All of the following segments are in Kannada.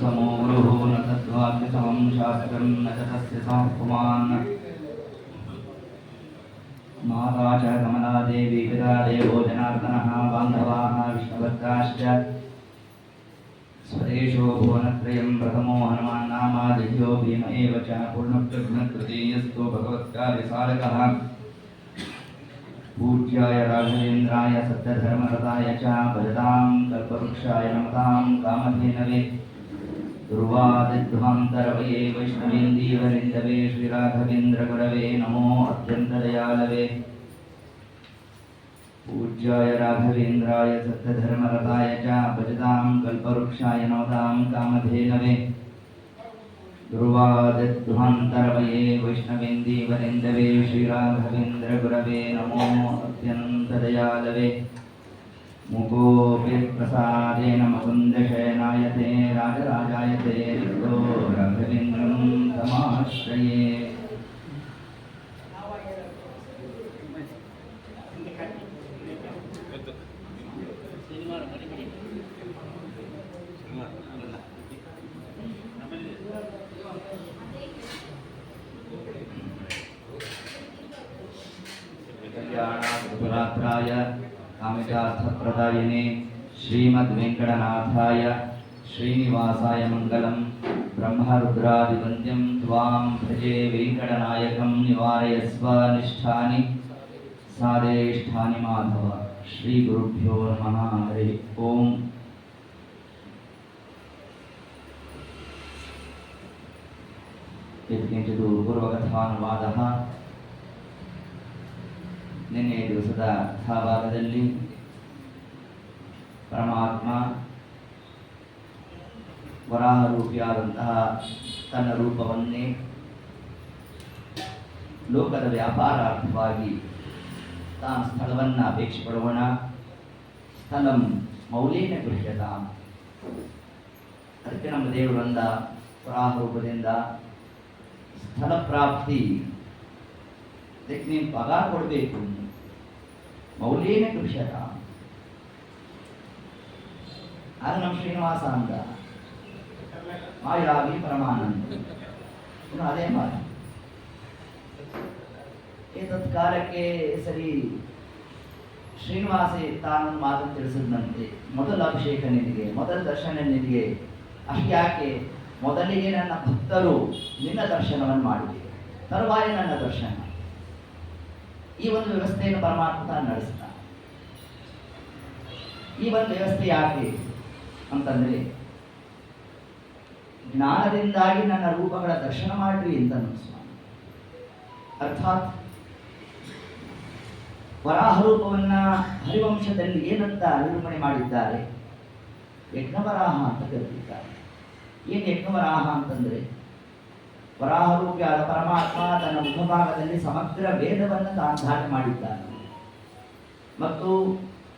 समो गुरुः न तद्वाक्यसमं शास्त्रं न च तस्य समपुमान् माता च कमला देवी पिता देवो जनार्दनः बान्धवाः विष्णुभक्ताश्च स्वदेशो भुवनत्रयं प्रथमो हनुमान्नामादिभ्यो भीम एव च पूर्णप्रज्ञतृतीयस्थो भगवत्कार्यसाधकः पूज्याय राघवेन्द्राय सत्यधर्मरताय च भजतां कल्पवृक्षाय नमतां कामधेनवे दुर्वादिध्वान्तरवये वैष्णवेन्दीवरिन्दवे श्रीराघवेन्द्रगुरवे नमो अत्यन्तदयालवे पूज्याय राघवेन्द्राय सत्यधर्मरताय च भजतां कल्पवृक्षाय नमतां कामधेनवे दुर्वादिध्वान्तरवये वैष्णवेन्दीवरिन्दवे श्रीराघवेन्द्रगुरवे नमो अत्यन्तदयालवे मुकोऽपि प्रसादेन मुकुन्दशयनायते राजराजायते रिक्तो राघवेन्द्रं तमाश्रये कल्याणाय कामितार्थप्रदायिने श्रीमद्वेङ्कटनाथाय श्रीनिवासाय मङ्गलं ब्रह्मरुद्रादिवन्द्यं त्वां भजे वेङ्कटनायकं निवारयस्व निष्ठानि सादेष्ठानि माधव श्रीगुरुभ्यो नमः हरिः ओम् किञ्चित् पूर्वकथानुवादः ನಿನ್ನೆ ದಿವಸದ ಕಥಾಭಾಗದಲ್ಲಿ ಪರಮಾತ್ಮ ವರಾಹ ರೂಪಿಯಾದಂತಹ ತನ್ನ ರೂಪವನ್ನೇ ಲೋಕದ ವ್ಯಾಪಾರಾರ್ಥವಾಗಿ ತಾನು ಸ್ಥಳವನ್ನು ಅಪೇಕ್ಷೆ ಪಡುವಣ ಸ್ಥಳಂ ಮೌಲ್ಯೇನ ಗೃಹ್ಯತ ಅದಕ್ಕೆ ನಮ್ಮ ದೇವರಂದ ವರಾಹ ರೂಪದಿಂದ ಸ್ಥಳ ಪ್ರಾಪ್ತಿ ಅದಕ್ಕೆ ನೀನು ಪಗಾರ ಕೊಡಬೇಕು ಮೌಲ್ಯೇನ ಕೃಷ್ಯತ ಆಗ ನಮ್ಮ ಶ್ರೀನಿವಾಸ ಅಂದ ಮಾಯಾವಿ ಪರಮಾನಂದ ಇನ್ನು ಅದೇ ಮಾತು ಕಾಲಕ್ಕೆ ಸರಿ ಶ್ರೀನಿವಾಸ ತಾನೊಂದು ಮಾತನ್ನು ತಿಳಿಸಿದಂತೆ ಮೊದಲ ಅಭಿಷೇಕ ನಿನಗೆ ಮೊದಲ ದರ್ಶನ ನಿನಗೆ ಅಷ್ಟ್ಯಾಕೆ ಮೊದಲಿಗೆ ನನ್ನ ಭಕ್ತರು ನಿನ್ನ ದರ್ಶನವನ್ನು ಮಾಡಿದೆ ತರುವಾಯ ನನ್ನ ದರ್ಶನ ಈ ಒಂದು ವ್ಯವಸ್ಥೆಯನ್ನು ಪರಮಾತ್ಮ ನಡೆಸ್ತಾನೆ ಈ ಒಂದು ವ್ಯವಸ್ಥೆ ಯಾಕೆ ಅಂತಂದ್ರೆ ಜ್ಞಾನದಿಂದಾಗಿ ನನ್ನ ರೂಪಗಳ ದರ್ಶನ ಮಾಡ್ರಿ ಅಂತ ಸ್ವಾಮಿ ಅರ್ಥಾತ್ ವರಾಹ ರೂಪವನ್ನ ಹರಿವಂಶದಲ್ಲಿ ಏನಂತ ನಿರೂಪಣೆ ಮಾಡಿದ್ದಾರೆ ಯಜ್ಞವರಾಹ ಅಂತ ಕರೆದಿದ್ದಾರೆ ಏನು ಯಜ್ಞವರಾಹ ಅಂತಂದ್ರೆ ವರಾಹರೂಪಿಯಾದ ಪರಮಾತ್ಮ ತನ್ನ ಮುಖಭಾಗದಲ್ಲಿ ಸಮಗ್ರ ವೇದವನ್ನು ತಾನು ಧಾರಣೆ ಮಾಡಿದ್ದಾನೆ ಮತ್ತು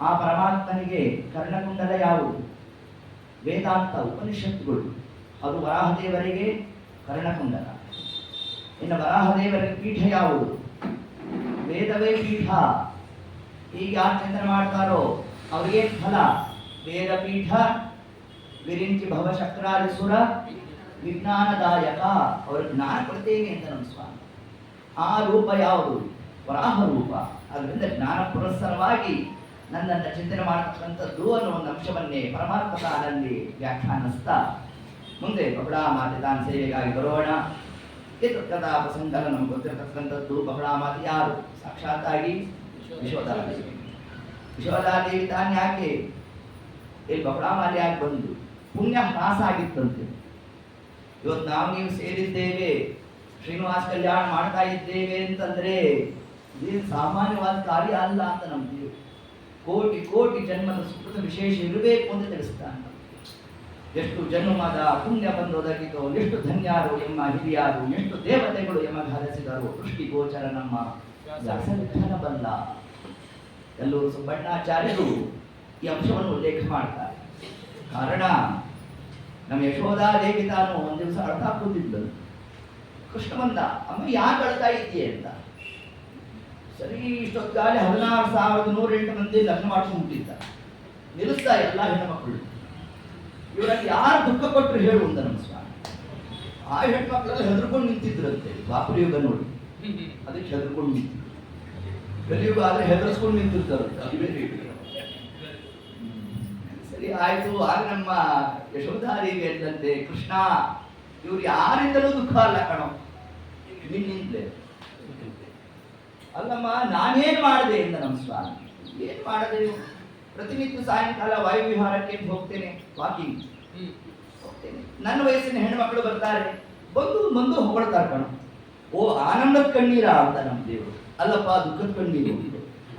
ಆ ಪರಮಾತ್ಮನಿಗೆ ಕರ್ಣಕುಂಡಲ ಯಾವುದು ವೇದಾಂತ ಉಪನಿಷತ್ತುಗಳು ಅದು ವರಾಹದೇವರಿಗೆ ಕರ್ಣಕುಂಡಲ ಇನ್ನು ವರಾಹದೇವರಿಗೆ ಪೀಠ ಯಾವುದು ವೇದವೇ ಪೀಠ ಈಗ ಯಾರು ಚಿಂತನೆ ಮಾಡ್ತಾರೋ ಅವ್ರಿಗೆ ಫಲ ವೇದ ಪೀಠ ವಿರಿಂಚಿ ಭವಶಕ್ರಾದಿಸುರ ವಿಜ್ಞಾನದಾಯಕ ಅವರು ಜ್ಞಾನ ಕೊಡ್ತೇನೆ ಅಂತ ನಮ್ಮ ಸ್ವಾಮಿ ಆ ರೂಪ ಯಾವುದು ವರಾಹ ರೂಪ ಅದರಿಂದ ಜ್ಞಾನ ಪುರಸ್ಸರವಾಗಿ ನನ್ನನ್ನು ಚಿಂತನೆ ಮಾಡತಕ್ಕಂಥದ್ದು ಅನ್ನೋ ಒಂದು ಅಂಶವನ್ನೇ ಪರಮಾತ್ಮ ತಾನಲ್ಲಿ ವ್ಯಾಖ್ಯಾನಿಸ್ತಾ ಮುಂದೆ ಬಹಳಾ ಮಾತೆ ತಾನು ಸೇವೆಗಾಗಿ ಬರೋಣ ಇದು ಕಥಾ ಪ್ರಸಂಗ ನಮ್ಗೆ ಗೊತ್ತಿರತಕ್ಕಂಥದ್ದು ಬಹಳಾ ಮಾತೆ ಯಾರು ಸಾಕ್ಷಾತ್ತಾಗಿ ವಿಶ್ವದಾದೇವಿ ವಿಶ್ವದಾದೇವಿ ತಾನು ಯಾಕೆ ಇಲ್ಲಿ ಬಹಳಾ ಮಾತೆ ಯಾಕೆ ಬಂದು ಪುಣ್ಯ ಹ್ರಾಸ ಆಗಿತ್ತಂತೆ ಇವತ್ತು ನಾವು ನೀವು ಸೇರಿದ್ದೇವೆ ಶ್ರೀನಿವಾಸ ಕಲ್ಯಾಣ ಮಾಡ್ತಾ ಇದ್ದೇವೆ ಅಂತಂದ್ರೆ ಇದು ಸಾಮಾನ್ಯವಾದ ಕಾರ್ಯ ಅಲ್ಲ ಅಂತ ನಮ್ಗೆ ಕೋಟಿ ಕೋಟಿ ಜನ್ಮದ ಸುಕೃತ ವಿಶೇಷ ಇರಬೇಕು ಅಂತ ತಿಳಿಸ್ತಾನೆ ಎಷ್ಟು ಜನ್ಮದ ಪುಣ್ಯ ಬಂದೋದಕ್ಕಿತೋ ಎಷ್ಟು ಧನ್ಯರು ಎಂಬ ಹಿರಿಯರು ಎಷ್ಟು ದೇವತೆಗಳು ಎಂಬ ಹರಸಿದರು ದೃಷ್ಟಿ ಗೋಚರ ನಮ್ಮ ವ್ಯಾಸವಿಧಾನ ಬಲ್ಲ ಎಲ್ಲರೂ ಸುಬ್ಬಣ್ಣಾಚಾರ್ಯರು ಈ ಅಂಶವನ್ನು ಉಲ್ಲೇಖ ಮಾಡ್ತಾರೆ ಕಾರಣ ನಮ್ಮ ಯಶೋಧಾದೇವಿ ತಾನು ಒಂದು ದಿವಸ ಅಳ್ತಾ ಕೂತಿದ್ದರು ಕೃಷ್ಣ ಬಂದ ಅಮ್ಮ ಯಾಕೆ ಅಳ್ತಾ ಇದೆಯೇ ಅಂತ ಸರಿ ಇಷ್ಟೊತ್ತಾಲೆ 16,108 ಮಂದಿ ಲಗ್ನ ಮಾಡ್ಕೊಂಡ್ಬಿಟ್ಟಿದ್ದ ನಿಲ್ಲಿಸ್ತಾ ಎಲ್ಲ ಹೆಣ್ಣು ಮಕ್ಕಳು ಇವರಲ್ಲಿ ಯಾರು ದುಃಖ ಕೊಟ್ಟರು ಹೇಳು ಅಂತ ನಮ್ಮ ಸ್ವಾಮಿ. ಆ ಹೆಣ್ಮಕ್ಳೆಲ್ಲ ಹೆದರ್ಕೊಂಡು ನಿಂತಿದ್ರಂತೆ. ದ್ವಾಪರ ಯುಗ ನೋಡಿ, ಅದಕ್ಕೆ ಹೆದರ್ಕೊಂಡು ನಿಂತಿದ್ರು. ಕಲಿಯುಗ ಆದ್ರೆ ಹೆದರ್ಸ್ಕೊಂಡು ನಿಂತಿರ್ತಾರಂತೆ. ಸರಿ ಆಯ್ತು. ಆಗ ನಮ್ಮ ಯಶೋಧಾರಿಗೆ ಹೇಳಿದಂತೆ, ಕೃಷ್ಣ ಇವ್ರು ಯಾರಿಂದಲೂ ದುಃಖ ಅಲ್ಲ ಕಣೋ, ನಿನ್ನಿಂದಲೇ. ಅಲ್ಲಮ್ಮ ನಾನೇನ್ ಮಾಡಿದೆ ಎಂದ ನಮ್ಮ ಸ್ವಾಮಿ. ಏನ್ ಮಾಡದೆ? ಪ್ರತಿನಿತ್ಯ ಸಾಯಂಕಾಲ ವಾಯುವಿಹಾರಕ್ಕೆ ಹೋಗ್ತೇನೆ, ವಾಕಿಂಗ್ ಹೋಗ್ತೇನೆ. ನನ್ನ ವಯಸ್ಸಿನ ಹೆಣ್ಮಕ್ಳು ಬರ್ತಾರೆ, ಬಂದು ಹೊಗಳ್ತಾರೆ ಕಣ. ಓ ಆನಂದದ ಕಣ್ಣೀರ ಅಂತ ನಮ್ಮ ದೇವರು. ಅಲ್ಲಪ್ಪ ದುಃಖದ ಕಣ್ಣೀರು.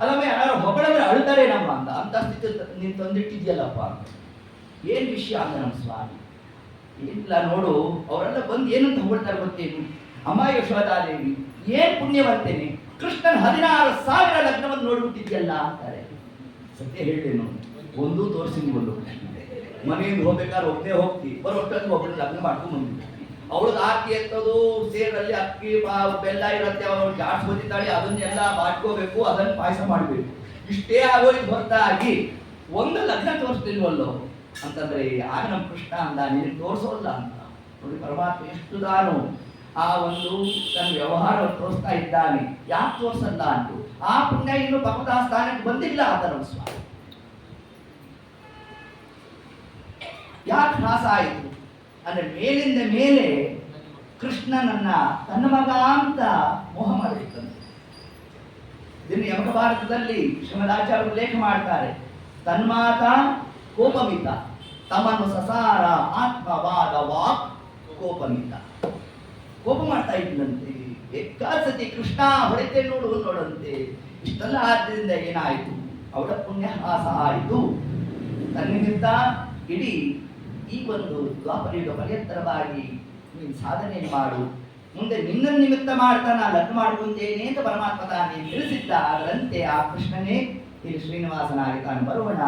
ಅಲ್ಲಮ್ಮ ಯಾರು ಹೊಗಳಿದ್ರೆ ಅಳ್ತಾರೆ ನಮ್ಮ ಅಂತ ಸ್ಥಿತಿ ನೀನು ತಂದಿಟ್ಟಿದ್ಯಲ್ಲಪ್ಪ ಅಂತ. ಏನ್ ವಿಷಯ ಅಂತ ನಮ್ಮ ಸ್ವಾಮಿ. ಏನಿಲ್ಲ ನೋಡು, ಅವರೆಲ್ಲ ಬಂದು ಏನಂತ ಹೊಗಳ್ತಾರೆ ಗೊತ್ತೇನು? ಅಮ್ಮ ಯಶೋಧಾದೇವಿ ಏನ್ ಪುಣ್ಯವಂತೇನೆ, ಕೃಷ್ಣನ್ 16,000 ಲಗ್ನವನ್ನು ನೋಡ್ಬಿಟ್ಟಿದ್ಯಲ್ಲ ಅಂತಾರೆ. ಸತ್ಯ ಹೇಳೇನು? ಒಂದು ತೋರಿಸಿ ಒಂದು ಮನೆಯಿಂದ ಹೋಗ್ಬೇಕಾದ್ರೆ ಒಬ್ಬನೇ ಹೋಗ್ತಿ, ಬರೋಷ್ಟೊಂದು ಒಬ್ಬಳು ಲಗ್ನ ಮಾಡ್ಕೊಂಡು ಬಂದ್ಬಿಟ್ಟು ಅವಳದ್ದು ಆರತಿ ಎತ್ತೋದು, ಸೇರಲ್ಲಿ ಅಕ್ಕಿ ಬೆಲ್ಲ ಇರುತ್ತೆ, ಅವಳು ಜಾಸ್ತಿ ಓದಿತಾಳೆ, ಅದನ್ನೆಲ್ಲ ಮಾಡ್ಕೋಬೇಕು, ಅದನ್ನ ಪಾಯಸ ಮಾಡಬೇಕು. ಇಷ್ಟೇ ಆಗೋಯ್ತು ಹೊರತಾಗಿ ಒಂದು ಲಗ್ನ ತೋರಿಸ್ತಿಲ್ವಲ್ಲೋ ಅಂತಂದ್ರೆ ಆಗ ನಮ್ಮ ಕೃಷ್ಣ ಅಂದ, ನೀನು ತೋರಿಸೋಲ್ಲ ಅಂತ. ನೋಡಿ ಪರಮಾತ್ಮ ಎಷ್ಟು ದಾನು ಆ ಒಂದು ತನ್ನ ವ್ಯವಹಾರವನ್ನು ತೋರಿಸ್ತಾ ಇದ್ದಾನೆ. ಯಾಕೆ ತೋರಿಸಲ್ಲ ಅಂಟು? ಆ ಪುಣ್ಯ ಇನ್ನು ಭಗವತ ಸ್ಥಾನಕ್ಕೆ ಬಂದಿಲ್ಲ ಅಂತ ನಮ್ಮ ಸ್ವಾಮಿ. ಯಾಕೆ ನಾಶ ಆಯಿತು ಅಂದ್ರೆ ಮೇಲಿಂದ ಮೇಲೆ ಕೃಷ್ಣನನ್ನ ತನ್ನ ಮಗ ಅಂತ ಮೋಹ ಮಾಡಬೇಕಂತೆ. ಇದನ್ನು ಯಮಕ ಭಾರತದಲ್ಲಿ ಶ್ರೀಮದಾಚಾರ್ಯರು ಉಲ್ಲೇಖ ಮಾಡ್ತಾರೆ. ತನ್ಮಾತ ಕೋಪಮಿತ ತಮ್ಮನ್ನು ಸಸಾರ ಆತ್ಮವಾದ ವಾಕ್ ಕೋಪಮಿತ. ಕೋಪ ಮಾಡ್ತಾ ಇದ್ದಂತೆ. ಏಕಾಸತಿ ಕೃಷ್ಣ ಹೊಡೆತೆ ನೋಡಂತೆ. ಇಷ್ಟೆಲ್ಲ ಆದ್ದರಿಂದ ಏನಾಯಿತು? ಅವಳ ಪುಣ್ಯ ಹಾಸ ಆಯಿತು. ತನ್ನಿಮಿತ್ತ ಇಡೀ ಈ ಒಂದು ದ್ವಾಪರಯುಗ ಪರ್ಯಂತರವಾಗಿ ನೀನು ಸಾಧನೆಯನ್ನು ಮಾಡು, ಮುಂದೆ ನಿನ್ನ ನಿಮಿತ್ತ ಮಾಡ್ತಾ ನಾನು ಲಗ್ನ ಮಾಡ್ಕೊಂತೇನೆ ಅಂತ ಪರಮಾತ್ಮ ತಾನೇ ತಿಳಿಸಿದ್ದ. ಅದರಂತೆ ಆ ಕೃಷ್ಣನೇ ಇಲ್ಲಿ ಶ್ರೀನಿವಾಸನಾಗಿ ತಾನು ಬರುವಣ.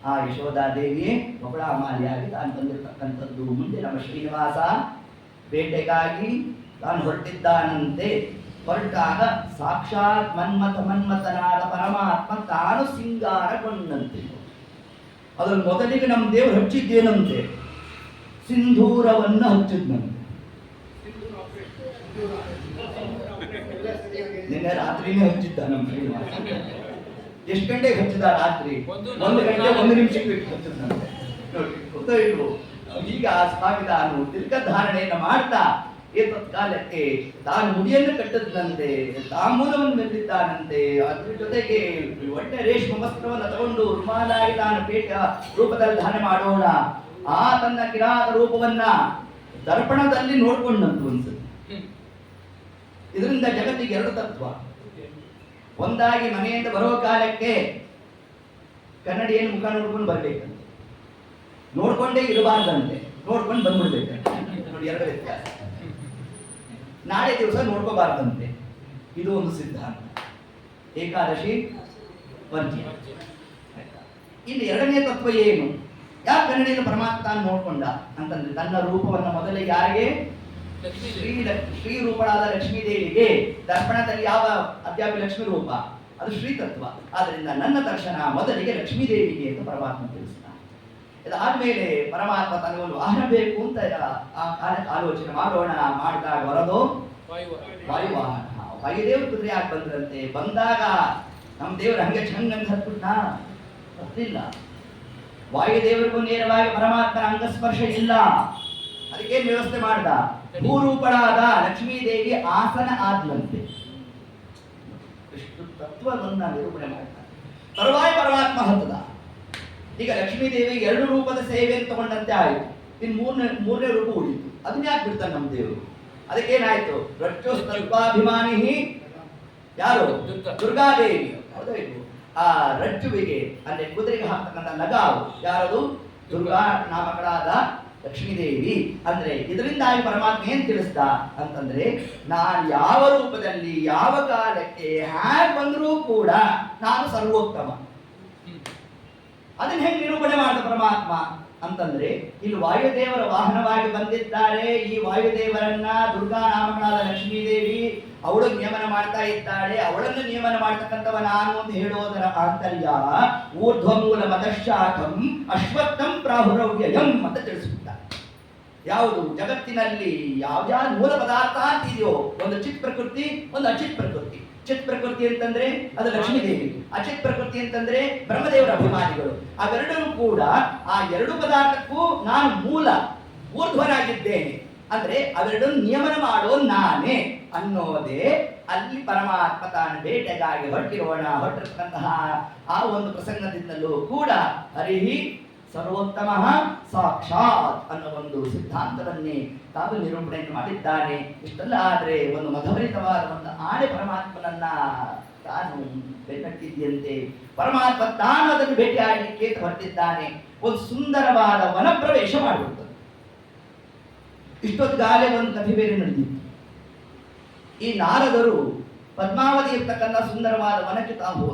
ಆ ಯಶೋಧಾದೇವಿಯೇ ಮಗಳಾಮಾಲಿಯಾಗಿ ತಾನು ಬಂದಿರತಕ್ಕಂಥದ್ದು. ಮುಂದೆ ನಮ್ಮ ಶ್ರೀನಿವಾಸ ಬೇಟೆಗಾಗಿ ತಾನು ಹೊರಟಿದ್ದಾನಂತೆ. ಹೊರಟಾಗ ಸಾಕ್ಷಾತ್ ಮನ್ಮಥನಾದ ಪರಮಾತ್ಮ ತಾನು ಸಿಂಗಾರಗೊಂಡಂತೆ. ಅದ್ರಲ್ಲಿ ಮೊದಲಿಗೆ ನಮ್ಮ ದೇವರು ಹಚ್ಚಿದ್ದೇನಂತೆ, ಸಿಂಧೂರವನ್ನ ಹಚ್ಚಿದ್ನಂತೆ. ನಿನ್ನೆ ರಾತ್ರಿನೇ ಹಚ್ಚಿದ್ದ ನಮ್ಮ ಶ್ರೀನಿವಾಸ. ಎಷ್ಟು ಗಂಟೆಗೆ ಹಚ್ಚಿದ? ರಾತ್ರಿ 1 ಗಂಟೆ 1 ನಿಮಿಷಕ್ಕೆ ಹಚ್ಚಿದ್ನಂತೆ. ನೋಡಿ ಗೊತ್ತಾಯಿತು. ಈಗ ಸ್ವಾಮಿ ತಾನು ತಿರ್ಗಧಾರಣೆಯನ್ನು ಮಾಡ್ತಾ ಏತತ್ಕಾಲಕ್ಕೆ ತಾನು ಮುಡಿಯನ್ನು ಕಟ್ಟದಂತೆ, ತಾಂಬೂಲವನ್ನು ಮೆಲ್ಲಿದ್ದಾನಂತೆ. ಅದ್ರ ಜೊತೆಗೆ ಒಳ್ಳೆ ರೇಷ್ಮೆ ವಸ್ತ್ರವನ್ನು ತಗೊಂಡು ರುಮಾಲಾಗಿ ತಾನು ಪೇಟ ರೂಪದಲ್ಲಿ ಧಾರಣೆ ಮಾಡೋಣ. ಆ ತನ್ನ ಕಿರಾತ ರೂಪವನ್ನ ದರ್ಪಣದಲ್ಲಿ ನೋಡ್ಕೊಂಡಂತು ಅನ್ಸುತ್ತೆ. ಇದರಿಂದ ಜಗತ್ತಿಗೆ 2 ತತ್ವ. ಒಂದಾಗಿ ಮನೆಯಿಂದ ಬರೋ ಕಾಲಕ್ಕೆ ಕನ್ನಡಿಯನ್ನು ಮುಖ ನೋಡ್ಕೊಂಡು ಬರ್ಬೇಕಂತೆ, ನೋಡ್ಕೊಂಡೇ ಇರಬಾರ್ದಂತೆ, ನೋಡ್ಕೊಂಡು ಬಂದ್ಬಿಡ್ಬೇಕಂತೆ. ನೋಡಿ 2 ವ್ಯತ್ಯಾಸ. ನಾಳೆ ದಿವಸ ನೋಡ್ಕೋಬಾರ್ದಂತೆ, ಇದು ಒಂದು ಸಿದ್ಧಾಂತ. ಏಕಾದಶಿ ವರ್ಜ್ಯ. ಇನ್ನು 2ನೇ ತತ್ವ ಏನು? ಯಾಕೆ ಕನ್ನಡಿಯನ್ನು ಪರಮಾತ್ಮ ತಾನು ನೋಡ್ಕೊಂಡ ಅಂತಂದ್ರೆ ತನ್ನ ರೂಪವನ್ನು ಮೊದಲಿಗೆ ಯಾರಿಗೆ? ಶ್ರೀ ರೂಪಳಾದ ಲಕ್ಷ್ಮೀ ದೇವಿಗೆ. ದರ್ಪಣದಲ್ಲಿ ಯಾವ ಅದ್ಯಾಪಿ ಲಕ್ಷ್ಮೀ ರೂಪ? ಅದು ಶ್ರೀ ತತ್ವ. ಆದ್ರಿಂದ ನನ್ನ ದರ್ಶನ ಮೊದಲಿಗೆ ಲಕ್ಷ್ಮೀ ದೇವಿಗೆ ಅಂತ ಪರಮಾತ್ಮ ತಿಳಿಸ್ತಾನೆ. ಇದಾದ್ಮೇಲೆ ಪರಮಾತ್ಮ ತನಗೊಂದು ವಾಹನ ಬೇಕು ಅಂತ ಆ ಕಾಲಕ್ಕೆ ಆಲೋಚನೆ ಮಾಡೋಣ. ಮಾಡಿದಾಗ ಹೊರದು ವಾಯುವಾಹನ. ವಾಯುದೇವರು ಕುದುರೆ ಯಾಕೆ ಬಂದ್ರಂತೆ? ಬಂದಾಗ ನಮ್ಮ ದೇವರು ಹಂಗೆ ಚಂಗಂತ ಹತ್ಬಿಟ್ಟ ಹತ್ತಿಲ್ಲ. ವಾಯುದೇವರಿಗೂ ನೇರವಾಗಿ ಪರಮಾತ್ಮನ ಅಂಗಸ್ಪರ್ಶ ಇಲ್ಲ. ಅದಕ್ಕೇನು ವ್ಯವಸ್ಥೆ ಮಾಡ್ದ? ಭೂರೂಪಳಾದ ಲಕ್ಷ್ಮೀ ದೇವಿ ಆಸನ ಆದ್ಲಂತೆ. ಇಷ್ಟು ತತ್ವವನ್ನ ನಿರೂಪಣೆ ಮಾಡ್ತಾರೆ. ತರುವಾಯ ಪರಮಾತ್ಮ ಹತ್ತದ. ಈಗ ಲಕ್ಷ್ಮೀ ದೇವಿ 2 ರೂಪದ ಸೇವೆಯನ್ನು ತಗೊಂಡಂತೆ ಆಯಿತು. ಇನ್ನು ಮೂರನೇ ರೂಪ ಉಳಿತು. ಅದನ್ನ ಯಾಕೆ ಬಿಡ್ತಾನೆ ನಮ್ಮ ದೇವರು? ಅದಕ್ಕೇನಾಯ್ತು? ರಜ್ಜೋಸ್ತಲ್ಪಾಭಿಮಾನಿ ಯಾರು? ದುರ್ಗಾದೇವಿ. ಹೌದಾಯ್ತು. ಆ ರಜ್ಜುವಿಗೆ ಅಂದ್ರೆ ಕುದುರೆಗೆ ಹಾಕ್ತಕ್ಕಂಥ ಲಗಾವು ಯಾರದು? ದುರ್ಗಾ ನಾಮಕಳಾದ ಲಕ್ಷ್ಮೀದೇವಿ. ಅಂದ್ರೆ ಇದರಿಂದಾಗಿ ಪರಮಾತ್ಮ ಏನ್ ತಿಳಿಸ್ದ ಅಂತಂದ್ರೆ, ನಾನು ಯಾವ ರೂಪದಲ್ಲಿ ಯಾವ ಕಾಲಕ್ಕೆ ಹ್ಯಾಗ್ ಬಂದರೂ ಕೂಡ ನಾನು ಸರ್ವೋತ್ತಮ. ಅದನ್ನ ಹೆಂಗ್ ನಿರೂಪಣೆ ಮಾಡಿದ ಪರಮಾತ್ಮ ಅಂತಂದ್ರೆ, ಇಲ್ಲಿ ವಾಯುದೇವರ ವಾಹನವಾಗಿ ಬಂದಿದ್ದಾರೆ. ಈ ವಾಯುದೇವರನ್ನ ದುರ್ಗಾ ನಾಮಕಳಾದ ಲಕ್ಷ್ಮೀದೇವಿ ಅವಳು ನಿಯಮನ ಮಾಡ್ತಾ ಇದ್ದಾಳೆ, ಅವಳನ್ನು ನಿಯಮನ ಮಾಡ್ತಕ್ಕಂಥವ ನಾನು ಅಂತ ಹೇಳೋದರ ಆಂತರ್ಯ ಊರ್ಧ್ವಮೂಲ ಮತಶಾಖಂ ಅಶ್ವತ್ಥಂ ಪ್ರಾಹುರವ್ಯಯಂ ಅಂತ ತಿಳಿಸ್ಬಿಟ್ಟ. ಯಾವುದು ಜಗತ್ತಿನಲ್ಲಿ ಯಾವ್ಯಾವ ಮೂಲ ಪದಾರ್ಥ ಅಂತಿದೆಯೋ, ಒಂದು ಚಿತ್ ಪ್ರಕೃತಿ, ಒಂದು ಅಚಿತ್ ಪ್ರಕೃತಿ. ಚಿತ್ ಪ್ರಕೃತಿ ಅಂತಂದ್ರೆ ಅದು ಲಕ್ಷ್ಮೀದೇವಿ, ಅಚಿತ್ ಪ್ರಕೃತಿ ಅಂತಂದ್ರೆ ಬ್ರಹ್ಮದೇವರ ಅಭಿಮಾನಿಗಳು. ಅವೆರಡೂ ಕೂಡ ಆ ಎರಡು ಪದಾರ್ಥಕ್ಕೂ ನಾನು ಮೂಲ ಊರ್ಧ್ವನಾಗಿದ್ದೇನೆ. ಅಂದ್ರೆ ಅವೆರಡನ್ನು ನಿಯಮನ ಮಾಡೋ ನಾನೇ ಅನ್ನೋದೇ ಅಲ್ಲಿ ಪರಮಾತ್ಮ ತಾನು ಬೇಟೆಗಾಗಿ ಹೊರಟಿರ್ತಕ್ಕಂತಹ ಆ ಒಂದು ಪ್ರಸಂಗದಿಂದಲೂ ಕೂಡ ಹರಿಹಿ ಸರ್ವೋತ್ತಮ ಸಾಕ್ಷಾತ್ ಅನ್ನೋ ಒಂದು ಸಿದ್ಧಾಂತವನ್ನೇ ತಾವು ನಿರೂಪಣೆಯನ್ನು ಮಾಡಿದ್ದಾನೆ. ಇಷ್ಟೆಲ್ಲ ಆದ್ರೆ ಒಂದು ಮಧುರಿತವಾದ ಒಂದು ಆಣೆ ಪರಮಾತ್ಮನನ್ನ ತಾನು ಬೆನ್ನಟ್ಟಿದ್ದಂತೆ ಪರಮಾತ್ಮ ತಾನು ಅದನ್ನು ಭೇಟಿಯಾಗಲಿಕ್ಕೆ ಹೊರಟಿದ್ದಾನೆ. ಒಂದು ಸುಂದರವಾದ ವನಪ್ರವೇಶ ಮಾಡಿಬಿಡ್ತದೆ. ಇಷ್ಟೊತ್ತಿಗಾಲೇ ಒಂದು ಕಥೆ ಬೇರೆ ನಡೆದಿತ್ತು. ಈ ನಾರದರು ಪದ್ಮಾವತಿ ಇರ್ತಕ್ಕಂಥ ಸುಂದರವಾದ ವನಕ್ಕೆ ತಾವು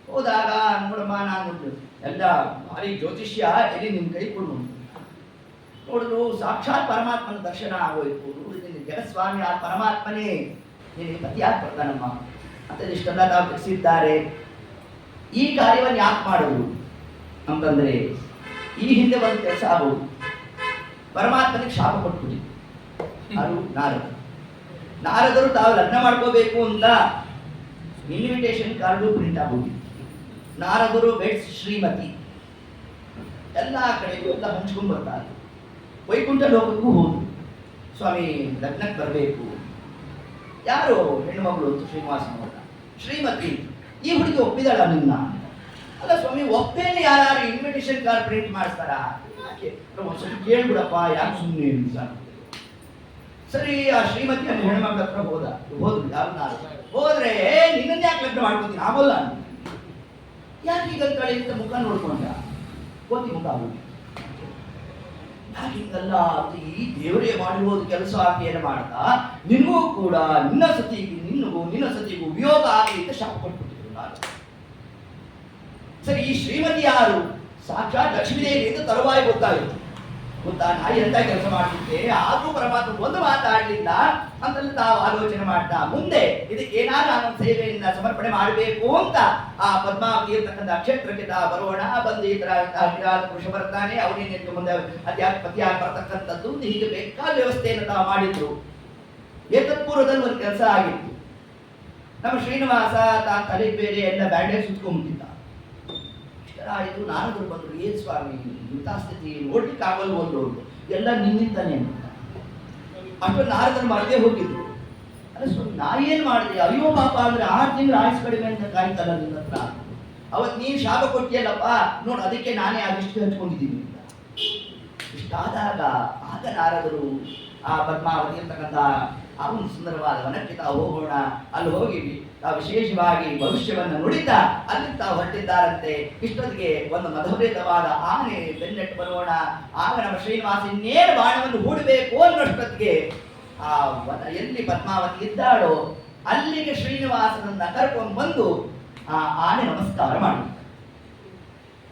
ಹೋದಾಗ ನೋಡಮ್ಮ, ನಾನು ಎಲ್ಲ ಭಾರಿ ಜ್ಯೋತಿಷ್ಯ ಎಲ್ಲಿ ನಿಮ್ ಕೈ ಕೊಡು ನೋಡಿದ್ರು. ಸಾಕ್ಷಾತ್ ಪರಮಾತ್ಮನ ದರ್ಶನ ಆಗೋಯ್ತು. ಜಗಸ್ವಾಮಿ ಆ ಪರಮಾತ್ಮನೇ ನಿನಗೆ ಪತಿಯಾಗಿ ಬರ್ತಾನಮ್ಮ ಅಂತ ಇಷ್ಟೆಲ್ಲ ತಾವು ತಿಳಿಸಿದ್ದಾರೆ. ಈ ಕಾರ್ಯವನ್ನು ಯಾಕೆ ಮಾಡಿದ್ರು ಅಂತಂದ್ರೆ ಈ ಹಿಂದೆ ಒಂದು ಕೆಲಸ ಆಗೋದು. ಪರಮಾತ್ಮನಿಗೆ ಶಾಪ ಕೊಟ್ಬಿಡಿ. ಅದು ನಾರದರು ತಾವು ಲಗ್ನ ಮಾಡ್ಕೋಬೇಕು ಅಂತ ಇನ್ವಿಟೇಷನ್ ಕಾರ್ಡು ಪ್ರಿಂಟ್ ಆಗೋಗಿ ನಾರದರು ವೆಡ್ಸ್ ಶ್ರೀಮತಿ ಎಲ್ಲ ಕಡೆಗೂ ಎಲ್ಲ ಹಂಚ್ಕೊಂಡು ಬರ್ತಾರೆ. ವೈಕುಂಠ ಲೋಕಕ್ಕೂ ಹೋದ್ರು. ಸ್ವಾಮಿ ಲಗ್ನಕ್ಕೆ ಬರಬೇಕು. ಯಾರು ಹೆಣ್ಣುಮಗಳು ಅಂತ ಶ್ರೀನಿವಾಸನವರ ಶ್ರೀಮತಿ. ಈ ಹುಡುಗಿ ಒಪ್ಪಿದಾಳ ನಿನ್ನ? ಅಲ್ಲ ಸ್ವಾಮಿ, ಒಪ್ಪೇನೆ ಯಾರು ಇನ್ವಿಟೇಷನ್ ಕಾರ್ಡ್ ಪ್ರಿಂಟ್ ಮಾಡಿಸ್ತಾರ? ಒಂದ್ಸರಿ ಕೇಳ್ಬಿಡಪ್ಪ, ಯಾಕೆ ಸುಮ್ಮನೆ ಅಂತ. ಸರಿ, ಆ ಶ್ರೀಮತಿ ಅಲ್ಲಿ ಹೆಣ್ಮಕ್ಳ ಹತ್ರ ಹೋದ್ರು. ಯಾರು ಹೋದ್ರೆ ನಿನ್ನ ಯಾಕೆ ಲಗ್ನ ಮಾಡ್ಕೋತೀನಿ ಆಗೋಲ್ಲ ಅಂತ. ಯಾಕೆ ಈಗಂತೇಳಿ ಇಂತ ಮುಖ ನೋಡ್ಕೊಂಡ ಕೋತಿ ಮುಖ ಆಗೋದು. ಯಾಕೆ ಹಿಂಗಲ್ಲ ಈ ದೇವರೇ ಮಾಡಿರೋದು ಕೆಲಸ ಆಗಿ ಏನು ಮಾಡ್ತಾ ನಿನಗೂ ಕೂಡ ನಿನ್ನ ಸತಿಗೂ ವಿಯೋಗ ಆಗಲಿ ಅಂತ ಶಾಪ ಕೊಟ್ಬಿಟ್ಟಿದ್ರು ನಾನು. ಸರಿ, ಈ ಶ್ರೀಮತಿ ಯಾರು? ಸಾಕ್ಷಾತ್ ಲಕ್ಷ್ಮೀದೇವಿ ಎಂದು ತರುವಾಯ ಗೊತ್ತಾಯಿತು. ಗೊತ್ತಾ, ನಾಯಿ ಎಂತ ಕೆಲಸ ಮಾಡ್ತಿದ್ದೆ, ಆದ್ರೂ ಪರಮಾತ್ಮ ಒಂದು ಮಾತಾಡಲಿಲ್ಲ ಅಂತಲ್ಲಿ ತಾವು ಆಲೋಚನೆ ಮಾಡ್ತಾ ಮುಂದೆ ಇದಕ್ಕೆ ಏನಾದ್ರೂ ನಾನು ಸೇವೆಯಿಂದ ಸಮರ್ಪಣೆ ಮಾಡಬೇಕು ಅಂತ ಆ ಪದ್ಮಾವತಿ ಇರ್ತಕ್ಕಂಥ ಕ್ಷೇತ್ರಕ್ಕೆ ಬರೋಣ. ಬಂದು ಈ ತರ ಪುರುಷ ಬರ್ತಾನೆ, ಅವನೇನು ಮುಂದೆ ಪತಿಯಾಗಿ ಬರ್ತಕ್ಕಂಥದ್ದು ಹೀಗೆ ಬೇಕಾದ ವ್ಯವಸ್ಥೆಯನ್ನು ತಾವು ಮಾಡಿದ್ರು. ಏತತ್ಪೂರ್ವದಲ್ಲಿ ಒಂದು ಕೆಲಸ ಆಗಿತ್ತು. ನಮ್ಮ ಶ್ರೀನಿವಾಸ ತಾ ತಲೆ ಬೇರೆ ಎಲ್ಲ ಬ್ಯಾಂಡೇಜ್ ಸುತ್ಕೊಂಡ್ಬಿಟ್ಟಿದ್ದ. ಆಯಿತು, ನಾರದರು ಬಂದರು. ಏನ್ ಸ್ವಾಮಿ ಇಂಥ ಸ್ಥಿತಿ ನೋಡ್ಲಿಕ್ಕೆ ಆಗಲ್ವೊಂದು ಎಲ್ಲ ನಿನ್ನಿಂದಾನೆ ಅಷ್ಟು ನಾರದರು ಮಾಡದೆ ಹೋಗಿದ್ರು. ಅಲ್ಲ ಸ್ವಾಮಿ, ನಾ ಏನ್ ಮಾಡಿದೆ? ಅಯ್ಯೋ ಪಾಪ ಅಂದ್ರೆ 6 ತಿಂಗಳು ಆಯುಸ್ ಕಡಿಮೆ ಅಂತ ಕಾಯ್ತಲ್ಲ ನಿನ್ನ ಹತ್ರ. ಅವತ್ತು ನೀನು ಶಾಪ ಕೊಟ್ಟಿಯಲ್ಲಪ್ಪ, ನೋಡು ಅದಕ್ಕೆ ನಾನೇ ಅದಿಷ್ಟು ಹಂಚ್ಕೊಂಡಿದ್ದೀನಿ ಅಂತ. ಇಷ್ಟಾದಾಗ ಆಗ ನಾರದರು ಆ ಪದ್ಮಾವತಿ ಅಂತಕ್ಕಂಥ ಆ ಒಂದು ಸುಂದರವಾದ ವನಕ್ಕೆ ತಾವು ಹೋಗೋಣ, ಅಲ್ಲಿ ಹೋಗಿ ತಾವು ವಿಶೇಷವಾಗಿ ಭವಿಷ್ಯವನ್ನು ನುಡಿತಾ ಅಲ್ಲಿ ತಾವು ಹೊರಟಿದ್ದಾರಂತೆ. ಇಷ್ಟೊತ್ತಿಗೆ ಒಂದು ಮಧುರಿತವಾದ ಆನೆ ಬೆನ್ನಟ್ಟು ಬರೋಣ. ಆಗ ನಮ್ಮ ಶ್ರೀನಿವಾಸ ಇನ್ನೇನು ಬಾಣವನ್ನು ಹೂಡಬೇಕು ಅನ್ನೋಷ್ಟೊತ್ತಿಗೆ ಆ ವನ ಎಲ್ಲಿ ಪದ್ಮಾವತಿ ಇದ್ದಾಳೋ ಅಲ್ಲಿಗೆ ಶ್ರೀನಿವಾಸನನ್ನ ಕರ್ಕೊಂಡು ಬಂದು ಆ ಆನೆ ನಮಸ್ಕಾರ ಮಾಡಿ.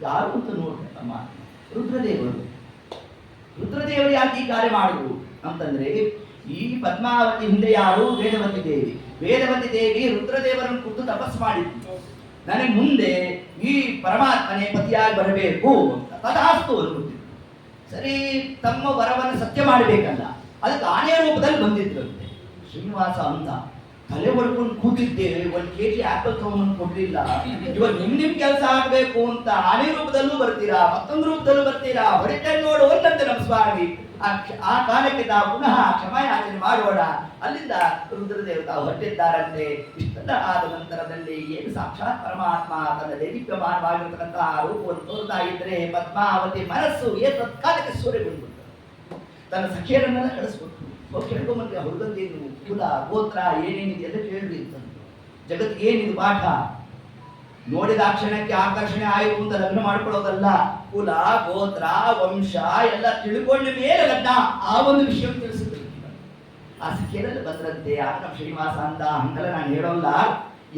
ಯಾರು ಅಂತ ನೋಡ್ಬೇಕಮ್ಮ, ರುದ್ರದೇವರು ಯಾಕೆ ಈ ಕಾರ್ಯ ಮಾಡಿದ್ರು ಅಂತಂದ್ರೆ, ಈ ಪದ್ಮಾವತಿ ಹಿಂದೆ ಯಾರು? ವೇದವತಿ ದೇವಿ ರುದ್ರದೇವರನ್ನು ಕುರಿತು ತಪಸ್ಸು ಮಾಡಿದ್ರು. ನನಗೆ ಮುಂದೆ ಈ ಪರಮಾತ್ಮನೇ ಪತಿಯಾಗಿ ಬರಬೇಕು ಅಂತ ತಥಾಸ್ತು ಅನ್ಬಿಟ್ಟಿದ್ರು. ಸರಿ, ತಮ್ಮ ವರವನ್ನು ಸತ್ಯ ಮಾಡಬೇಕಲ್ಲ, ಅದಕ್ಕೆ ಆನೆಯ ರೂಪದಲ್ಲಿ ಬಂದಿದ್ರಂತೆ. ಶ್ರೀನಿವಾಸ ಅಂತ ತಲೆ ಹೊಡ್ಕೊಂಡು ಕೂತಿದ್ದೇವೆ, 1 kg ಆಪಲ್ ತಗೊಂಡು ಕೊಡ್ಲಿಲ್ಲ, ಇವಾಗ ನಿಮ್ ಕೆಲಸ ಆಗ್ಬೇಕು ಅಂತ ಆನೆ ರೂಪದಲ್ಲೂ ಬರ್ತೀರಾ, ಮತ್ತೊಂದು ರೂಪದಲ್ಲೂ ಬರ್ತೀರಾ, ಹೊರಟೆ ನೋಡು ಅಂತಂತೆ ನಮ್ಮ ಸ್ವಾಮಿ. ಆ ಕಾಲಕ್ಕೆ ತಾವು ಪುನಃ ಕ್ಷಮಾಯಾಚನೆ ಮಾಡೋಣ. ಅಲ್ಲಿಂದ ರುದ್ರದೇವತಾ ಹೊರಟಿದ್ದಾರಂತೆ. ಇಷ್ಟೆಲ್ಲ ಆದ ನಂತರದಲ್ಲಿ ಏನು ಸಾಕ್ಷಾತ್ ಪರಮಾತ್ಮ ತನ್ನ ದೈವಿಕಮಾನವಾಗಿರ್ತಕ್ಕಂತಹ ರೂಪವನ್ನು ತೋರ್ತಾ ಇದ್ರೆ ಪದ್ಮಾವತಿ ಮನಸ್ಸು ತತ್ಕಾಲಕ್ಕೆ ಸೂರ್ಯಗೊಂಡು ತನ್ನ ಸಖಿಯರನ್ನೆಲ್ಲ ಕಳಿಸ್ಕೊಟ್ಟು ಕೇಳ್ಕೊಂಬಂದ್ರೆ ಹುಡುಗಂದೇನು ಕುಲ ಗೋತ್ರ ಏನೇನಿದೆ ಎಲ್ಲ ಕೇಳ್ರಿ ಅಂತಂದ್ರು. ಜಗತ್ತಿಗೆ ಏನಿದು ಪಾಠ? ನೋಡಿದ ಕ್ಷಣಕ್ಕೆ ಆಕರ್ಷಣೆ ಆಯಿತು ಅಂತ ಲಗ್ನ ಮಾಡ್ಕೊಳ್ಳೋದಲ್ಲ, ಕುಲ ಗೋತ್ರ ವಂಶ ಎಲ್ಲ ತಿಳ್ಕೊಂಡ ಮೇಲೆ ಲಗ್ನ, ಆ ಒಂದು ವಿಷಯ ತಿಳಿಸಿದ್ರು. ಆ ಸಖಿಯರಲ್ಲಿ ಬಂದ್ರಂತೆ. ಆಗ ನಮ್ಮ ಶ್ರೀನಿವಾಸ ಅಂತ ಹಂಗಲ್ಲ ನಾನು ಹೇಳೋಲ್ಲ,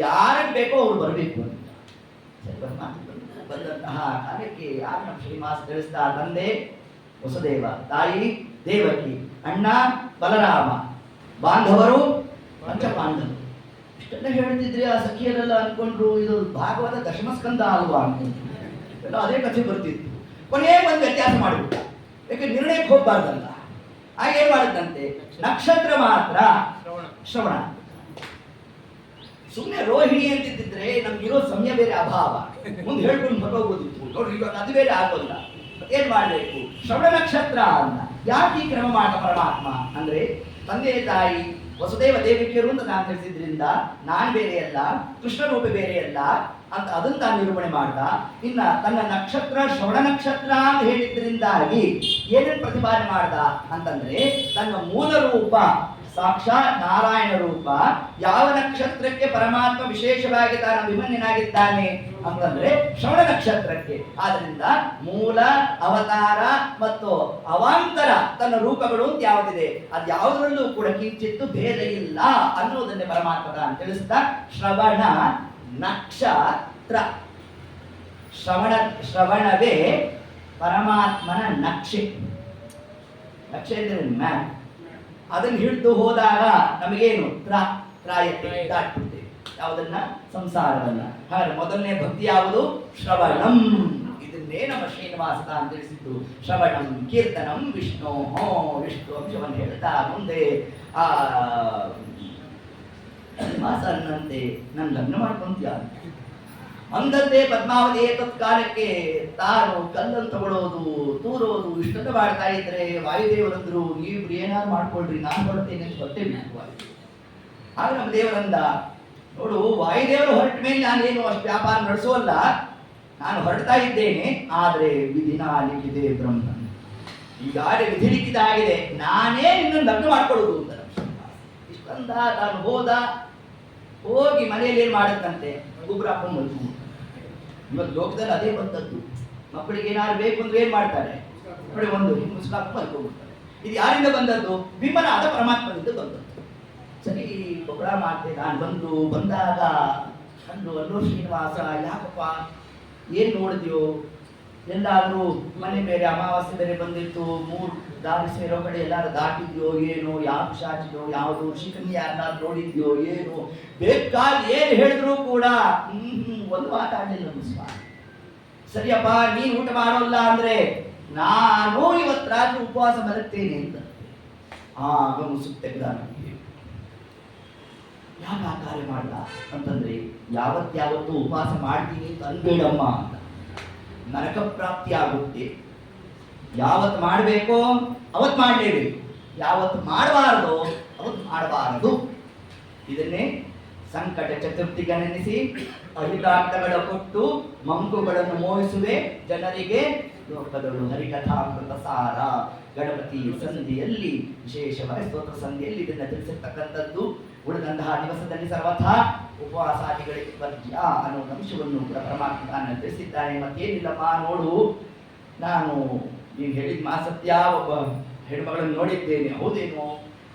ಯಾರಿಗೆ ಬೇಕೋ ಅವ್ರು ಬರಬೇಕು ಅಂತ. ಬಂದಂತಹ ಕಾರ್ಯಕ್ಕೆ ಯಾರು ನಮ್ಮ ಶ್ರೀನಿವಾಸ ತಿಳಿಸ್ತಾ, ತಂದೆ ವಸುದೇವ, ತಾಯಿ ದೇವಕಿ, ಅಣ್ಣ ಬಲರಾಮ, ಬಾಂಧವರು ಪಂಚಪಾಂಡವರು ಇಷ್ಟೆಲ್ಲ ಹೇಳ್ತಿದ್ರೆ ಆ ಸಖಿಯರೆಲ್ಲ ಅನ್ಕೊಂಡ್ರು ಇದು ಭಾಗವತ ದಶಮಸ್ಕಂದ ಅಲ್ವಾ ಅನ್ಕೊಂಡ್ರು. ಎಲ್ಲ ಅದೇ ಕಥೆ ಬರ್ತಿತ್ತು. ಕೊನೆಗೆ ಒಂದು ವ್ಯತ್ಯಾಸ ಮಾಡಿಬಿಟ್ಟ, ಯಾಕೆ ನಿರ್ಣಯಕ್ಕೆ ಹೋಗ್ಬಾರ್ದಲ್ಲ. ಹಾಗೇನ್ ಮಾಡಿದಂತೆ, ನಕ್ಷತ್ರ ಮಾತ್ರ ಶ್ರವಣ. ಸುಮ್ಮನೆ ರೋಹಿಣಿ ಅಂತಿದ್ದಿದ್ರೆ ನಮ್ಗಿರೋ ಸಮಯ ಬೇರೆ ಅಭಾವ, ಮುಂದೆ ಹೇಳ್ಕೊಂಡು ಹೊರಗೋಗೋದಿತ್ತು. ನೋಡ್ರಿ ಇವಾಗ ಅದು ಬೇರೆ ಆಗೋಲ್ಲ. ಏನ್ ಮಾಡ್ಬೇಕು, ಶ್ರವಣ ನಕ್ಷತ್ರ ಅಂತ. ಯಾಕೆ ಈ ಕ್ರಮ ಮಾಡ ಪರಮಾತ್ಮ ಅಂದ್ರೆ, ತಂದೆ ತಾಯಿ ವಸುದೇವ ದೇವಿಕೆಯರು ಅಂತ ನಾನು ತಿಳಿಸಿದ್ರಿಂದ ನಾನು ಬೇರೆ ಅಲ್ಲ, ಕೃಷ್ಣ ರೂಪ ಬೇರೆ ಅಲ್ಲ ಅಂತ ಅದನ್ನ ತಾನು ನಿರೂಪಣೆ ಮಾಡ್ದ. ಇನ್ನ ತನ್ನ ನಕ್ಷತ್ರ ಶ್ರವಣ ನಕ್ಷತ್ರ ಅಂತ ಹೇಳಿದ್ರಿಂದಾಗಿ ಏನೇನು ಪ್ರತಿಪಾದನೆ ಮಾಡ್ದ ಅಂತಂದ್ರೆ, ತನ್ನ ಮೂಲ ರೂಪ ಸಾಕ್ಷಾತ್ ನಾರಾಯಣ ರೂಪ ಯಾವ ನಕ್ಷತ್ರಕ್ಕೆ ಪರಮಾತ್ಮ ವಿಶೇಷವಾಗಿ ತಾನು ಅಭಿಮನ್ಯನಾಗಿದ್ದಾನೆ ಅಂತಂದ್ರೆ ಶ್ರವಣ ನಕ್ಷತ್ರಕ್ಕೆ. ಆದ್ರಿಂದ ಮೂಲ, ಅವತಾರ ಮತ್ತು ಅವಾಂತರ ತನ್ನ ರೂಪಗಳು ಅಂತ ಯಾವುದಿದೆ ಅದು ಯಾವುದರಲ್ಲೂ ಕೂಡ ಕಿಂಚಿತ್ತು ಭೇದ ಇಲ್ಲ ಅನ್ನೋದನ್ನೇ ಪರಮಾತ್ಮ ತಾನು ತಿಳಿಸ್ತಾ, ಶ್ರವಣ ನಕ್ಷತ್ರ. ಶ್ರವಣವೇ ಪರಮಾತ್ಮನ ನಕ್ಷೆ. ನಕ್ಷೆ ಅಂದ್ರೆ ಮ್ಯಾಪ್. ಅದನ್ನು ಹಿಡಿದು ಹೋದಾಗ ನಮಗೇನು ತ್ರಾಯತೆ ದಾಟ್ಬಿಡ್ತೇವೆ. ಯಾವುದನ್ನ, ಸಂಸಾರವನ್ನ. ಹಾಗೆ ಮೊದಲನೇ ಭಕ್ತಿ ಯಾವುದು, ಶ್ರವಣಂ. ಇದನ್ನೇ ನಮ್ಮ ಶ್ರೀನಿವಾಸ ಅಂತ ತಿಳಿಸಿದ್ದು. ಶ್ರವಣಂ ಕೀರ್ತನಂ ವಿಷ್ಣು ಅಂಶವನ್ನು ಹೇಳ್ತಾ ಮುಂದೆ ಆ ಶ್ರೀನಿವಾಸ ಅನ್ನಂತೆ ನನ್ನ ಲಗ್ನ ಮಾಡ್ಕೊಂತೀಯ ಅಂದಂತೆ ಪದ್ಮಾವತಿ ತತ್ಕಾಲಕ್ಕೆ ತಾನು ಕಲ್ಲನ್ನು ತಗೊಳ್ಳೋದು, ತೂರೋದು ಇಷ್ಟೆಲ್ಲ ಮಾಡ್ತಾ ಇದ್ರೆ ವಾಯುದೇವರಂದ್ರು, ನೀವು ಏನಾದ್ರು ಮಾಡ್ಕೊಳ್ರಿ, ನಾನು ಹೊರಡ್ತೇನೆ ಅಂತ ಗೊತ್ತೇ ಬಿಟ್ಟು. ಆಗ ನಮ್ಮ ದೇವರಂದ, ನೋಡು ವಾಯುದೇವರು ಹೊರಟ ಮೇಲೆ ನಾನೇನು ಅಷ್ಟು ವ್ಯಾಪಾರ ನಡೆಸೋಲ್ಲ, ನಾನು ಹೊರಡ್ತಾ ಇದ್ದೇನೆ, ಆದ್ರೆ ವಿಧಿನ ಲಿಖಿತೆ ಬ್ರಹ್ಮ. ಈಗಾಗಲೇ ವಿಧಿ ಲಿಖಿತ ಆಗಿದೆ, ನಾನೇ ನಿನ್ನನ್ನು ಲಗ್ನ ಮಾಡ್ಕೊಳ್ಳೋದು ಅಂತ. ಇಷ್ಟಂದ ತಾನು ಹೋಗಿ ಮನೆಯಲ್ಲಿ ಏನ್ ಮಾಡತ್ತಂತೆ, ಗುಬ್ರಾಪ ಮಲ್ಕು. ಇವತ್ತು ಲೋಕದಲ್ಲಿ ಅದೇ ಬಂದದ್ದು. ಮಕ್ಕಳಿಗೆ ಏನಾದ್ರು ಬೇಕು ಅಂದ್ರೆ ಏನ್ ಮಾಡ್ತಾರೆ, ನೋಡಿ ಒಂದು ಮುಸ್ಲಾಕ್ ಮಲ್ಕೊಂಡ್ಬಿಡ್ತಾರೆ. ಇದು ಯಾರಿಂದ ಬಂದದ್ದು, ವಿಮನಾದ ಪರಮಾತ್ಮನಿಂದ ಬಂದದ್ದು. ಸರಿ ಗೊಬ್ಬರ ಮಾಡ್ತೇನೆ ನಾನು ಬಂದಾಗ ಅಲ್ಲೋ ಶ್ರೀನಿವಾಸ, ಯಾಕಪ್ಪ ಏನ್ ನೋಡಿದ್ಯೋ, ಎಲ್ಲಾದ್ರೂ ಮನೆ ಬೇರೆ ಅಮಾವಾಸ್ಯೆ ಬೇರೆ ಬಂದಿತ್ತು, 3 ದಾರಿ ಸೇರೋ ಕಡೆ ಎಲ್ಲಾರು ದಾಟಿದ್ಯೋ ಏನೋ, ಯಾವ ಶಾಚಿದ್ಯೋ, ಯಾವುದು ಶಿಖಂಡಿ ಯಾರನ್ನಾರು ನೋಡಿದ್ಯೋ ಏನು, ಬೇಕಾದ ಏನ್ ಹೇಳಿದ್ರು ಕೂಡ ಒಂದು ಮಾತಾಡಲಿಲ್ಲ ಸ್ವಾಮಿ. ಸರಿಯಪ್ಪ ನೀನ್ ಊಟ ಮಾಡೋಲ್ಲ ಅಂದ್ರೆ ನಾನು ಇವತ್ತು ರಾತ್ರಿ ಉಪವಾಸ ಮಲಗ್ತೇನೆ ಅಂತ. ಆಗ ಮುಸುಕ್ ತೆಗೆದ. ಯಾಕೆ ಆ ಕಾರ್ಯ ಮಾಡಲ್ಲ ಅಂತಂದ್ರೆ, ಯಾವತ್ತು ಉಪವಾಸ ಮಾಡ್ತೀನಿ ಅಂತ ಅನ್ಬೇಡಮ್ಮ ಅಂತ. ನರಕ ಪ್ರಾಪ್ತಿ ಆಗುತ್ತೆ. ಯಾವತ್ತು ಮಾಡಬೇಕೋ ಅವತ್ತು ಮಾಡಲೇಬೇಕು, ಯಾವತ್ತು ಮಾಡಬಾರದು ಅವತ್ತು ಮಾಡಬಾರದು. ಇದನ್ನೇ ಸಂಕಟ ಚತುರ್ಥಿಗನೆನಿಸಿ ಅಹಿತಾರ್ಥಗಳ ಕೊಟ್ಟು ಮಂಕುಗಳನ್ನು ಮೋಹಿಸುವೆ ಜನರಿಗೆ, ಲೋಕದಳು ಹರಿಕಥಾಮೃತ ಸಾರ. ಗಣಪತಿ ಸಂಧಿಯಲ್ಲಿ ವಿಶೇಷವಾಗಿ ಸ್ತೋತ್ರ ಸಂಧಿಯಲ್ಲಿ ಇದನ್ನ ತಿಳಿಸಿರ್ತಕ್ಕಂಥದ್ದು. ಉಳಿದಂತಹ ದಿವಸದಲ್ಲಿ ಸರ್ವಥಾ ಉಪವಾಸಾದಿಗಳಿಗೆ ವರ್ಜ್ಯ ಅನ್ನೋ ಅಂಶವನ್ನು ಕೂಡ ಪರಮಾತ್ಮ ತಾನು ತಿಳಿಸಿದ್ದಾನೆ. ಮತ್ತೇನಿಲ್ಲಮ್ಮ ನೋಡು, ನಾನು ನೀನು ಹೇಳಿದ ಮಾಸತ್ಯ, ಒಬ್ಬ ಹೆಣ್ಮಗಳನ್ನು ನೋಡಿದ್ದೇನೆ, ಹೌದೇನೋ,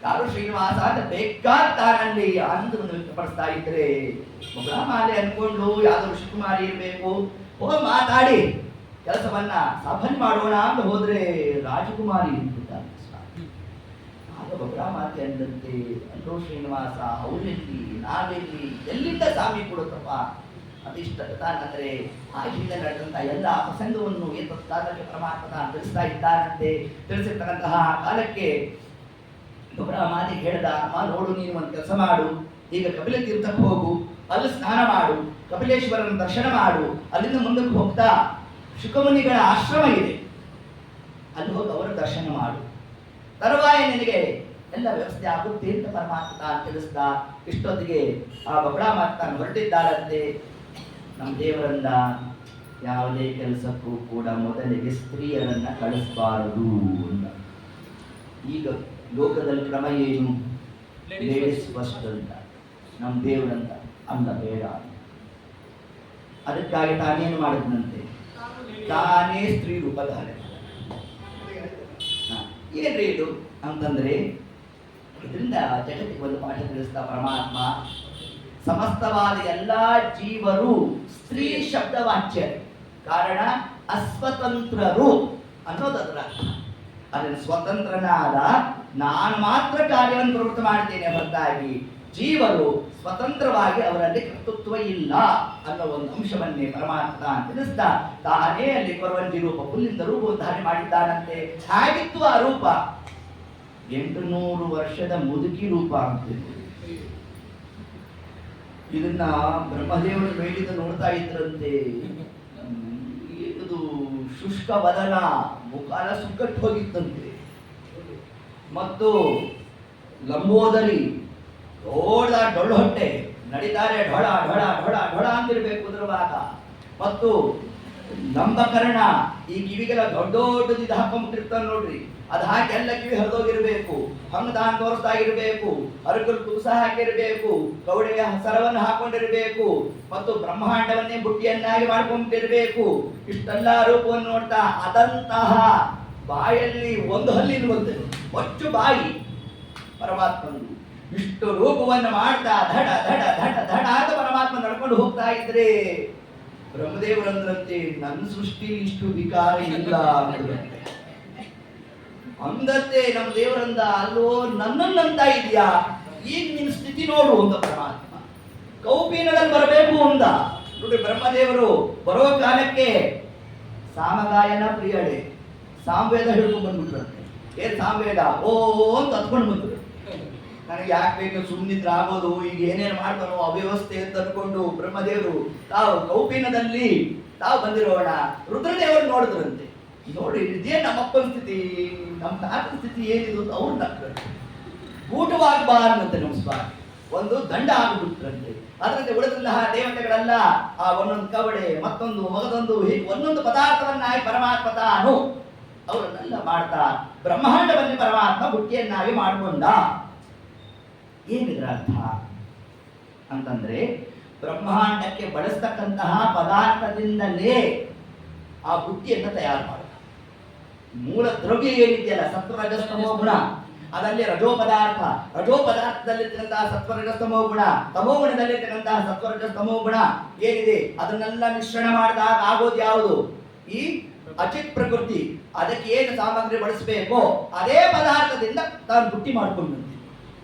ಯಾರು ಶ್ರೀನಿವಾಸ ಅಂತ ಬೇಕಾದ ತಾನಲ್ಲಿ ಆನಂದವನ್ನು ವ್ಯಕ್ತಪಡಿಸ್ತಾ ಇದ್ರೆ ಮಾಲೆ ಅನ್ಕೊಂಡು ಯಾವ್ದು ಋಷಿಕುಮಾರಿ ಇರಬೇಕು, ಹೋಗಿ ಮಾತಾಡಿ ಕೆಲಸವನ್ನ ಸಫಲ ಮಾಡೋಣ ಅಂತ ಹೋದ್ರೆ ರಾಜಕುಮಾರಿ ಇರ್ಬಿಟ್ಟಾರೆ. ಆಗ ಬಬ್ರಾಮಾತೆ ಅಂದಂತೆ, ಅಲ್ಲೋ ಶ್ರೀನಿವಾಸ ಅವರೆಲ್ಲಿ ನಾವೆಲ್ಲಿ, ಎಲ್ಲಿಂದ ಸ್ವಾಮಿ ಕೊಡುತ್ತಪ್ಪ ಅದಿಷ್ಟ ತಾನಂದ್ರೆ ಆ ಹಿಂದೆ ನಡೆದಂತ ಎಲ್ಲ ಪ್ರಸಂಗವನ್ನು ಏತತ್ಕಾಲಕ್ಕೆ ಪರಮಾತ್ಮ ತಾನು ತಿಳಿಸ್ತಾ ಇದ್ದಾನಂತೆ. ತಿಳಿಸಿರ್ತಕ್ಕಂತಹ ಕಾಲಕ್ಕೆ ಬಬ್ರಾಮಾತೆ ಹೇಳ್ದ, ಅಮ್ಮ ನೋಡು, ನೀನು ಒಂದು ಕೆಲಸ ಮಾಡು, ಈಗ ಕಪಿಲ ತೀರ್ಥಕ್ಕೆ ಹೋಗು, ಅಲ್ಲಿ ಸ್ನಾನ ಮಾಡು, ಕಪಿಲೇಶ್ವರನ ದರ್ಶನ ಮಾಡು, ಅಲ್ಲಿಂದ ಮುಂದಕ್ಕೆ ಹೋಗ್ತಾ ಶುಕಮುನಿಗಳ ಆಶ್ರಮ ಇದೆ, ಅಲ್ಲಿ ಹೋಗಿ ಅವರ ದರ್ಶನ ಮಾಡು, ತರುವಾಯ ನಿನಗೆ ಎಲ್ಲ ವ್ಯವಸ್ಥೆ ಆಗುತ್ತೆ ಅಂತ ಪರಮಾತ್ಮ ತಾನು ತಿಳಿಸ್ತಾ ಇಷ್ಟೊತ್ತಿಗೆ ಆ ಬಬ್ರಾಮಾತೆ ತಾನು ಹೊರಟಿದ್ದಾಳಂತೆ. ನಮ್ಮ ದೇವರನ್ನ ಯಾವುದೇ ಕೆಲಸಕ್ಕೂ ಕೂಡ ಮೊದಲಿಗೆ ಸ್ತ್ರೀಯರನ್ನ ಕಳಿಸಬಾರದು ಅಂತ. ಈಗ ಲೋಕದಲ್ಲಿ ಕ್ರಮ ಏನು, ಲೇಡೀಸ್ ಫಸ್ಟ್ ಅಂತ, ನಮ್ಮ ದೇವರಂತ ಅಲ್ಲ, ಬೇಡ. ಅದಕ್ಕಾಗಿ ತಾನೇನು ಮಾಡಿದ್ನಂತೆ, ತಾನೇ ಸ್ತ್ರೀ ರೂಪಧಾರೆ. ಏನ್ರಿ ಇದು ಅಂತಂದ್ರೆ, ಇದರಿಂದ ಜಗತ್ತಿಗೆ ಒಂದು ಪಾಠ ತಿಳಿಸ್ತಾ ಪರಮಾತ್ಮ, ಸಮಸ್ತವಾದ ಎಲ್ಲಾ ಜೀವರು ಸ್ತ್ರೀ ಶಬ್ದವಾಚ್ಯ. ಕಾರಣ ಅಸ್ವತಂತ್ರರು ಅನ್ನೋದರ ಅರ್ಥ. ಅದನ್ನು ಸ್ವತಂತ್ರನಾದ ನಾನು ಮಾತ್ರ ಕಾರ್ಯವನ್ನು ಪ್ರವೃತ್ತ ಮಾಡ್ತೇನೆ ಹೊರತಾಗಿ ಜೀವರು ಸ್ವತಂತ್ರವಾಗಿ ಅವರಲ್ಲಿ ಕರ್ತೃತ್ವ ಇಲ್ಲ ಅನ್ನೋ ಒಂದು ಅಂಶವನ್ನೇ ಪರಮಾತ್ಮ ತಿಳಿಸ್ತಾ ತಾನೇ ಅಲ್ಲಿ ಕೊರವಂಜಿ ರೂಪ ಪುಲ್ಲಿಂದ ರೂಪ ಧಾರಣೆ ಮಾಡಿದ್ದಾನಂತೆ. ಹಾಗಿತ್ತು ಆ ರೂಪ 800 ವರ್ಷದ ಮುದುಕಿ ರೂಪ ಅಂತಿತ್ತು. ಇದನ್ನ ಬ್ರಹ್ಮದೇವರು ಮೇಲಿಂದ ನೋಡ್ತಾ ಇದ್ರಂತೆ. ಇದು ಶುಷ್ಕ ವದನ, ಮುಖಾಲ ಸುಕ್ಕಟ್ಟು ಹೋಗಿತ್ತಂತೆ. ಮತ್ತು ಲಂಬೋದರಿ ದೊಡ್ಡ ಡೊಳ್ಳು ಹೊಟ್ಟೆ, ನಡಿತಾರೆ ಢೊಳ ಢೊಳ ಢೊಳ ಢೊಳ ಅಂತಿರ್ಬೇಕು ಉದುರುವಾಗ. ಮತ್ತು ಲಂಬಕರ್ಣ, ಈ ಕಿವಿಗೆಲ್ಲ ದೊಡ್ಡ ದೊಡ್ಡದು ಇದು ಹಾಕೊಂಡ್ಬಿಟ್ಟಿರ್ತಾನೆ ನೋಡ್ರಿ, ಅದು ಹಾಕಿ ಎಲ್ಲ ಕಿವಿ ಹರಿದೋಗಿರ್ಬೇಕು, ಹಂಗ ತಾನು ತೋರಿಸ್ತಾ ಇರಬೇಕು, ಅರಕಲ್ ಕುಸ ಹಾಕಿರ್ಬೇಕು, ಕೌಡೆಯ ಸರವನ್ನು ಹಾಕೊಂಡಿರ್ಬೇಕು, ಮತ್ತು ಬ್ರಹ್ಮಾಂಡವನ್ನೇ ಬುಟ್ಟಿಯನ್ನಾಗಿ ಮಾಡ್ಕೊಂಡಿರ್ಬೇಕು. ಇಷ್ಟೆಲ್ಲ ರೂಪವನ್ನು ನೋಡ್ತಾ ಅದಂತಹ ಬಾಯಲ್ಲಿ ಒಂದು ಹಲ್ಲಿನ ಬಂತು, ಒಟ್ಟು ಬಾಯಿ ಪರಮಾತ್ಮನು ಇಷ್ಟು ರೂಪವನ್ನು ಮಾಡ್ತಾ ಧಡ ಧಡ ಧಡ ಧಡ ಅಂತ ಪರಮಾತ್ಮ ನಡ್ಕೊಂಡು ಹೋಗ್ತಾ ಇದ್ರೆ ಬ್ರಹ್ಮದೇವರಂದ್ರಂತೆ ನನ್ನ ಸೃಷ್ಟಿ ಇಷ್ಟು ವಿಕಾರ ಇಲ್ಲ ಅಂದತ್ತೆ. ನಮ್ಮ ದೇವರಂದ ಅಲ್ಲೋ ನನ್ನನ್ನಂತ ಇದೆಯಾ, ಈಗ ನಿನ್ನ ಸ್ಥಿತಿ ನೋಡು ಅಂತ ಪರಮಾತ್ಮ ಕೌಪೀನದಲ್ಲಿ ಬರಬೇಕು ಅಂದ. ನೋಡಿ ಬ್ರಹ್ಮದೇವರು ಬರೋ ಕಾಲಕ್ಕೆ ಸಾಮಗಾಯನ ಪ್ರಿಯಳೆ ಸಾಮವೇದ ಹಿಡ್ಕೊಂಡು ಬಂದ್ಬಿಟ್ರಂತೆ. ಏನ್ ಸಾಮವೇದ ಓ ಅಂತ ಹತ್ಕೊಂಡು ಬಂದ್ರು. ನನಗೆ ಯಾಕೆ ಬೇಕು ಸುಮ್ಮನಿದ್ರೆ ಆಗೋದು, ಈಗ ಏನೇನು ಮಾಡ್ತಾನೋ ಅವ್ಯವಸ್ಥೆ ಅಂತ ಅನ್ಕೊಂಡು ಬ್ರಹ್ಮದೇವರು ತಾವು ಕೌಪೀನದಲ್ಲಿ ತಾವು ಬಂದಿರೋಣ. ರುದ್ರದೇವರು ನೋಡಿದ್ರಂತೆ, ನೋಡಿ ಇದೇ ನಮ್ಮಪ್ಪನ ಸ್ಥಿತಿ, ನಮ್ಮ ತಾತನ ಸ್ಥಿತಿ ಏನಿದು ಅಂತ ಅವ್ರು ನಕ್ಕರಂತೆ. ಊಟವಾಗಬಾರದಂತೆ ನಮ್ಮ ಸ್ವಾಮಿ ಒಂದು ದಂಡ ಆಗಿಬಿಟ್ರಂತೆ. ಅದರಂತೆ ಉಳಿದಂತಹ ದೇವತೆಗಳೆಲ್ಲ ಆ ಒಂದೊಂದು ಕವಡೆ ಮತ್ತೊಂದು ಮಗದೊಂದು ಹೀಗೆ ಒಂದೊಂದು ಪದಾರ್ಥವನ್ನಾಗಿ ಪರಮಾತ್ಮ ತಾನು ಅವರನ್ನೆಲ್ಲ ಮಾಡ್ತಾ ಬ್ರಹ್ಮಾಂಡವನ್ನೇ ಪರಮಾತ್ಮ ಬುಟ್ಟಿಯನ್ನಾಗಿ ಮಾಡಿಕೊಂಡ. ಏನಿದ್ರ ಅರ್ಥ ಅಂತಂದ್ರೆ ಬ್ರಹ್ಮಾಂಡಕ್ಕೆ ಬಳಸ್ತಕ್ಕಂತಹ ಪದಾರ್ಥದಿಂದಲೇ ಆ ಬುಟ್ಟಿಯನ್ನು ತಯಾರು ಮಾಡ. ಮೂಲ ದ್ರವ್ಯ ಏನಿದೆಯಲ್ಲ ಸತ್ವರಜಸ್ತಮೋ ಗುಣ, ಅದರಲ್ಲಿ ರಜೋ ಪದಾರ್ಥದಲ್ಲಿರ್ತಕ್ಕಂತಹ ಸತ್ವರಜಸ್ತಮೋ ಗುಣ, ತಮೋ ಗುಣದಲ್ಲಿರ್ತಕ್ಕಂತಹ ಸತ್ವರಜಸ್ತಮೋ ಗುಣ ಏನಿದೆ ಅದನ್ನೆಲ್ಲ ಮಿಶ್ರಣ ಮಾಡಿದಾಗ ಆಗೋದು ಯಾವುದು? ಈ ಅಚಿತ್ ಪ್ರಕೃತಿ. ಅದಕ್ಕೆ ಏನು ಸಾಮಗ್ರಿ ಬಳಸಬೇಕೋ ಅದೇ ಪದಾರ್ಥದಿಂದ ತಾನು ಬುಟ್ಟಿ ಮಾಡಿಕೊಂಡು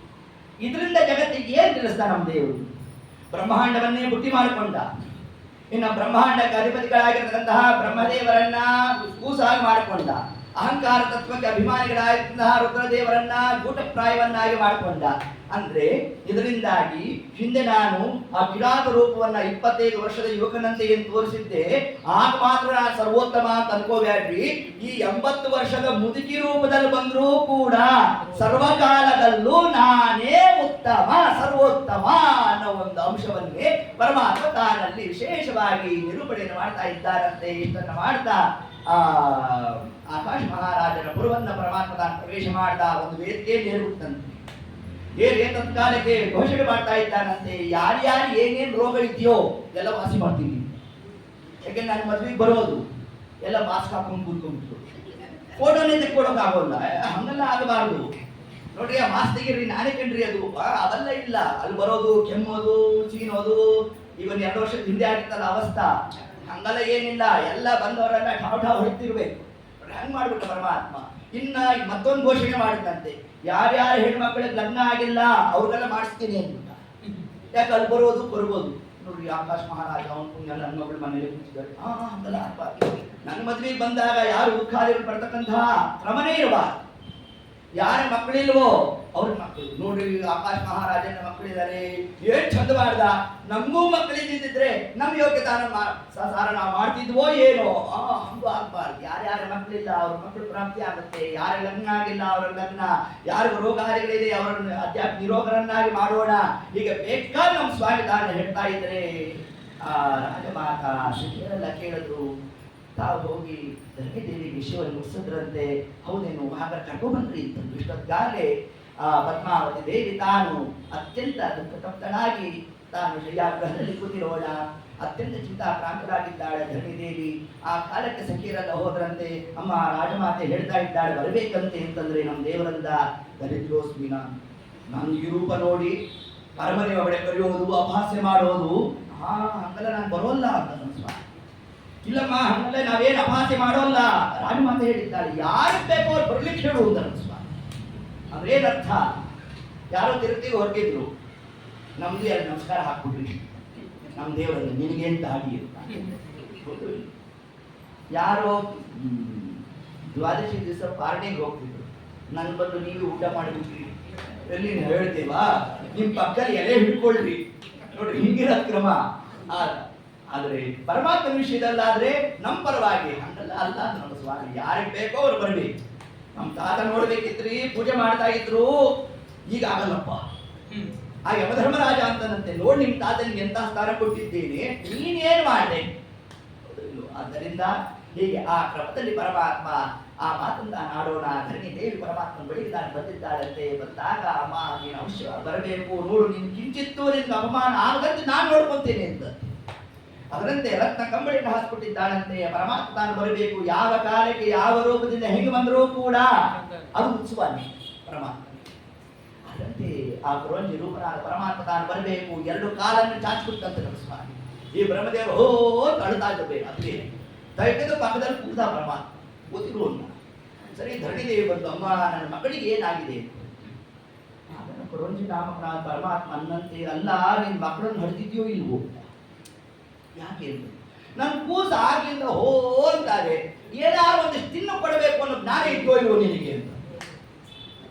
ಇದರಿಂದ ಜಗತ್ತಿಗೆ ಏನ್ ತಿಳಿಸ್ತಾ ನಮ್ಮ ದೇವರು? ಬ್ರಹ್ಮಾಂಡವನ್ನೇ ಬುಟ್ಟಿ ಮಾಡಿಕೊಂಡ. ಇನ್ನು ಬ್ರಹ್ಮಾಂಡಕ್ಕೆ ಅಧಿಪತಿಗಳಾಗಿರತಕ್ಕಂತಹ ಬ್ರಹ್ಮದೇವರನ್ನ ಕೂಸಾಗಿ ಮಾಡಿಕೊಂಡ. ಅಹಂಕಾರ ತತ್ವಕ್ಕೆ ಅಭಿಮಾನಿಗಳಾಗಿದ್ದಂತಹ ರುದ್ರದೇವರನ್ನ ಗೂಟಪ್ರಾಯವನ್ನಾಗಿ ಮಾಡಿಕೊಂಡ. ಅಂದ್ರೆ ಇದರಿಂದಾಗಿ ಹಿಂದೆ ನಾನು ಆ ಕಿರಾತ ರೂಪವನ್ನ 25 ವರ್ಷದ ಯುವಕನಂತೆ ಏನು ತೋರಿಸಿದ್ದೆ, ಆಗ ಮಾತ್ರ ನಾನು ಸರ್ವೋತ್ತಮ ಅಂತ ಅನ್ಕೋಬೇಡ್ರಿ. ಈ 80 ವರ್ಷದ ಮುದುಕಿ ರೂಪದಲ್ಲಿ ಬಂದರೂ ಕೂಡ ಸರ್ವಕಾಲದಲ್ಲೂ ನಾನೇ ಉತ್ತಮ ಸರ್ವೋತ್ತಮ ಅನ್ನೋ ಒಂದು ಅಂಶವನ್ನೇ ಪರಮಾತ್ಮ ತಾನಲ್ಲಿ ವಿಶೇಷವಾಗಿ ನಿರೂಪಣೆಯನ್ನು ಮಾಡ್ತಾ ಇದ್ದಾರಂತೆ. ಇಷ್ಟನ್ನು ಮಾಡ್ತಾ ಆಕಾಶ ಮಹಾರಾಜನ ಪುರವನ್ನ ಪರಮಾತ್ಮ ತಾನು ಪ್ರವೇಶ ಮಾಡ್ತಾ ಒಂದು ವೇದಿಕೆಯಲ್ಲಿ ಏರ್ಬಿಡ್ತಂತೆ. ತತ್ಕಾಲಕ್ಕೆ ಘೋಷಣೆ ಮಾಡ್ತಾ ಇದ್ದಾನಂತೆ, ಯಾರ್ಯಾರು ಏನೇನು ರೋಗ ಇದೆಯೋ ಎಲ್ಲ ವಾಸಿ ಮಾಡ್ತೀನಿ. ಯಾಕೆಂದ್ರೆ ನಾನು ಮದ್ವೆಗೆ ಬರೋದು ಎಲ್ಲ ಮಾಸ್ಕ್ ಹಾಕೊಂಡು ಕೂತ್ಕೊಂಡ್ಬಿಟ್ಟು ಫೋಟೋನೇ ತೆಕ್ಕೊಡೋಕೆ ಆಗೋಲ್ಲ, ಹಂಗೆಲ್ಲ ಆಗಬಾರ್ದು. ನೋಡ್ರಿ ಆ ಮಾಸ್ಕ್ ತೆಗೀರಿ, ನಾನೇ ಕಂಡ್ರಿ ಅದು ಅವೆಲ್ಲ ಇಲ್ಲ. ಅಲ್ಲಿ ಬರೋದು ಕೆಮ್ಮೋದು ಚೀನೋದು, ಇವನ್ 2 ವರ್ಷದ ಹಿಂದೆ ಆಗಿತ್ತಲ್ಲ ಅವಸ್ಥಾ, ಹಂಗೆಲ್ಲ ಏನಿಲ್ಲ. ಎಲ್ಲ ಬಂದವರೆಲ್ಲ ಠಾವ್ ಠಾವ್ ಹೊಡಿತಿರ್ಬೇಕು. ಹಂಗ್ ಮಾಡ್ಬಿಟ್ಟ ಪರಮಾತ್ಮ. ಇನ್ನ ಮತ್ತೊಂದು ಘೋಷಣೆ ಮಾಡಿದಂತೆ, ಯಾರ್ಯಾರು ಹೆಣ್ಮಕ್ಳಿಗೆ ಲಗ್ನ ಆಗಿಲ್ಲ ಅವ್ರಿಗೆಲ್ಲ ಮಾಡಿಸ್ತೀನಿ ಅಂದ್ಬಿಟ್ಟ. ಯಾಕೆ ಅಲ್ಲಿ ಬರೋದು ಬರ್ಬೋದು. ನೋಡ್ರಿ ಆಕಾಶ ಮಹಾರಾಜ ಅವನ ಪುಣ್ಯ ನನ್ನ ಮಗಳು ಮನೇಲಿ ಕೂತಿದ್ದಾರೆ. ಹಂಗಲ್ಲ ಆಗ್ಬಾರ್ದು. ನನ್ನ ಮದ್ವೆಗೆ ಬಂದಾಗ ಯಾರು ಉತ್ಖಾಲಿಗಳು ಪಡ್ತಕ್ಕಂತಹ ಕ್ರಮನೇ ಇರಬಾರ್ದು. ಯಾರ ಮಕ್ಕಳಿಲ್ವೋ ಅವ್ರ ಮಕ್ಕಳು ನೋಡ್ರಿ, ಆಕಾಶ ಮಹಾರಾಜನ ಮಕ್ಕಳಿದ್ದಾರೆ, ಏನ್ ಚಂದ ಮಾಡ್ದ. ನಮಗೂ ಮಕ್ಕಳಿದ್ದಿದ್ರೆ ನಮ್ ಯೋಗ್ಯತಾನ ಸಾರ ನಾವು ಮಾಡ್ತಿದ್ವೋ ಏನೋ. ಹಂಗೂ ಆಗ್ಬಾರ್ದು. ಯಾರ್ಯಾರ ಮಕ್ಕಳಿಲ್ಲ ಅವ್ರ ಮಕ್ಕಳು ಪ್ರಾಪ್ತಿ ಆಗುತ್ತೆ. ಯಾರ ಲಗ್ನ ಆಗಿಲ್ಲ ಅವರ ಲಗ್ನ, ಯಾರಿಗೂ ರೋಗಾದಿಗಳಿದೆ ಅವರನ್ನು ಅಧ್ಯಾತ್ಮ ನಿರೋಗರನ್ನಾಗಿ ಮಾಡೋಣ. ಈಗ ಬೇಕಾದ್ರೆ ನಮ್ಮ ಸ್ವಾಮಿ ತಾನು ಹೇಳ್ತಾ ಇದ್ರೆ ಆ ರಾಜಮಾತಾ ಶ್ರೀಯರೆಲ್ಲ ಕೇಳಿದ್ರು. ತಾವು ಹೋಗಿ ಧರ್ಮದೇವಿ ವಿಷಯವನ್ನು ಮುಗಿಸಿದ್ರಂತೆ. ಹೌದೇನು, ಹಾಗಾದ್ರೆ ಕರ್ಕೊಂಡ್ಬಂದ್ರಿ ಅಂತಂದು. ಇಷ್ಟೊತ್ತಿಗಾಗಲೇ ಪದ್ಮಾವತಿ ದೇವಿ ತಾನು ಅತ್ಯಂತ ದುಃಖತಪ್ತಳಾಗಿ ತಾನು ಶಯ್ಯಾಗ್ರಹದಲ್ಲಿ ಕೂತಿರೋಣ, ಅತ್ಯಂತ ಚಿಂತಾಕ್ರಾಂತರಾಗಿದ್ದಾಳೆ ಧರ್ಮದೇವಿ. ಆ ಕಾಲಕ್ಕೆ ಸಖಿಯರೆಲ್ಲ ಹೋದ್ರಂತೆ. ಅಮ್ಮ ರಾಜಮಾತೆ ಹೇಳ್ತಾ ಇದ್ದಾಳೆ ಬರಬೇಕಂತೆ ಅಂತಂದ್ರೆ ನಮ್ಮ ದೇವರಂದ ದರಿದ್ರೋಸ್ಮಿನ, ನಾನು ಈ ರೂಪ ನೋಡಿ ಅರಮನೆ ಒಳಗಡೆ ಕರೆಯೋದು ಅಪಹಾಸ್ಯ ಮಾಡೋದು ಹಂಗಲ್ಲ ನಾನು ಬರೋಲ್ಲ ಅಂತ ನನ್ನ ಸ್ವಾಮಿ. ಇಲ್ಲಮ್ಮ ಹಂಗಲ್ಲ ನಾವೇನು ಅಪಹಾಸ್ಯ ಮಾಡೋಲ್ಲ. ರಾಜಮಾತೆ ಹೇಳಿದ್ದಾಳೆ ಯಾರಿಗೆ ಬೇಕೋ ಅವ್ರು ಬರ್ಲಿಕ್ಕೆ ಹೇಳು ಅಂತ ನನ್ನ ಸ್ವಾಮಿ. ಅಂದ್ರೆ ಏನರ್ಥ? ಯಾರೋ ತಿರುಪತಿಗೆ ಹೊರಗಿದ್ರು, ನಮ್ದು ಎರಡು ನಮಸ್ಕಾರ ಹಾಕ್ಬಿಡ್ರಿ ನಮ್ಮ ದೇವರನ್ನು ನಿನಗೆ ಅಂತ ಹಾಗೆ. ಯಾರೋ ದ್ವಾದಶಿ ದಿವಸ ಪಾರ್ಟಿಗೆ ಹೋಗ್ತಿದ್ರು, ನನ್ನ ಬಂದು ನೀವು ಊಟ ಮಾಡಿಬಿಟ್ರಿ ಎಲ್ಲಿ ಹೇಳ್ತೇವಾ, ನಿಮ್ಮ ಪಕ್ಕದಲ್ಲಿ ಎಲೆ ಹಿಡ್ಕೊಳ್ರಿ ನೋಡ್ರಿ, ಹಿಂಗಿರೋ ಕ್ರಮ. ಆದರೆ ಪರಮಾತ್ಮ ವಿಷಯದಲ್ಲಾದ್ರೆ ನಮ್ಮ ಪರವಾಗಿ ಹಂಗಲ್ಲ ಅಲ್ಲ. ನಮ್ಮ ಸ್ವಾಮಿ ಯಾರಿಗೆ ಬೇಕೋ ಅವ್ರು ಬರ್ಬೇಕು. ನಮ್ಮ ತಾತ ನೋಡ್ಬೇಕಿದ್ರಿ, ಪೂಜೆ ಮಾಡ್ತಾ ಇದ್ರು, ಈಗ ಆಗಲ್ಲಪ್ಪ. ಆ ಯಮಧರ್ಮರಾಜ ಅಂತನಂತೆ, ನೋಡಿ ನಿಮ್ ತಾತನಿಗೆ ಎಂತ ಸ್ಥಾನ ಕೊಟ್ಟಿದ್ದೇನೆ, ನೀನೇನ್ ಮಾಡಿದೆ. ಆದ್ದರಿಂದ ಹೀಗೆ ಆ ಕ್ರಮದಲ್ಲಿ ಪರಮಾತ್ಮ ಆ ಮಾತನ್ನ ಆಡೋಣ. ಧರಣಿ ದೇವಿ ಪರಮಾತ್ಮನ ಬಳಿಗೆ ನಾನು ಬಂದಿದ್ದಾಳಂತೆ. ಬಂದಾಗ ಅಮ್ಮ ನೀನು ಅವಶ್ಯ ಬರಬೇಕು, ನೋಡು ನಿನ್ ಕಿಂಚಿತ್ತು ನಿನ್ಗೆ ಅಪಮಾನ ಆಗಂತೆ ನಾನು ನೋಡ್ಕೊಂತೇನೆ ಅಂತ. ಅದರಂತೆ ರತ್ನ ಕಂಬಳಿನ ಹಾಸ್ಕೊಟ್ಟಿದ್ದಾಳಂತೆ. ಪರಮಾತ್ಮ ತಾನು ಬರಬೇಕು, ಯಾವ ಕಾಲಕ್ಕೆ ಯಾವ ರೂಪದಿಂದ ಹೆಂಗೆ ಬಂದರೂ ಕೂಡ ಅದು ಉತ್ಸವನೇ ಪರಮಾತ್ಮ. ಅದರಂತೆ ಆ ಪುರಂಜಿ ರೂಪನಾದ ಪರಮಾತ್ಮ ತಾನು ಬರಬೇಕು, ಎರಡು ಕಾಲನ್ನು ಚಾಚಿಬಿಟ್ಟಂತೆ ನಮ್ಮ ಸ್ವಾಮಿ. ಈ ಬ್ರಹ್ಮದೇವರು ಹೋ ಅಳುತ್ತಾ ಇರಬೇಕು, ಅದೇ ದೈತ್ಯದ ಪಕ್ಕದಲ್ಲಿ ಕೂದ ಪರಮಾತ್ಮ ಗೊತ್ತಿರು ಅಂತ. ಸರಿ, ಧರಣಿದೇವಿ ಬಂದು ಅಮ್ಮ ನನ್ನ ಮಕ್ಕಳಿಗೆ ಏನಾಗಿದೆ. ಅದನ್ನು ಪುರಂಜಿ ನಾಮಕನಾದ ಪರಮಾತ್ಮ ಅನ್ನಂತೆ, ಅಲ್ಲ ನಿನ್ ಮಕ್ಕಳನ್ನು ಹಡ್ದಿದ್ಯೋ ಇಲ್ವೋ. ಯಾಕೆ ನನ್ನ ಕೂಸ ಆಗ್ಲಿಂದ ಹೋ ಅಂತಾರೆ, ಏನಾದ್ರು ಒಂದಿಷ್ಟು ತಿನ್ನು ಕೊಡಬೇಕು ಅನ್ನೋ ಜ್ಞಾನ ಇದ್ಯೋ ಇಲ್ವೋ ನಿನಗೆ ಅಂತ.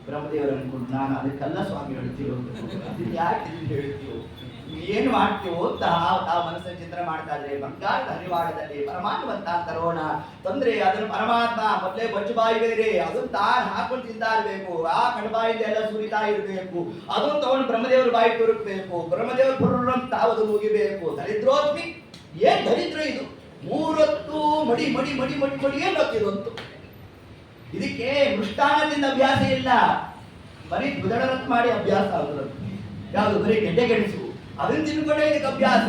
ಬ್ರಹ್ಮದೇವರು ಅನ್ಕೊಂಡು, ನಾನು ಅದಕ್ಕೆಲ್ಲ ಸ್ವಾಮಿ ಹೇಳ್ತಿರೋದು, ಅದಕ್ಕೆ ಯಾಕೆ ಹೇಳ್ತೀವೋ ಏನು ಮಾಡ್ತೀವೋ ಅಂತ ತಾವು ಮನಸ್ಸನ್ನು ಚಿಂತನೆ ಮಾಡ್ತಾ ಇದ್ರೆ, ಬಂಗಾರದ ಹರಿವಾಡದಲ್ಲಿ ಪರಮಾತ್ಮಂತ ತರೋಣ ತೊಂದ್ರೆ. ಅದನ್ನು ಪರಮಾತ್ಮ ಮೊದಲೇ ಬಚ್ಚು ಬಾಯಿ ಬೇರೆ, ಅದನ್ನು ತಾನು ಹಾಕೊಂಡು ತಿಂತಾ ಇರಬೇಕು. ಆ ಕಡಬಾಯಿಂದ ಎಲ್ಲ ಸುರಿತಾ ಇರಬೇಕು. ಅದನ್ನು ತಗೊಂಡು ಬ್ರಹ್ಮದೇವರು ಬಾಯಿ ತುರುಕ್ಬೇಕು. ಬ್ರಹ್ಮದೇವರು ಪುರ್ರಂತ ತಾವದು ಮುಗಿಬೇಕು. ದರಿದ್ರೋತ್ಮಿ, ಏನ್ ದರಿದ್ರ ಇದು, 3 ಹೊತ್ತು ಮಡಿ ಮಡಿ ಮಡಿ ಮಡಿ ಮಡಿ ಏನ್ ಗೊತ್ತಿದಂತು. ಇದಕ್ಕೆ ಮೃಷ್ಟಾನದಿಂದ ಅಭ್ಯಾಸ ಇಲ್ಲ, ಬರೀ ದುದಡರತ್ ಮಾಡಿ ಅಭ್ಯಾಸ ಆಗುದಂತೆ. ಯಾವುದು ಬರೀ ಗೆಡ್ಡೆ ಗೆಣಸು ಅದನ್ನ ತಿನ್ಕೊಂಡೇ ಇದಕ್ಕೆ ಅಭ್ಯಾಸ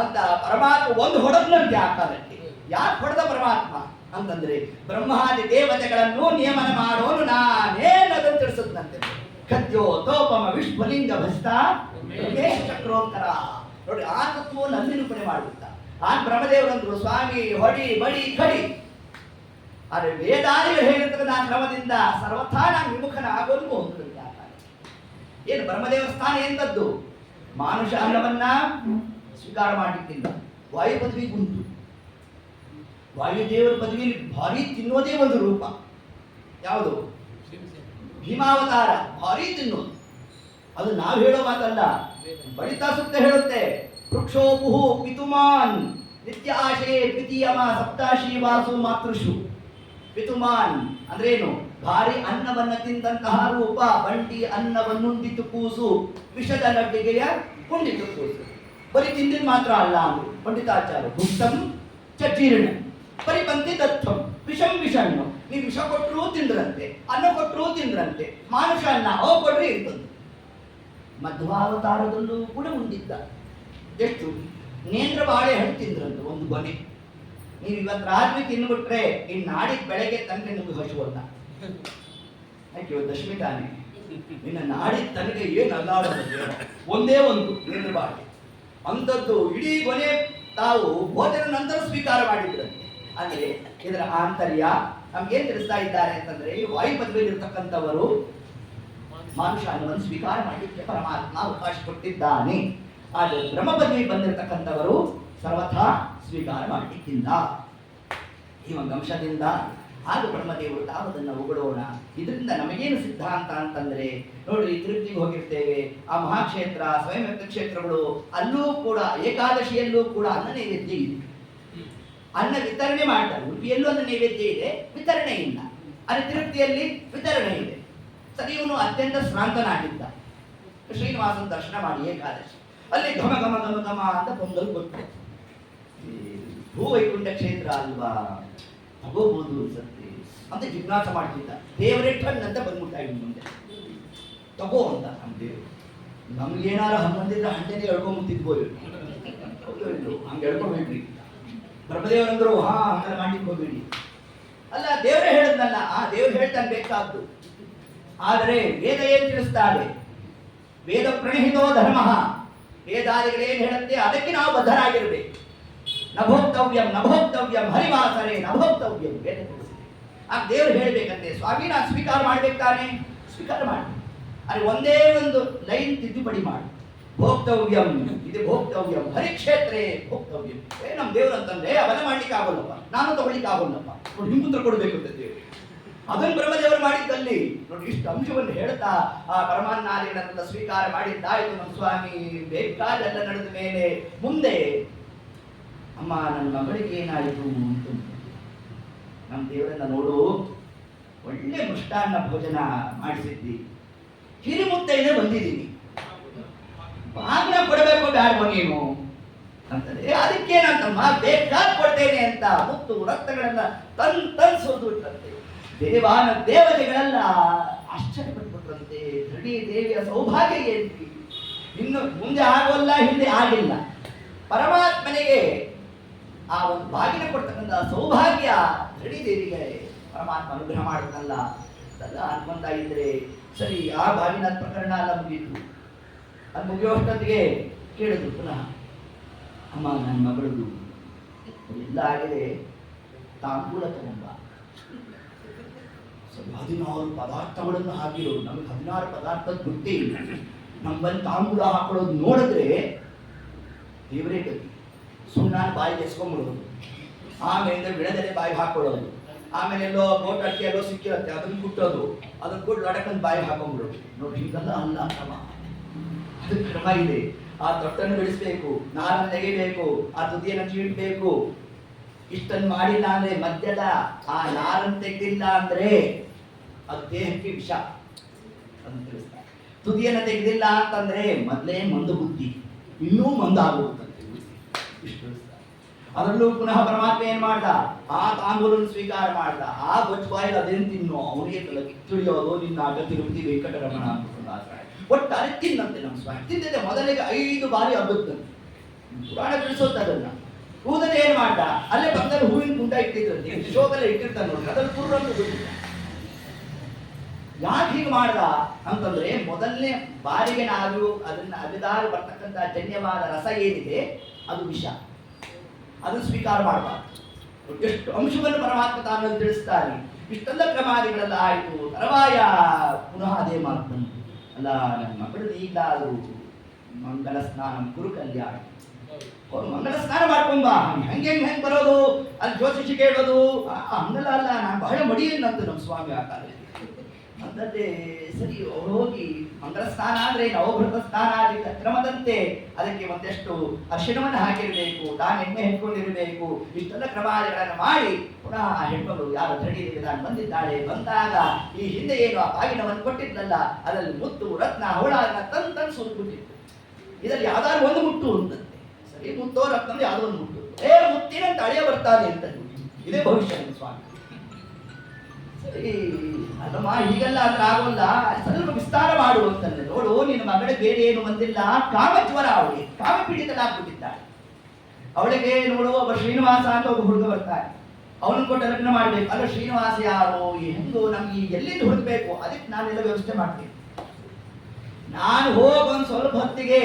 ಅಂತ. ಪರಮಾತ್ಮ ಒಂದು ಹೊಡೆದ್ನಂತೆ ಆ ಕಾಲಕ್ಕೆ. ಯಾಕೆ ಹೊಡೆದ ಪರಮಾತ್ಮ ಅಂತಂದ್ರೆ, ಬ್ರಹ್ಮಾದಿ ದೇವತೆಗಳನ್ನು ನಿಯಮನ ಮಾಡೋನು ನಾನೇನದನ್ನು ತಿಳಿಸದಂತೆ. ಕದ್ಯೋ ತೋಪಮ ವಿಶ್ವಲಿಂಗ ಭಸ್ತ ಚಕ್ರೋತ್ತರ. ನೋಡಿ, ಆ ತತ್ವವನ್ನು ಅಲ್ಲಿ ನಿರೂಪಣೆ ಮಾಡುತ್ತ ಆ ಬ್ರಹ್ಮದೇವರಂದ್ರು, ಸ್ವಾಮಿ ಹೊಡಿ ಬಡಿ ಕಡಿ. ಆದರೆ ವೇದಾದಿಗಳು ಹೇಳಿರ್ತಕ್ಕಂಥ ಆ ಕ್ರಮದಿಂದ ಸರ್ವಥಾ ನಾನು ವಿಮುಖನ ಆಗೋದು ಒಂದು. ಏನು ಬ್ರಹ್ಮದೇವರ ಸ್ಥಾನ ಎಂತದ್ದು, ಮಾನುಷ ಅನ್ನವನ್ನ ಸ್ವೀಕಾರ ಮಾಡಲಿಕ್ಕಿಲ್ಲ. ವಾಯು ಪದವಿ ಉಂಟು, ವಾಯುದೇವರ ಪದವಿಯಲ್ಲಿ ಭಾರಿ ತಿನ್ನೋದೇ ಒಂದು ರೂಪ. ಯಾವುದು? ಭೀಮಾವತಾರ, ಭಾರಿ ತಿನ್ನೋದು. ಅದು ನಾವು ಹೇಳೋ ಮಾತಲ್ಲ, ಬಳಿತಾ ಸುತ್ತ ಹೇಳುತ್ತೆ. ವೃಕ್ಷೋಪುಹು ಪಿತುಮಾನ್ ನಿತ್ಯ ಆಶೆ ಪಿತಿಯಮ ಸಪ್ತಾಶಿ ವಾಸು ಮಾತೃಷು. ಪಿತುಮಾನ್ ಅಂದ್ರೇನು? ಭಾರಿ ಅನ್ನವನ್ನ ತಿಂದಂತಹ ರೂಪ. ಬಂಟಿ ಅನ್ನವನ್ನುಂಡಿತು ಕೂಸು, ವಿಷದ ಲಡ್ಡಿಗೆಯ ಉಂಡಿತು ಕೂಸು. ಬರೀ ತಿಂದಿದ್ ಮಾತ್ರ ಅಲ್ಲ ಅಂದ್ರು ಪಂಡಿತಾಚಾರ್ಯ. ಭುಕ್ತಂ ಚೀರ್ಣ ಪರಿಪಂಥಿ ತತ್ವಂ ವಿಷಂ ವಿಷಣ್ಣು. ನೀವು ವಿಷ ಕೊಟ್ಟರೂ ತಿಂದ್ರಂತೆ, ಅನ್ನ ಕೊಟ್ಟರೂ ತಿಂದ್ರಂತೆ. ಮಾನುಷ ಅನ್ನ ಕೊಡ್ರಿ ಇರ್ತದೆ. ಮಧ್ವಾವತಾರದಲ್ಲೂ ಕೂಡ ಉಂಡಿದ್ದ. ಎಷ್ಟು? ನೇಂದ್ರ ಬಾಳೆಹಣ್ಣು ತಿಂದ್ರಂತೆ ಒಂದು ಗೊನೆ. ನೀವು ಇವತ್ತು ರಾತ್ರಿ ತಿನ್ಬಿಟ್ರೆ ಇನ್ನು ನಾಡಿದ್ದು ಬೆಳಗ್ಗೆ ತನಕ ನಿಮ್ಗೆ ಹಸುವಲ್ಲ. ಯಾಕೆ ದಶಮಿ ತಾನೆ, ಇನ್ನು ನಾಡಿದ್ದು ತನಕ ಏನು ಅಲ್ಲಾಡೋದು ಒಂದೇ ಒಂದು ನೇಂದ್ರ ಬಾಳೆ ಅಂಥದ್ದು. ಇಡೀ ಗೊನೆ ತಾವು ಭೋಜನ ನಂತರ ಸ್ವೀಕಾರ ಮಾಡಿದ್ರಂತೆ. ಅಂದ್ರೆ ಇದರ ಆಂತರ್ಯ ನಮ್ಗೇನ್ ತಿಳಿಸ್ತಾ ಇದ್ದಾರೆ ಅಂತಂದ್ರೆ, ವಾಯು ಪದವಿಯಲ್ಲಿರ್ತಕ್ಕಂಥವರು ಮಾನುಷ ಅನ್ನವನ್ನು ಸ್ವೀಕಾರ ಮಾಡಲಿಕ್ಕೆ ಪರಮಾತ್ಮ ಅವಕಾಶ ಕೊಟ್ಟಿದ್ದಾನೆ. ಆದರೆ ಬ್ರಹ್ಮ ಪದವಿ ಬಂದಿರತಕ್ಕಂಥವರು ಸರ್ವಥಾ ಸ್ವೀಕಾರ ಮಾಡಲಿಕ್ಕಿಲ್ಲ. ಈ ಒಂದು ಅಂಶದಿಂದ ಹಾಗೂ ಬ್ರಹ್ಮದೇವರು ತಾವದನ್ನು ಉಗುಳೋಣ. ಇದರಿಂದ ನಮಗೇನು ಸಿದ್ಧಾಂತ ಅಂತಂದ್ರೆ, ನೋಡ್ರಿ, ತಿರುಪ್ತಿಗೆ ಹೋಗಿರ್ತೇವೆ, ಆ ಮಹಾಕ್ಷೇತ್ರ ಸ್ವಯಂ ಕ್ಷೇತ್ರಗಳು, ಅಲ್ಲೂ ಕೂಡ ಏಕಾದಶಿಯಲ್ಲೂ ಕೂಡ ಅನ್ನ ನೈವೇದ್ಯ ಇದೆ. ಅನ್ನ ವಿತರಣೆ ಮಾಡ್ತಾರೆ. ಉಡುಪಿಯಲ್ಲೂ ಅನ್ನ ನೈವೇದ್ಯ ಇದೆ, ವಿತರಣೆ ಇಲ್ಲ. ಅಲ್ಲಿ ತಿರುಪ್ತಿಯಲ್ಲಿ ವಿತರಣೆ ಇದೆ. ಸರಿ, ಇವನು ಅತ್ಯಂತ ಶ್ರಾಂತನಾಗಿದ್ದ. ಶ್ರೀನಿವಾಸನ ದರ್ಶನ ಮಾಡಿ ಏಕಾದಶಿ ಅಲ್ಲಿ ಘಮ ಘಮ ಘಮ ಘಮ ಅಂತ ಪೊಂಗಲ್ ಕೊಟ್ಟು, ಭೂವೈಕುಂಠ ಕ್ಷೇತ್ರ ಅಲ್ವಾ, ತಗೋಬಹುದು ಅನ್ಸತ್ತೆ ಅಂತ ಜಿಜ್ಞಾಸ ಮಾಡ್ತಿದ್ದ. ದೇವರೆಟ್ಟಂತ ಬಂದ್ಬಿಟ್ಟ ಇನ್ನು ಮುಂದೆ ತಗೋ ಅಂತ. ನಮ್ಮ ದೇವರು ನಮ್ಗೇನಾರ ಹಂಗಂದಿದ್ರೆ ಹಂಡೇನೆ ಎಳ್ಕೊಂಡ್ಬಿಟ್ಟಿದ್ಬೋದು. ಹಂಗೆ ಎಳ್ಕೊಬೇಡ್ರಿ. ಬ್ರಹ್ಮದೇವರಂದ್ರು, ಹಂಗೆಲ್ಲ ಮಾಡ್ಲಿಕ್ಕೆ ಹೋಗ್ಬೇಡಿ. ಅಲ್ಲ, ದೇವರೇ ಹೇಳಿದ್ನಲ್ಲ, ದೇವ್ರು ಹೇಳ್ತಾನೆ ಬೇಕಾದ್ದು. ಆದರೆ ವೇದ ಏನ್ ತಿಳಿಸ್ತಾರೆ? ವೇದ ಪ್ರಣಹಿತೋ ಧರ್ಮ. ವೇದಾದಿಗಳೇನು ಹೇಳುತ್ತೆ ಅದಕ್ಕೆ ನಾವು ಬದ್ಧರಾಗಿರ್ಬೇಕು. ನಭೋಕ್ತವ್ಯಂ ನಭೋಕ್ತವ್ಯಂ ಹರಿವಾಸರೆ ನಭೋಕ್ತವ್ಯಂ ವೇದ ತಿಳಿಸಿದೆ. ಆಗ ದೇವರು ಹೇಳ್ಬೇಕಂತೆ, ಸ್ವಾಮಿ ನಾನು ಸ್ವೀಕಾರ ಮಾಡ್ಬೇಕು ತಾನೆ, ಸ್ವೀಕಾರ ಮಾಡಿ. ಅಲ್ಲಿ ಒಂದೇ ಒಂದು ಲೈನ್ ತಿದ್ದುಪಡಿ ಮಾಡಿ. ಭೋಕ್ತವ್ಯಂ ಇದು ಭೋಕ್ತವ್ಯಂ ಹರಿಕ್ಷೇತ್ರೇ ಭೋಕ್ತವ್ಯಂ. ನಮ್ಮ ದೇವ್ರು ಅಂತಂದ್ರೆ ಅವನ್ನ ಮಾಡ್ಲಿಕ್ಕೆ ಆಗೋಲ್ಲಪ್ಪ, ನಾನು ತಗೊಳ್ಳಿಕ್ಕೆ ಆಗೋಲ್ಲಪ್ಪ, ನೋಡಿ ನಿಮ್ಗುತ್ರ ಕೊಡ್ಬೇಕು ಅಂತ ದೇವ್ರು. ಅದನ್ನು ಬ್ರಹ್ಮದೇವರು ಮಾಡಿದ್ದಲ್ಲಿ ನೋಡಿ ಇಷ್ಟು ಅಂಶವನ್ನು ಹೇಳ್ತಾ ಆ ಪರಮಾನ್ನಾದಿಗಳನ್ನೆಲ್ಲ ಸ್ವೀಕಾರ ಮಾಡಿದ್ದಾಯ್ತು ನಮ್ಮ ಸ್ವಾಮಿ. ಬೇಕಾದೆಲ್ಲ ನಡೆದ ಮೇಲೆ ಮುಂದೆ ಅಮ್ಮ ನನ್ನ ಮಗಳಿಗೆ ಏನಾಯಿತು ಅಂತ ನಮ್ಮ ದೇವರನ್ನ ನೋಡು, ಒಳ್ಳೆ ಮೃಷ್ಟಾನ್ನ ಭೋಜನ ಮಾಡಿಸಿದ್ದಿ, ಹಿರಿಮುತ್ತೈದೆ ಬಂದಿದ್ದೀನಿ, ಬಾಗಿನ ಕೊಡಬೇಕು ಬ್ಯಾಡ್ಬೋ ನೀನು ಅಂತಂದ್ರೆ ಅದಕ್ಕೇನಂತಮ್ಮ ಬೇಕಾದ ಕೊಡ್ತೇನೆ ಅಂತ ಮುತ್ತು ರಕ್ತಗಳನ್ನ ತನ್ ಸುರಿದು ಬಿಟ್ಟಂತೆ. ದೇವತೆಗಳೆಲ್ಲ ಆಶ್ಚರ್ಯಪಟ್ಬಿಟ್ರಂತೆ. ಧರಣಿ ದೇವಿಯ ಸೌಭಾಗ್ಯ ಏನ್ರಿ, ಇನ್ನು ಮುಂದೆ ಆಗೋಲ್ಲ ಹಿಂದೆ ಆಗಿಲ್ಲ, ಪರಮಾತ್ಮನಿಗೆ ಆ ಒಂದು ಬಾಗಿನ ಕೊಡ್ತಕ್ಕಂಥ ಸೌಭಾಗ್ಯ ಧರಣಿ ದೇವಿಗೆ ಪರಮಾತ್ಮ ಅನುಗ್ರಹ ಮಾಡುತ್ತಲ್ಲ ಅದೆಲ್ಲ ಅನ್ಕೊಂತ ಇದ್ರೆ ಸರಿ. ಆ ಬಾಗಿನ ಪ್ರಕರಣ ಎಲ್ಲ ಮುಗಿಯಿತು. ಅದು ಮುಗಿಯೋಷ್ಟೊತ್ತಿಗೆ ಕೇಳಿದ್ರು ಪುನಃ, ಅಮ್ಮ ನನ್ನ ಮಗಳದು ಎಲ್ಲ ಆಗಿದೆ, ತಾಂಬೂಲ ತಗೊಂಬ. 16 ಪದಾರ್ಥಗಳನ್ನು ಹಾಕಿರೋದು, ನಮಗೆ 16 ಪದಾರ್ಥದ ಬುಟ್ಟಿ ಇಲ್ಲ, ನಮ್ಮಲ್ಲಿ ತಾಂಬೂಲ ಹಾಕೊಳ್ಳೋದು ನೋಡಿದ್ರೆ ದೇವರೇ ಗತಿ. ಸುಣ್ಣಾನ ಬಾಯಿಗೆ ಎಸ್ಕೊಂಡ್ಬಿಡೋದು, ಆಮೇಲೆ ಬಿಡದಲೆ ಬಾಯಿಗೆ ಹಾಕೊಳ್ಳೋದು, ಆಮೇಲೆ ಎಲ್ಲೋ ಬೋಟ್ ಅಡಿಕೆ ಎಲ್ಲೋ ಸಿಕ್ಕಿರುತ್ತೆ ಅದನ್ನು ಕುಟ್ಟೋದು, ಅದನ್ನ ಕೊಟ್ಟು ಲಡಕಂದು ಬಾಯಿಗೆ ಹಾಕೊಂಡ್ಬಿಡೋದು. ನೋಡಿ ಹಿಂಗೆಲ್ಲ ಅಲ್ಲ ಕ್ರಮ, ಅದು ಕ್ರಮ ಇದೆ. ಆ ತೊಟ್ಟನ್ನು ಬೆಳೆಸಬೇಕು, ನಾರನ್ನು ತೆಗಿಬೇಕು, ಆ ತುದಿಯನ್ನು ಚೀಡ್ಬೇಕು. ಇಷ್ಟನ್ನು ಮಾಡಿಲ್ಲ ಅಂದ್ರೆ ಮಧ್ಯದ ಆ ನಾರನ್ನು ತೆಗೆದಿಲ್ಲ ಅಂದ್ರೆ ಅದು ದೇಹಕ್ಕೆ ವಿಷ ಅಂತ ತಿಳಿಸ್ತಾರೆ. ತುದಿಯನ್ನು ತೆಗೆದಿಲ್ಲ ಅಂತಂದ್ರೆ ಮೊದಲೇ ಮಂದು ಬುದ್ಧಿ, ಇನ್ನೂ ಮಂದಾಗುತ್ತಂತೆ ಇಷ್ಟು ತಿಳಿಸ್ತಾರೆ. ಅದರಲ್ಲೂ ಪುನಃ ಪರಮಾತ್ಮ ಏನ್ ಮಾಡ್ದ, ಆ ತಾಂಬೂಲನ್ನು ಸ್ವೀಕಾರ ಮಾಡ್ದ. ಆ ಬೊಚ್ಚ ಬಾಯಿಗೆ ಅದೇನು ತಿನ್ನೋ ಅವನಿಗೆ ತಿಳಿಯೋದು ನಿನ್ನ ಆಗ ತಿರುಪತಿ ವೆಂಕಟರಮಣ ಅಂತ ಒಟ್ಟು ಅಲ್ಲಿ ತಿನ್ನಂತೆ ನಮ್ಮ ಸ್ವಾಮಿ. ತಿಂದಿದ್ದೆ ಮೊದಲಿಗೆ 5 ಬಾರಿ ಹಬ್ಬದಂತೆ ಪುರಾಣ ತಿಳಿಸೋದು. ಅದನ್ನ ಕೂದಲು ಏನ್ ಮಾಡ್ದ, ಅಲ್ಲೇ ಪಕ್ಕದಲ್ಲಿ ಹೂವಿನ ಕುಂಟ ಇಟ್ಟಿದ್ರಂತೆ, ಶೋಕಲ್ಲೇ ಇಟ್ಟಿರ್ತಾನೆ ನೋಡಿ, ಅದ್ರಲ್ಲಿ ಕುರ್ರಂತ ಬಿಟ್ಟಿದ್ದ. ಯಾಕೆ ಹೀಗೆ ಮಾಡ್ದ ಅಂತಂದ್ರೆ ಮೊದಲನೇ ಬಾರಿಗೆ ನಾವು ಅದನ್ನ ಅಗದಾಗ ಬರ್ತಕ್ಕಂಥ ಜನ್ಯವಾದ ರಸ ಏನಿದೆ ಅದು ವಿಷ, ಅದನ್ನು ಸ್ವೀಕಾರ ಮಾಡಬಾರ್ದು. ಎಷ್ಟು ಅಂಶವನ್ನು ಪರಮಾತ್ಮ ತಾನು ತಿಳಿಸ್ತಾನೆ. ಇಷ್ಟೆಲ್ಲ ಕ್ರಮಾದಿಗಳೆಲ್ಲ ಆಯಿತು. ತರುವಾಯ ಪುನಃ ಅದೇ ಮಾತು, ಅಲ್ಲ ನನ್ನ ಮಗಳು ಈಗಲಾದರೂ ಮಂಗಲ ಸ್ನಾನ ಗುರು ಕಲ್ಯಾಣ, ಮಂಗಲ ಸ್ನಾನ ಮಾಡ್ಕೊಂಬ. ಹೆಂಗೆ ಬರೋದು, ಅಲ್ಲಿ ಜ್ಯೋತಿಷಿ ಕೇಳೋದು ಹಂಗಲ್ಲ, ಅಲ್ಲ ನಾನು ಬಹಳ ಮಡಿಯನ್ನಂತ ನಮ್ಮ ಸ್ವಾಮಿ ಆ ಕಾಲದಲ್ಲಿ ಅಂದದ್ದೇ. ಸರಿ ಹೋಗಿ ಮಂಗಲ ಸ್ನಾನ ಅಂದ್ರೆ ನವಭೃತ ಸ್ನಾನ ಕ್ರಮದಂತೆ ಅದಕ್ಕೆ ಒಂದೆಷ್ಟು ಅರಿಶಿಣವನ್ನು ಹಾಕಿರಬೇಕು, ತಾನು ಎಣ್ಣೆ ಹೆಣ್ಕೊಂಡಿರಬೇಕು. ಇಷ್ಟೆಲ್ಲ ಕ್ರಮಾದಿಗಳನ್ನು ಮಾಡಿ ಪುನಃ ಆ ಹೆಣ್ಮಗಳು ಯಾರ ಧರಣಿ ನಾನು ಬಂದಿದ್ದಾಳೆ. ಬಂದಾಗ ಈ ಹಿಂದೆ ಏನು ಆ ಬಾಗಿನವನ್ನು ಕೊಟ್ಟಿದ್ದಲ್ಲ ಅದರಲ್ಲಿ ಮುತ್ತು ರತ್ನ ಹವಳನ್ನ ತನ್ ಸುರಿದ್ಬಿಟ್ಟಿತ್ತು. ಇದರಲ್ಲಿ ಯಾವ್ದಾದ್ರು ಒಂದು ಮುಟ್ಟು ಅಂತಂತೆ. ಸರಿ, ಮುತ್ತೋ ರತ್ನ ಯಾವ್ದೋ ಒಂದು ಮುಟ್ಟು, ಮುತ್ತಿನಂತ ಅಳಿಯ ಬರ್ತಾನೆ ಅಂತ ಇದೇ ಭವಿಷ್ಯ ಸ್ವಾಮಿ. ಸರಿ ಅಲ್ಲಮ್ಮ ಹೀಗೆಲ್ಲ ಅಂದ್ರೆ ಆಗೋಲ್ಲ, ಸ್ವಲ್ಪ ವಿಸ್ತಾರ ಮಾಡುವಂತಂದ್ರೆ ನೋಡು, ನಿನ್ನ ಮಗಳ ಬೇರೆ ಏನು ಬಂದಿಲ್ಲ, ಕಾಮಜ್ವರ, ಅವಳಿಗೆ ಕಾಮ ಪೀಡಿತಳಾಗ್ಬಿಟ್ಟಿದ್ದಾಳೆ. ಅವಳಿಗೆ ನೋಡು ಒಬ್ಬ ಶ್ರೀನಿವಾಸ ಅಂತ ಒಬ್ಬ ಹುಡುಗ ಬರ್ತಾನೆ, ಅವನನ್ನು ಕೊಟ್ಟು ಲಗ್ನ ಮಾಡ್ಬೇಕು. ಅಲ್ಲ ಶ್ರೀನಿವಾಸ ಯಾರು, ಹೆಂಗು, ನಮ್ಗೆ ಎಲ್ಲಿಂದ ಹುಡುಕ್ಬೇಕು, ಅದಕ್ಕೆ ನಾನೆಲ್ಲ ವ್ಯವಸ್ಥೆ ಮಾಡ್ತೀನಿ. ನಾನು ಹೋಗೊಂದು ಸ್ವಲ್ಪ ಹೊತ್ತಿಗೆ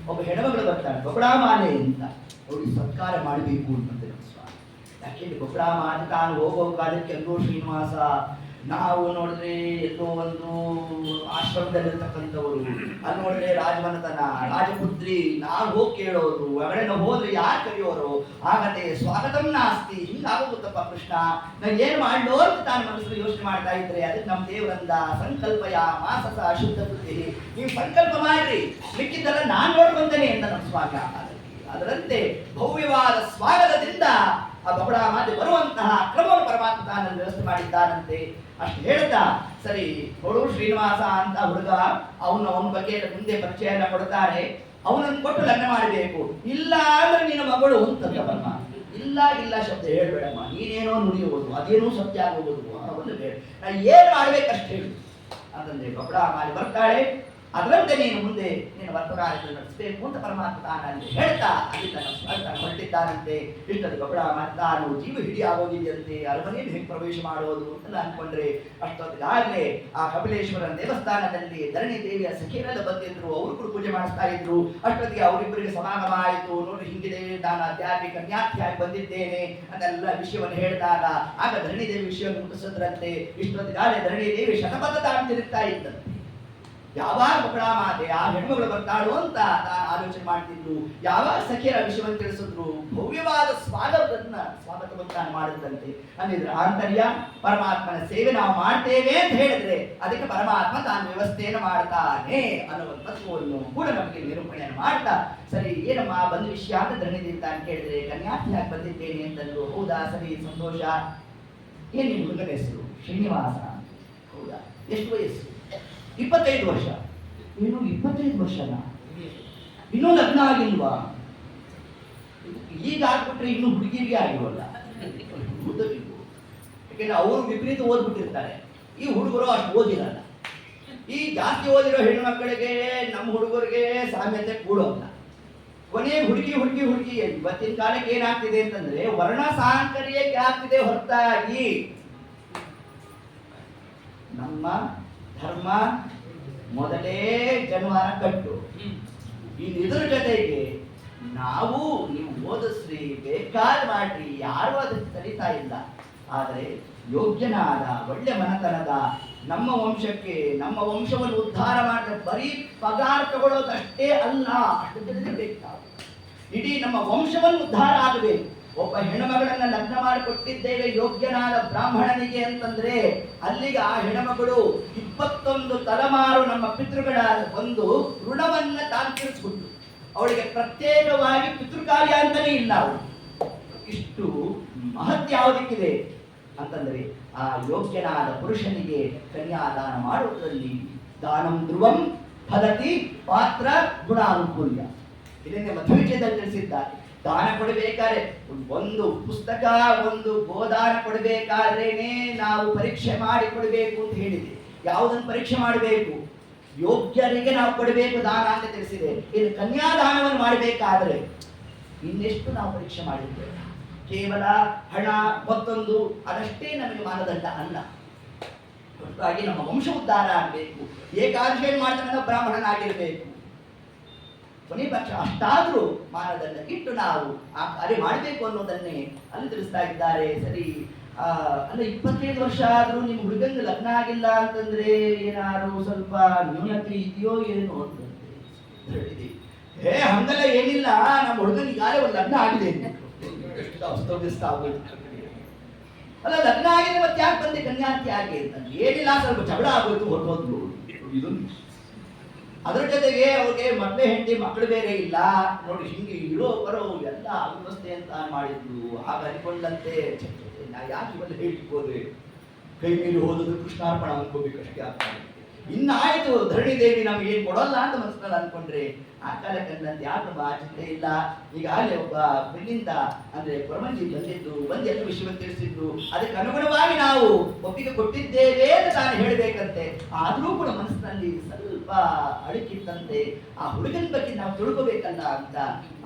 ಒಬ್ಬ ಹೆಣ್ಮಗಳು ಬರ್ತಾಳೆ, ಬೊಬ್ಬಡಾಮಾಲೆ ಅಂತ, ನೋಡಿ ಸತ್ಕಾರ ಮಾಡಬೇಕು ಅಂತಂದ್ರೆ ಸ್ವಾಮಿ. ಯಾಕೆಂದ್ರೆ ಬೊಬ್ಬಡಾಮಾಲೆ ತಾನು ಹೋಗೋ ಕಾಲಕ್ಕೆ ಎಲ್ಲೋ ಶ್ರೀನಿವಾಸ, ನಾವು ನೋಡಿದ್ರೆ ಎಲ್ಲೋ ಒಂದು ಆಶ್ರಮದಲ್ಲಿರ್ತಕ್ಕಂಥವರು, ಅಲ್ಲಿ ನೋಡಿದ್ರೆ ರಾಜಮನೆತನ ರಾಜಪುತ್ರಿ, ನಾವು ಹೋಗಿ ಕೇಳೋರು, ಒಳಗಡೆ ಹೋದ್ರೆ ಯಾರು ಕರೆಯೋರು, ಆಗತ್ತೆ ಸ್ವಾಗತಂ ನಾಸ್ತಿ, ಹಿಂಗಾಗೋಗುತ್ತಪ್ಪ ಕೃಷ್ಣ. ನಾನು ಏನ್ ಮಾಡ್ಲೋ ಅಂತ ತಾನು ಮನಸ್ಸಲ್ಲಿ ಯೋಚನೆ ಮಾಡ್ತಾ ಇದ್ರೆ ಅದಕ್ಕೆ ನಮ್ಮ ದೇವರಂದ ಸಂಕಲ್ಪಯ ಮಾಸಸ ಅಶುದ್ಧ ಬುದ್ಧಿ, ನೀವು ಸಂಕಲ್ಪ ಮಾಡ್ರಿ, ಮಿಕ್ಕಿದ್ದೆಲ್ಲ ನಾನ್ ನೋಡ್ಕೊಂತೇನೆ ಅಂತ ನಮ್ಮ ಸ್ವಾಮಿ. ಅದರಂತೆ ಭವ್ಯವಾದ ಸ್ವಾಗತದಿಂದ ಆ ಬಬಡ ಮಾತೆ ಬರುವಂತಹ ಕ್ರಮವನ್ನು ಪರಮಾತ್ಮ ತಾನಲ್ಲಿ ವ್ಯವಸ್ಥೆ ಮಾಡಿದ್ದಾನಂತೆ. ಅಷ್ಟು ಹೇಳ್ತಾ ಸರಿ ನೋಡು ಶ್ರೀನಿವಾಸ ಅಂತ ಹುಡುಗ, ಅವನ ಬಗ್ಗೆ ಮುಂದೆ ಪರಿಚಯ ಎಲ್ಲ ಕೊಡ್ತಾರೆ, ಅವನನ್ನು ಕೊಟ್ಟು ಲಗ್ನ ಮಾಡಬೇಕು. ಇಲ್ಲ ಅಂದ್ರೆ ನಿನ್ನ ಮಗಳು ಅಂತಂದ ಪರಮಾತ್ಮ. ಇಲ್ಲ ಶಬ್ದ ಹೇಳ್ಬೇಡಮ್ಮ, ನೀನೇನೋ ನುಡಿಯುವುದು ಅದೇನೋ ಸತ್ಯ ಆಗೋದು, ಅವನು ಬೇಡ, ನಾನು ಏನು ಮಾಡ್ಬೇಕಷ್ಟು ಹೇಳು ಅಂತಂದ್ರೆ ಬಬಡ ಮಾಡಿ ಬರ್ತಾಳೆ. ಅದರಂತೆ ನೀನು ಮುಂದೆ ನೀನು ವರ್ತಮಾನವನ್ನು ನಡೆಸಬೇಕು ಅಂತ ಪರಮಾತ್ಮ ತಾನಲ್ಲಿ ಹೇಳ್ತಾ ಅಲ್ಲಿಂದ ಹೊರಟಿದ್ದಾನಂತೆ. ಇಷ್ಟೊಂದು ಬಬಡ ತಾನು ಜೀವ ಹಿಡಿ ಆಗೋಗಿದೆಯಂತೆ, ಅರಮನೆಯಲ್ಲಿ ಹೇಗೆ ಪ್ರವೇಶ ಮಾಡೋದು ಅಂತೆಲ್ಲ ಅನ್ಕೊಂಡ್ರೆ ಅಷ್ಟೊತ್ತಿಗಾಗಲೇ ಆ ಕಪಿಲೇಶ್ವರನ ದೇವಸ್ಥಾನದಲ್ಲಿ ಧರಣಿ ದೇವಿಯ ಸಖಿಯರೆಲ್ಲ ಬಂದಿದ್ರು, ಅವರು ಕೂಡ ಪೂಜೆ ಮಾಡಿಸ್ತಾ ಇದ್ರು. ಅಷ್ಟೊತ್ತಿಗೆ ಅವರಿಬ್ಬರಿಗೆ ಸಮಾಗಮ ಆಯಿತು. ನೋಡಿ ಹಿಂಗಿದೆ, ನಾನು ಅಧ್ಯಾತ್ಮಿಕ ಕನ್ಯಾರ್ಥಿಯಾಗಿ ಬಂದಿದ್ದೇನೆ ಅದೆಲ್ಲ ವಿಷಯವನ್ನು ಹೇಳಿದಾಗ ಆಗ ಧರಣಿ ದೇವಿ ವಿಷಯವನ್ನು ಮುಟ್ಟಿಸಿದ್ರಂತೆ. ಇಷ್ಟೊತ್ತಿಗಾಗಲೇ ಧರಣಿ ದೇವಿ ಶತಪಥ ತಾನು ತಿರುಗ್ತಾ ಇದ್ದಂತೆ. ಧರಣಿ ದೇವಿ ಶತಪಥ ತಾನು ತಿರುಗ್ತಾ ಇದ್ದಂತೆ. ಧರಣಿ ದೇವಿ ಶತಪಥ ತಾನು ತಿರುಗ್ತಾ ಇದ್ದಂತೆ. ಧರಣಿ ದೇವಿ ಶತಪಥ ತಾನು ತಿರುಗ್ತಾ ಇದ್ದಂತೆ. ಧರಣಿ ದೇವಿ ಶತಪಥ ತಾನು ತಿರುಗ್ತಾ ಇದ್ದಂತೆ. ಯಾವಾಗ ಮಕ್ಕಳ ಮಾತೆ ಆ ಹೆಣ್ಮಗಳು ಬರ್ತಾಳು ಅಂತ ಆಲೋಚನೆ ಮಾಡ್ತಿದ್ರು. ಯಾವಾಗ ಸಖಿಯರ ವಿಷಯವನ್ನು ತಿಳಿಸಿದ್ರು, ಭವ್ಯವಾದ ಸ್ವಾಗತವನ್ನ ಮಾಡಿದಂತೆ ಅಂದಿದ್ರು. ಆಂತರ್ಯ ಪರಮಾತ್ಮನ ಸೇವೆ ನಾವು ಮಾಡ್ತೇವೆ ಅಂತ ಹೇಳಿದ್ರೆ ಅದಕ್ಕೆ ಪರಮಾತ್ಮ ತಾನು ವ್ಯವಸ್ಥೆಯನ್ನು ಮಾಡ್ತಾನೆ ಅನ್ನುವಂಥ ತತ್ವವನ್ನು ಕೂಡ ನಮಗೆ ನಿರೂಪಣೆಯನ್ನು ಮಾಡ್ತಾ, ಸರಿ ಏನಮ್ಮ ಬಂದ ವಿಷಯ ಅಂತ ಧರಣಿದಿತ್ತ ಅಂತ ಕೇಳಿದ್ರೆ, ಕನ್ಯಾರ್ಥಿಯಾಗಿ ಬಂದಿದ್ದೇನೆ ಅಂತಂದ್ರು. ಹೌದಾ, ಸರಿ, ಸಂತೋಷ. ಏನ್ ನಿಮ್ಮ ಹುಡುಗನ ಹೆಸರು? ಶ್ರೀನಿವಾಸ. ಹೌದಾ, ಎಷ್ಟು ವಯಸ್ಸು? 25 ವರ್ಷ. ಏನು 25 ವರ್ಷನ? ಇನ್ನೂ ಲಗ್ನ ಆಗಿಲ್ವಾ? ಈಗ ಆಗ್ಬಿಟ್ರೆ ಇನ್ನು ಹುಡುಗಿರಿಗೆ ಆಗಿರೋಲ್ಲ. ಯಾಕೆಂದ್ರೆ ಅವರು ವಿಪರೀತ ಓದ್ಬಿಟ್ಟಿರ್ತಾರೆ, ಈ ಹುಡುಗರು ಅಷ್ಟು ಓದಿರಲ್ಲ. ಈ ಜಾಸ್ತಿ ಓದಿರೋ ಹೆಣ್ಣು ಮಕ್ಕಳಿಗೆ ನಮ್ಮ ಹುಡುಗರಿಗೆ ಸಾಮ್ಯತೆ ಕೂಡೋಲ್ಲ. ಕೊನೆಗೆ ಹುಡುಗಿ ಇವತ್ತಿನ ಕಾಲಕ್ಕೆ ಏನಾಗ್ತಿದೆ ಅಂತಂದ್ರೆ ವರ್ಣ ಸಾಂಕರ್ಯಕ್ಕೆ ಆಗ್ತಿದೆ ಹೊರತಾಗಿ ನಮ್ಮ ಧರ್ಮ ಮೊದಲೇ ಜನವಾರ ಕಟ್ಟು. ಇದರ ಜೊತೆಗೆ ನಾವು ನೀವು ಓದಿಸ್ರಿ, ಬೇಕಾದ ಮಾಡ್ರಿ, ಯಾರು ಅದಕ್ಕೆ ಕಲಿತಾ ಇಲ್ಲ. ಆದರೆ ಯೋಗ್ಯನಾದ ಒಳ್ಳೆ ಮನತನದ ನಮ್ಮ ವಂಶಕ್ಕೆ, ನಮ್ಮ ವಂಶವನ್ನು ಉದ್ಧಾರ ಮಾಡಿದ ಬರೀ ಪಗಾರ ತಗೊಳ್ಳೋದಷ್ಟೇ ಅಲ್ಲ, ಅಷ್ಟು ಬೇಕು ನಾವು. ಇಡೀ ನಮ್ಮ ವಂಶವನ್ನು ಉದ್ಧಾರ ಆಗಬೇಕು. ಒಬ್ಬ ಹೆಣ್ಣುಮಗಳನ್ನ ಲಗ್ನ ಮಾಡಿಕೊಟ್ಟಿದ್ದೇವೆ ಯೋಗ್ಯನಾದ ಬ್ರಾಹ್ಮಣನಿಗೆ ಅಂತಂದ್ರೆ ಅಲ್ಲಿಗೆ ಆ ಹೆಣ್ಣುಮಗಳು 21 ತಲೆಮಾರು ನಮ್ಮ ಪಿತೃಗಳ ಒಂದು ಋಣವನ್ನ ತಾನು ತೀರಿಸ್ಬಿಟ್ಟು ಅವಳಿಗೆ ಪ್ರತ್ಯೇಕವಾಗಿ ಪಿತೃಕಾರ್ಯ ಅಂತಾನೆ ಇಲ್ಲ. ಅವಳು ಇಷ್ಟು ಮಹತ್ವ ಯಾವುದಕ್ಕಿದೆ ಅಂತಂದ್ರೆ ಆ ಯೋಗ್ಯನಾದ ಪುರುಷನಿಗೆ ಕನ್ಯಾದಾನ ಮಾಡುವುದರಲ್ಲಿ ದಾನಂ ಧ್ರುವಂ ಫಲತಿ ಪಾತ್ರ ಗುಣಾನುಕೂಲ್ಯ. ಇದನ್ನೇ ಮಧ್ವವಿಜಯದಲ್ಲಿ ತಿಳಿಸಿದ್ದಾರೆ. ದಾನ ಕೊಡಬೇಕಾದ್ರೆ ಒಂದು ಪುಸ್ತಕ, ಒಂದು ಗೋದಾನ ಕೊಡಬೇಕಾದ್ರೇನೆ ನಾವು ಪರೀಕ್ಷೆ ಮಾಡಿ ಕೊಡಬೇಕು ಅಂತ ಹೇಳಿದೆ. ಯಾವುದನ್ನು ಪರೀಕ್ಷೆ ಮಾಡಬೇಕು? ಯೋಗ್ಯರಿಗೆ ನಾವು ಕೊಡಬೇಕು ದಾನ ಅಂತ ತಿಳಿಸಿದೆ. ಇದು ಕನ್ಯಾದಾನವನ್ನು ಮಾಡಬೇಕಾದ್ರೆ ಇನ್ನೆಷ್ಟು ನಾವು ಪರೀಕ್ಷೆ ಮಾಡಿದ್ದೇವೆ? ಕೇವಲ ಹಣ ಮತ್ತೊಂದು ಅದಷ್ಟೇ ನಮಗೆ ಮಾನದಂಡ ಅಲ್ಲ. ಹಾಗಾಗಿ ನಮ್ಮ ವಂಶ ಉದ್ಧಾರ ಆಗಬೇಕು. ಏಕಾದಶಿ ಮಾಡ್ತಾನೆ ಬ್ರಾಹ್ಮಣನಾಗಿರ್ಬೇಕು. ಕೊನೆ ಪಕ್ಷ ಅಷ್ಟಾದ್ರೂ ಮಾನದಂಡ ಇಟ್ಟು ನಾವು ಆ ಕಾರ್ಯ ಮಾಡಬೇಕು ಅನ್ನೋದನ್ನೇ ಅಲ್ಲಿ ತಿಳಿಸ್ತಾ ಇದ್ದಾರೆ. ಸರಿ, ಅಲ್ಲ 25 ವರ್ಷ ಆದ್ರೂ ನಿಮ್ ಹುಡುಗಂಗೆ ಲಗ್ನ ಆಗಿಲ್ಲ ಅಂತಂದ್ರೆ ಏನಾದ್ರು ಸ್ವಲ್ಪ ನ್ಯೂನತೆ ಇದೆಯೋ ಏನೋ ಅಂತಂದ್ರೆ, ಹಂಗೆಲ್ಲ ಏನಿಲ್ಲ, ನಮ್ಮ ಹುಡುಗನ್ ಈಗಾಗಲೇ ಒಂದು ಲಗ್ನ ಆಗಿದೆ. ಅಲ್ಲ, ಲಗ್ನ ಆಗಿದೆ ಮತ್ತೆ ಯಾಕೆ ಬಂದೆ ಕನ್ಯಾರ್ಥಿ ಆಗಿ ಅಂತಂದ್ರೆ ಏನಿಲ್ಲ, ಸ್ವಲ್ಪ ಜಗಳ ಆಗೋಯ್ತು, ಹೊರಟೋದ್ರು. ಇದು ಅದ್ರ ಜೊತೆಗೆ ಅವ್ರಿಗೆ ಮದ್ವೆ ಹೆಂಡತಿ ಮಕ್ಕಳು ಬೇರೆ ಇಲ್ಲ ನೋಡಿ, ಹಿಂಗೆ ಇರೋ ಬರೋ ಎಲ್ಲ ಅವ್ಯವಸ್ಥೆ ಅಂತ ಮಾಡಿದ್ರು. ಆಗ ಅನ್ಕೊಂಡಂತೆ ನಾ ಯಾಕೆ ಇವೆಲ್ಲ ಹೇಳಿಕೋದ್ರೆ ಕೈ ಮೀರಿ ಹೋದದ್ದು ಕೃಷ್ಣಾರ್ಪಣ ಅನ್ಕೋಬೇಕಷ್ಟೇ ಆಗ್ತದೆ. ಇನ್ನಾಯ್ತು ಧರಣಿ ದೇವಿ ನಮ್ಗೆ ಏನ್ ಕೊಡೋಲ್ಲ ಅಂತ ಮನಸ್ಸಿನಲ್ಲಿ ಅನ್ಕೊಂಡ್ರೆ ಆ ಕಾಲಕ್ಕಂದಂತೆ ಯಾಕೆ ಚಿಂತೆ ಇಲ್ಲ. ಈಗಾಗಲೇ ಒಬ್ಬ ಬೆಲ್ಲಿಂದ ಅಂದ್ರೆ ಕೊರಮಂಜಿ ಬಂದಿದ್ದು, ಬಂದು ಎಲ್ಲ ವಿಷಯವನ್ನು ತಿಳಿಸಿದ್ದು, ಅದಕ್ಕೆ ಅನುಗುಣವಾಗಿ ನಾವು ಒಪ್ಪಿಗೆ ಕೊಟ್ಟಿದ್ದೇವೆ ಅಂತ ನಾನು ಹೇಳಬೇಕಂತೆ. ಆದ್ರೂ ಕೂಡ ಮನಸ್ಸಿನಲ್ಲಿ ಸ್ವಲ್ಪ ಅಡುಕಿತ್ತಂತೆ. ಆ ಹುಡುಗನ ಬಗ್ಗೆ ನಾವು ತಿಳ್ಕೋಬೇಕಲ್ಲ ಅಂತ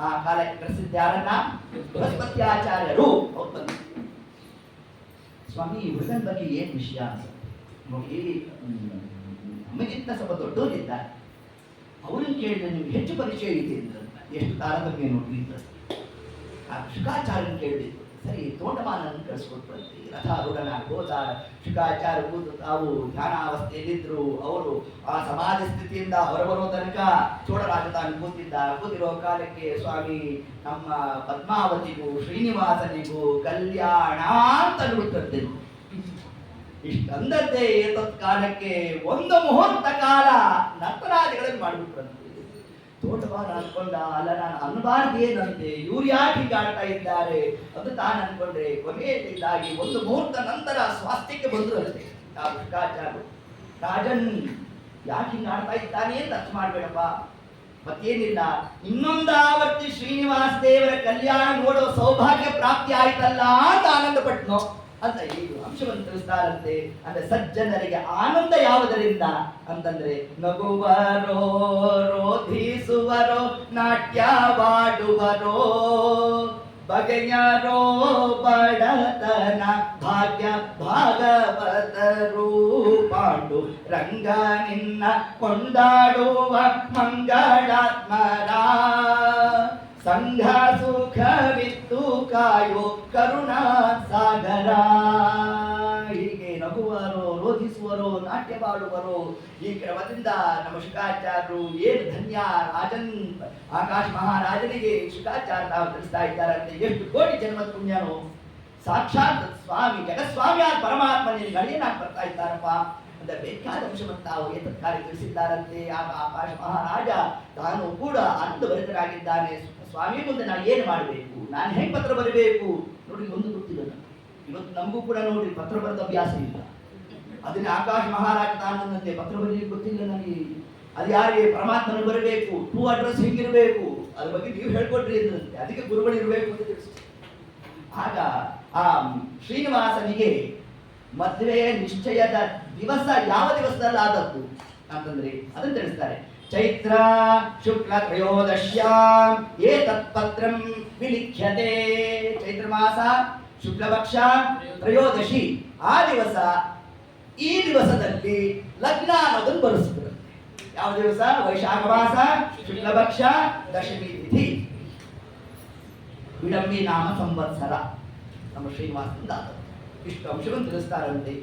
ಆ ಕಾಲಕ್ಕೆ ಪ್ರಸಿದ್ಧ ಯಾರನ್ನ ಬೃಹಸ್ಪತಿ ಆಚಾರ್ಯರು ಬಂದು, ಸ್ವಾಮಿ ಈ ಹುಡುಗನ ಬಗ್ಗೆ ಏನ್ ವಿಷಯ ಅಂತ ನೋಡಿ, ನಮಗಿಂತ ಸ್ವಲ್ಪ ದೊಡ್ಡವರಿದ್ದಾರೆ, ಅವ್ರನ್ನ ಕೇಳಿದ್ರೆ ನಿಮ್ಗೆ ಹೆಚ್ಚು ಪರಿಚಯ ಇದೆ ಅಂದ್ರೆ ಎಷ್ಟು ತಾರತಮ್ಯ ನೋಡ್ರಿ ಅಂತ ಆ ಶುಕಾಚಾರ್ಯನ ಕೇಳಿದ್ರು. ಸರಿ, ತೋಂಡಮಾನನ್ನು ಕಳಿಸ್ಕೊಟ್ರಂತೆ. ರಥಾರೂಢನಾಗಿ ಹೋದ ಶುಕಾಚಾರ್ಯ ಕೂತು ತಾವು ಧ್ಯಾನಾವಸ್ಥೆಯಲ್ಲಿದ್ರು. ಅವರು ಆ ಸಮಾಧಿ ಸ್ಥಿತಿಯಿಂದ ಹೊರಬರೋ ತನಕ ಚೋಳ ರಾಜಧಾನಿ ಕೂತಿರೋ ಕಾಲಕ್ಕೆ ಸ್ವಾಮಿ ನಮ್ಮ ಪದ್ಮಾವತಿಗೂ ಶ್ರೀನಿವಾಸನಿಗೂ ಕಲ್ಯಾಣ ಅಂತ ಬಿಡುತ್ತದೆ. ಇಷ್ಟಂದದ್ದೇ ಏತತ್ ಕಾಲಕ್ಕೆ ಒಂದು ಮುಹೂರ್ತ ಕಾಲ ನರ್ತನಾದಿಗಳನ್ನು ಮಾಡಿಬಿಟ್ರಂತೆ. ತೋಟವಾರ ಅನ್ಕೊಂಡ, ಅಲ್ಲ ನಾನು ಅನ್ಬಾರ್ದೇನಂತೆ, ಇವ್ರು ಯಾಕೆ ಹೀಗೆ ಆಡ್ತಾ ಇದ್ದಾರೆ ಅಂತ ತಾನು ಅನ್ಕೊಂಡ್ರೆ ಕೊನೆಯದಾಗಿ ಒಂದು ಮುಹೂರ್ತ ನಂತರ ಸ್ವಾಸ್ಥ್ಯಕ್ಕೆ ಬಂದ್ರು ಅಷ್ಟೇ ಆ ಶುಕಾಚಾರ್ಯರು. ರಾಜನ್ ಯಾಕೆ ಹಿಂಗೆ ಆಡ್ತಾ ಇದ್ದಾನೆ ಅಂತ ಅರ್ಥ ಮಾಡ್ಬೇಡಪ್ಪ, ಮತ್ತೇನಿಲ್ಲ, ಇನ್ನೊಂದಾವರ್ತಿ ಶ್ರೀನಿವಾಸ ದೇವರ ಕಲ್ಯಾಣ ನೋಡೋ ಸೌಭಾಗ್ಯ ಪ್ರಾಪ್ತಿ ಆಯ್ತಲ್ಲ ಅಂತ ಆನಂದ ಪಟ್ನೋ ಅಂತ ಈ ಅಂಶವನ್ನು ತಿಳಿಸ್ತಾರಂತೆ. ಅಂದ್ರೆ ಸಜ್ಜನರಿಗೆ ಆನಂದ ಯಾವುದರಿಂದ ಅಂತಂದ್ರೆ ನಗುವರೋ, ರೋಧಿಸುವರೋ, ನಾಟ್ಯವಾಡುವರೋ, ಬಗೆಯರೋ, ಬಡತನ ಭಾಗ್ಯ ಭಾಗವತರು, ಪಾಂಡು ರಂಗ ನಿನ್ನ ಕೊಂಡಾಡುವ ಮಂಗಳಾತ್ಮರ, ಸಂಘ ಸುಖವಿತ್ತು ಕಾಯೋ ಕರುಣಾ ಸಾಗರ. ಹೀಗೆ ನಗುವರೋ, ರೋಧಿಸುವ ನರ್ತಿಸುವರು, ನಾಟ್ಯವಾಡುವರು. ಈ ಕ್ರಮದಿಂದ ನಮ್ಮ ಶುಕಾಚಾರ್ಯರು ಏನು ಧನ್ಯ, ರಾಜನ್ ಆಕಾಶ ಮಹಾರಾಜನಿಗೆ ಶುಕಾಚಾರ್ಯ ತಾವು ತಿಳಿಸ್ತಾ ಇದ್ದಾರಂತೆ. ಎಷ್ಟು ಕೋಟಿ ಜನ್ಮದ ಪುಣ್ಯನು, ಸಾಕ್ಷಾತ್ ಸ್ವಾಮಿ ಜಗಸ್ವಾಮಿ ಆದ ಪರಮಾತ್ಮನಿಗೆ ಅಳಿಯನಾಗಿ ಬರ್ತಾ ಇದ್ದಾರಪ್ಪ ಅಂತ ಬೇಕಾದ ಅಂಶವನ್ನು ತಾವು ಏತತ್ಕಾಲ ತಿಳಿಸಿದ್ದಾರಂತೆ. ಆಗ ಆಕಾಶ ಮಹಾರಾಜ ತಾನು ಕೂಡ ಆನಂದಭರಿತರಾಗಿದ್ದಾನೆ. ಸ್ವಾಮಿ ಮುಂದೆ ನಾನು ಏನು ಮಾಡಬೇಕು, ನಾನು ಹೆಂಗೆ ಪತ್ರ ಬರಬೇಕು ನೋಡಿ. ಒಂದು ಗೊತ್ತಿಲ್ಲ, ಇವತ್ತು ನಮಗೂ ಕೂಡ ನೋಡಿ ಪತ್ರ ಬರೆದ ಅಭ್ಯಾಸ ಇಲ್ಲ. ಅದನ್ನೇ ಆಕಾಶ ಮಹಾರಾಜ ತಾನಂತೆ ಪತ್ರ ಬರೀಲಿಕ್ಕೆ ಗೊತ್ತಿಲ್ಲ ನನಗೆ, ಅದು ಯಾರಿಗೆ ಪರಮಾತ್ಮನ ಬರಬೇಕು, ಟೂ ಅಡ್ರೆಸ್ ಹೆಂಗಿರಬೇಕು ಅದ್ರ ಬಗ್ಗೆ ನೀವು ಹೇಳ್ಕೊಟ್ರಿ ಇದ್ರಂತೆ. ಅದಕ್ಕೆ ಗುರುಗಳು ಇರಬೇಕು ಅಂತ ತಿಳಿಸ್ತಾರೆ. ಆಗ ಆ ಶ್ರೀನಿವಾಸನಿಗೆ ಮದುವೆ ನಿಶ್ಚಯದ ದಿವಸ ಯಾವ ದಿವಸದಲ್ಲಿ ಆದದ್ದು ಅಂತಂದ್ರೆ ಅದನ್ನು ತಿಳಿಸ್ತಾರೆ. ಚೈತ್ರ ಶುಕ್ಲ ತ್ರಯೋದಶ್ಯಾಂ ಏತತ್ ಪತ್ರಂ ವಿಲಿಖ್ಯತೆ. ಚೈತ್ರ ಮಾಸ ಶುಕ್ಲಪಕ್ಷ ತ್ರಯೋದಶಿ ಆ ದಿವಸ, ಈ ದಿವಸದಲ್ಲಿ ಲಗ್ನ ಅನ್ನೋದನ್ನು ಬರೆಸಿದ್ರು. ಯಾವ ದಿವಸ? ವೈಶಾಖ ಮಾಸ ಶುಕ್ಲಪಕ್ಷ ದಶಮಿ ತಿಥಿ, ವಿಳಂಬಿ ನಾಮ ಸಂವತ್ಸರ. ನಮ್ಮ ಶ್ರೀನಿವಾಸಂದ ಇಷ್ಟು ಅಂಶವನ್ನು ತಿಳಿಸ್ತಾರಂತೆ.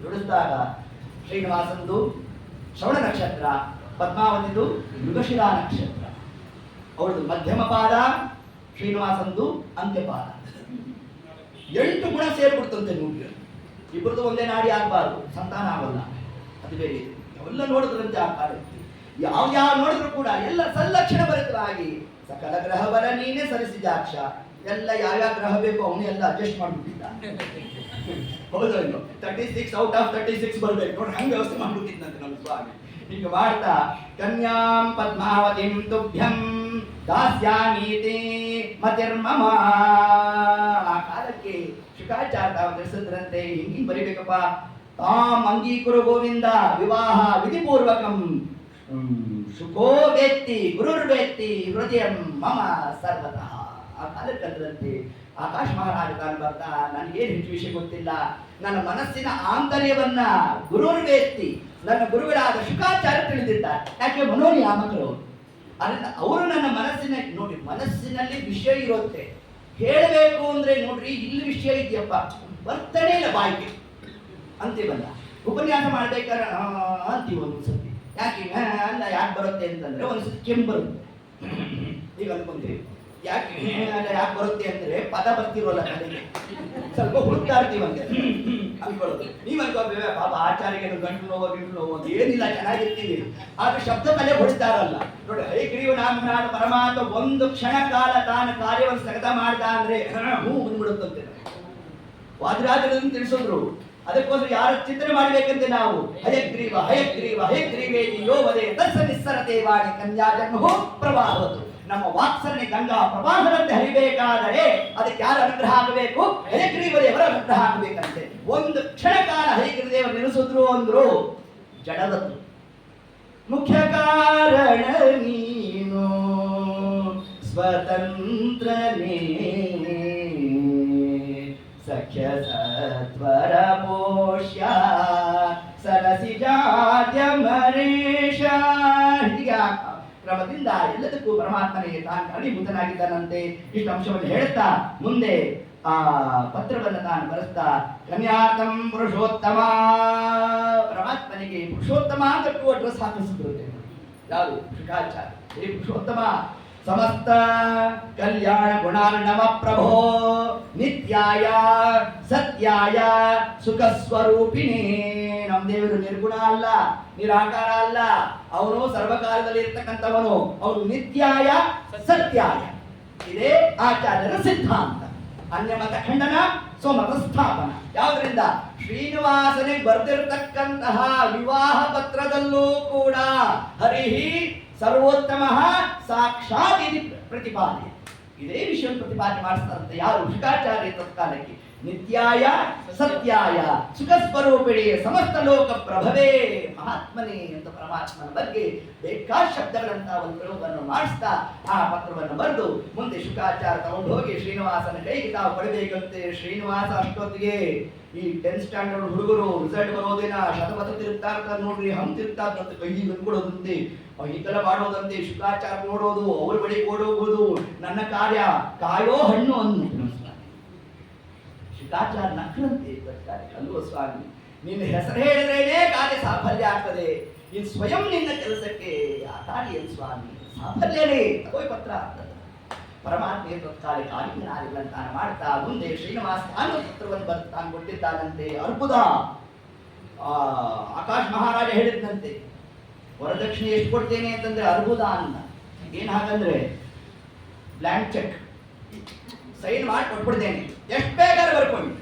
ತಿಳಿಸಿದಾಗ ಶ್ರೀನಿವಾಸಂದು ಶ್ರವಣ ನಕ್ಷತ್ರ, ಪದ್ಮಾವತಿದು ಮೃಗಶಿರಾ ನಕ್ಷತ್ರ. ಅವಳದು ಮಧ್ಯಮ ಪಾದ, ಶ್ರೀನಿವಾಸಂದು ಅಂತ್ಯಪಾದ. 8 ಗುಣ ಸೇರ್ಬಿಡ್ತಂತೆ ನೋಡಿ. ಇಬ್ಬರದು ಒಂದೇ ನಾಡಿ ಆಗಬಾರ್ದು, ಸಂತಾನ ಆಗಲ್ಲ, ಅದು ಬೇರೆ. ಅವೆಲ್ಲ ನೋಡಿದ್ರಂತೆ ಆ ಕಾಲಕ್ಕೆ. ಯಾವ ನೋಡಿದ್ರು ಕೂಡ ಎಲ್ಲ ಸಲ್ಲಕ್ಷಣ ಭರಿತರಾಗಿ ಸಕಲ ಗ್ರಹ ಬಲ ನೀನೇ ಸರಿಸಿದಾಕ್ಷ. ಎಲ್ಲ ಯಾವ್ಯಾವ ಗ್ರಹ ಬೇಕು ಅವನೇ ಎಲ್ಲ ಅಡ್ಜಸ್ಟ್ ಮಾಡ್ಬಿಟ್ಟಿದ್ದ. ಹೌದು, 36 ಔಟ್ ಆಫ್ 36 ಬರ್ಬೇಕು ನೋಡಿ, ಹಂಗೆ ವ್ಯವಸ್ಥೆ ಮಾಡ್ಬಿಟ್ಟಿದ್ದಂತೆ ನಮ್ಮ ಸ್ವಾಮಿ. ಹೀಗೆ ಮಾಡ್ತಾ ಕನ್ಯಾಂ ಪದ್ಮಾವತಿಂ ತುಭ್ಯಂ ದಾಸ್ಯಾಮೀತಿ ಮತಿರ್ಮಮ. ಆ ಕಾಲಕ್ಕೆ ಶುಕಾಚಾರ್ಯ ತಾವು ತಿಳಿಸಿದ್ರಂತೆ, ಹಿಂಗೆ ಬರಿಬೇಕಪ್ಪ. ತಾಂ ಅಂಗೀಕುರು ಗೋವಿಂದ ವಿವಾಹ ವಿಧಿಪೂರ್ವಕಂ ಶುಕೋ ವೇತ್ತಿ ಗುರುರ್ವೇತ್ತಿ ಹೃದಯಂ ಮಮ ಸರ್ವತಃ. ಆ ಕಾಲಕ್ಕಂದ್ರಂತೆ ಆಕಾಶ ಮಹಾರಾಜ ತಾನು ಬರ್ತಾ, ನನಗೇನು ಹೆಚ್ಚು ವಿಷಯ ಗೊತ್ತಿಲ್ಲ, ನನ್ನ ಮನಸ್ಸಿನ ಆಂತರ್ಯವನ್ನ ಗುರುರ್ವೇತ್ತಿ, ನನ್ನ ಗುರುಗಳಾದ ಶುಕಾಚಾರ್ಯ ತಿಳಿದಿದ್ದಾರೆ. ಯಾಕೆ ಮನೋನಿಯಾಮಕರು ಅದರಿಂದ ಅವರು ನನ್ನ ಮನಸ್ಸಿನ ನೋಡಿ, ಮನಸ್ಸಿನಲ್ಲಿ ವಿಷಯ ಇರುತ್ತೆ, ಹೇಳಬೇಕು ಅಂದ್ರೆ ನೋಡ್ರಿ ಇಲ್ಲಿ ವಿಷಯ ಇದೆಯಪ್ಪ, ಬರ್ತನೇ ಇಲ್ಲ ಬಾಯಿಗೆ ಅಂತೀವಲ್ಲ. ಉಪನ್ಯಾಸ ಮಾಡ್ಬೇಕಾದ್ರೆ ಅಂತೀವಿ ಒಂದ್ಸತಿ. ಯಾಕೆ ಅಲ್ಲ, ಯಾಕೆ ಬರುತ್ತೆ ಅಂತಂದ್ರೆ ಒಂದ್ಸತಿ ಕೆಮ್ಮು ಬರುತ್ತೆ. ಈಗ ಅನ್ಕೊಂತೀವಿ ಯಾಕೆ ಯಾಕೆ ಬರುತ್ತೆ ಅಂದ್ರೆ ಪದ ಬರ್ತಿರೋಲ್ಲ ಕಡೆಗೆ, ಸ್ವಲ್ಪ ಹುಡುಕ್ತಾ ಇರ್ತೀವಂತೆ ಅನ್ಕೊಳ್ಳೋದು. ನೀವ್ ಅನ್ಕೋಬೇಕ ಬಾಬಾ ಆಚಾರ್ಯಗೆ ಗಂಟು ನೋವು ಗಿಂಟು ನೋವು ಅಂತ ಏನಿಲ್ಲ, ಚೆನ್ನಾಗಿರ್ತೀವಿ. ಆದ್ರೆ ಶಬ್ದ ತಲೆ ಹೊಡಿತಾರಲ್ಲ ನೋಡಿ. ಹೈಗ್ರೀವ ನಾಮನಾಡು ಪರಮಾತ್ಮ ಒಂದು ಕ್ಷಣ ಕಾಲ ತಾನು ಕಾರ್ಯವನ್ನು ಸ್ಥಗಿತ ಮಾಡ್ದ ಅಂದ್ರೆ ಹೂ ಬಂದ್ಬಿಡುತ್ತಂತೆ. ವಾದಿರಾಜರನ್ನು ತಿಳಿಸಿದ್ರು. ಅದಕ್ಕೋಸ್ಕರ ಯಾರು ಚಿಂತನೆ ಮಾಡಬೇಕಂತೆ ನಾವು, ಹಯಗ್ರೀವ ಹಯಗ್ರೀವ ಹಯಗ್ರೀವೇದಿ ಯೋ ವದೇ ತತ್ಸ ನಿಸ್ಸರತೆ ವಾಣಿ ಕನ್ಯಾ ಜನ್ಮೋ ಪ್ರವಾಹವತು. ನಮ್ಮ ವಾತ್ಸರಣೆ ಗಂಗಾ ಪ್ರವಾಹದಂತೆ ಹರಿಬೇಕಾದರೆ ಅದಕ್ಕೆ ಯಾರು ಅನುಗ್ರಹ ಆಗಬೇಕು? ಹಯಗ್ರೀವ ದೇವರ ಅನುಗ್ರಹ ಆಗಬೇಕಂತೆ. ಒಂದು ಕ್ಷಣ ಕಾಲ ಹಯಗ್ರೀವ ದೇವರು ನೆನೆಸಿದ್ರು ಅಂದ್ರು ಜಡದತ್ತು. ಮುಖ್ಯ ಕಾರಣ ನೀನು ಸ್ವತಂತ್ರನೇ ಸಖ್ಯ ಸತ್ವರ ಪೋಷ್ಯ ಸರಸಿ ಜಾತ್ಯ ಮರೀಷ. ಹೀಗೆ ಕ್ರಮದಿಂದ ಎಲ್ಲದಕ್ಕೂ ಪರಮಾತ್ಮನಿಗೆ ತಾನು ಕಾರಣೀಭೂತನಾಗಿದ್ದಾನಂತೆ. ಇಷ್ಟು ಅಂಶವನ್ನು ಹೇಳುತ್ತಾ ಮುಂದೆ ಆ ಪತ್ರವನ್ನು ತಾನು ಬರೆಸ್ತಾ, ಕನ್ಯಾರ್ಥಂ ಪುರುಷೋತ್ತಮ, ಪರಮಾತ್ಮನಿಗೆ ಪುರುಷೋತ್ತಮ ಅಂತ ಅಡ್ರೆಸ್ ಹಾಕಿಸಿದ್ರು. ಯಾರು? ಶುಕಾಚಾರ್ಯ. ಹೇ ಪುರುಷೋತ್ತಮ, ಸಮಸ್ತ ಕಲ್ಯಾಣ ಗುಣಾರ್ಣವ ಪ್ರಭೋ ನಿತ್ಯಾಯ ಸತ್ಯಾಯ ಸುಖ ಸ್ವರೂಪಿಣಿ. ನಮ್ಮ ದೇವರು ನಿರ್ಗುಣ ಅಲ್ಲ, ನಿರಾಕಾರ ಅಲ್ಲ, ಅವನು ಸರ್ವಕಾಲದಲ್ಲಿ ಇರ್ತಕ್ಕಂಥವನು. ಅವನು ನಿತ್ಯಾಯ ಸತ್ಯಾಯ. ಇದೇ ಆಚಾರ್ಯರ ಸಿದ್ಧಾಂತ. ಅನ್ಯಮತ ಖಂಡನ, ಸ್ವಮತ ಸ್ಥಾಪನ. ಯಾವುದರಿಂದ? ಶ್ರೀನಿವಾಸನಿಗೆ ಬರೆದಿರ್ತಕ್ಕಂತಹ ವಿವಾಹ ಪತ್ರದಲ್ಲೂ ಕೂಡ ಹರಿಹಿ ಸರ್ವೋತ್ತಮ ಸಾಕ್ಷಾತ್ ಇದು ಪ್ರತಿಪಾದನೆ. ಇದೇ ವಿಷಯ ಪ್ರತಿಪಾದನೆ ಮಾಡಿಸ್ತಾರಂತೆ ಯಾರು? ಶುಕಾಚಾರ್ಯ ತತ್ಕಾಲಕ್ಕೆ. ನಿತ್ಯಾಯ ಸತ್ಯಾಯ ಸುಖ ಸ್ವರೂಪಿಣಿ ಸಮಸ್ತ ಲೋಕ ಪ್ರಭವೇ ಮಹಾತ್ಮನೇ ಅಂತ ಪರಮಾತ್ಮನ ಬಗ್ಗೆ ಬೇಕಾದ ಶಬ್ದಗಳಂತ ಒಂದು ಪ್ರಯೋಗವನ್ನು ಮಾಡಿಸ್ತಾ ಆ ಪತ್ರವನ್ನು ಬರೆದು ಮುಂದೆ ಶುಕಾಚಾರ್ಯ ತಗೊಂಡು ಹೋಗಿ ಶ್ರೀನಿವಾಸನ ಕೈಗೆ ತಾವು ಕೊಡಬೇಕಂತೆ. ಶ್ರೀನಿವಾಸ ಅಷ್ಟೊತ್ತಿಗೆ ಈ 10th ಸ್ಟ್ಯಾಂಡರ್ಡ್ ಹುಡುಗರು ರಿಸಲ್ಟ್ ಬರೋದಿನ ಶತಪಥ ತಿರುಗ್ತಾ ಇರ್ತಾರೆ ನೋಡ್ರಿ, ಹಮ್ ತಿರುಗ್ತಾ ಇರ್ತಂತೆ, ಕೈ ಬಂದ್ಕೊಡೋದಂತೆ, ಈ ತರ ಮಾಡೋದಂತೆ. ಶುಕಾಚಾರ್ಯ ನೋಡೋದು, ಅವ್ರ ಬಳಿ ಓಡೋಗೋದು, ನನ್ನ ಕಾರ್ಯ ಕಾಯೋ ಹಣ್ಣು ಅನ್ನು ಶುಕಾಚಾರ್ಯ ನಕ್ರಂತೆ ತರ್ತಾರೆ. ಅಲ್ವ ಸ್ವಾಮಿ, ನಿನ್ನ ಹೆಸರು ಹೇಳಿದ್ರೇನೆ ಕಾರ್ಯ ಸಾಫಲ್ಯ ಆಗ್ತದೆ. ನೀನು ಸ್ವಯಂ ನಿನ್ನ ಕೆಲಸಕ್ಕೆ ಆತಾಡಿಯನ್ ಸ್ವಾಮಿ ಸಾಫಲ್ಯನೇ ತಗೋಯ್ ಪತ್ರ ಆಗ್ತದೆ. ಪರಮಾತ್ಮ ತತ್ಕಾಲ ಕಾರ್ಯನಾರಿಗಳಂತಾನ ಮಾಡ್ತಾ ಮುಂದೆ ಶ್ರೀನಿವಾಸ ತಾನು ಪತ್ರವನ್ನು ಬರೆದು ತಾನು ಕೊಟ್ಟಿದ್ದಾನಂತೆ. ಅರ್ಬುದ ಆಕಾಶ್ ಮಹಾರಾಜ ಹೇಳಿದಂತೆ ವರದಕ್ಷಿಣೆ ಎಷ್ಟು ಕೊಡ್ತೇನೆ ಅಂತಂದ್ರೆ ಅರ್ಬುದ ಅಂತ. ಏನ್ ಹಾಗಂದ್ರೆ ಬ್ಲ್ಯಾಂಕ್ ಚೆಕ್ ಸೈನ್ ಮಾಡಿ ಕೊಟ್ಬಿಡ್ತೇನೆ, ಎಷ್ಟು ಬೇಕಾದ್ರೆ ಬರ್ಕೊಂಡು.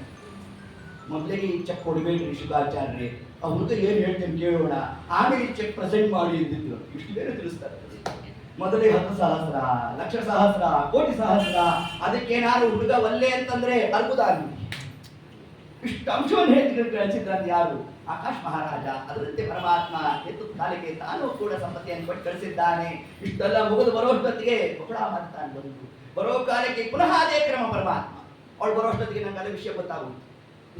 ಮೊದಲಿಗೆ ಈ ಚೆಕ್ ಕೊಡಬೇಡ್ರಿ ಶಿವಾಚಾರ್ಯ, ಅವ್ರದ್ದು ಏನು ಹೇಳ್ತೇನೆ ಕೇಳೋಣ, ಆಮೇಲೆ ಈ ಚೆಕ್ ಪ್ರೆಸೆಂಟ್ ಮಾಡಿ ಅಂತಿದ್ರು. ಇಷ್ಟು ಬೇರೆ ತಿಳಿಸ್ತಾರೆ. ಮೊದಲಿಗೆ 10,000, ಲಕ್ಷ ಸಹಸ್ರ, ಕೋಟಿ ಸಹಸ್ರ, ಅದಕ್ಕೇನಾದ್ರು ಹುಡುಗ ಒಲ್ಲೆ ಅಂತಂದ್ರೆ ಅರ್ಬುದ ಆಗಿ ಇಷ್ಟು ಅಂಶವನ್ನು ಹೇಳ್ತಿದ್ರು ಕಳಿಸಿದ್ರಂತ ಯಾರು? ಆಕಾಶ್ ಮಹಾರಾಜ. ಅದರಂತೆ ಪರಮಾತ್ಮ ಎತ್ತು ಕಾಲಿಗೆ ತಾನು ಕೂಡ ಸಂಪತ್ತಿಯನ್ನು ಕೊಟ್ಟು ಕಳಿಸಿದ್ದಾನೆ. ಇಷ್ಟೆಲ್ಲ ಮುಗಿದು ಬರೋಷ್ಟೊತ್ತಿಗೆ ಬಕುಳಾಮಾತೆ ಬಂದು ಬರೋ ಕಾಲಕ್ಕೆ ಪುನಃ ಅದೇ ಕ್ರಮ ಪರಮಾತ್ಮ. ಅವಳು ಬರೋಷ್ಟೊತ್ತಿಗೆ ನಂಗೆ ಅದೇ ವಿಷಯ ಗೊತ್ತಾಗುತ್ತೆ.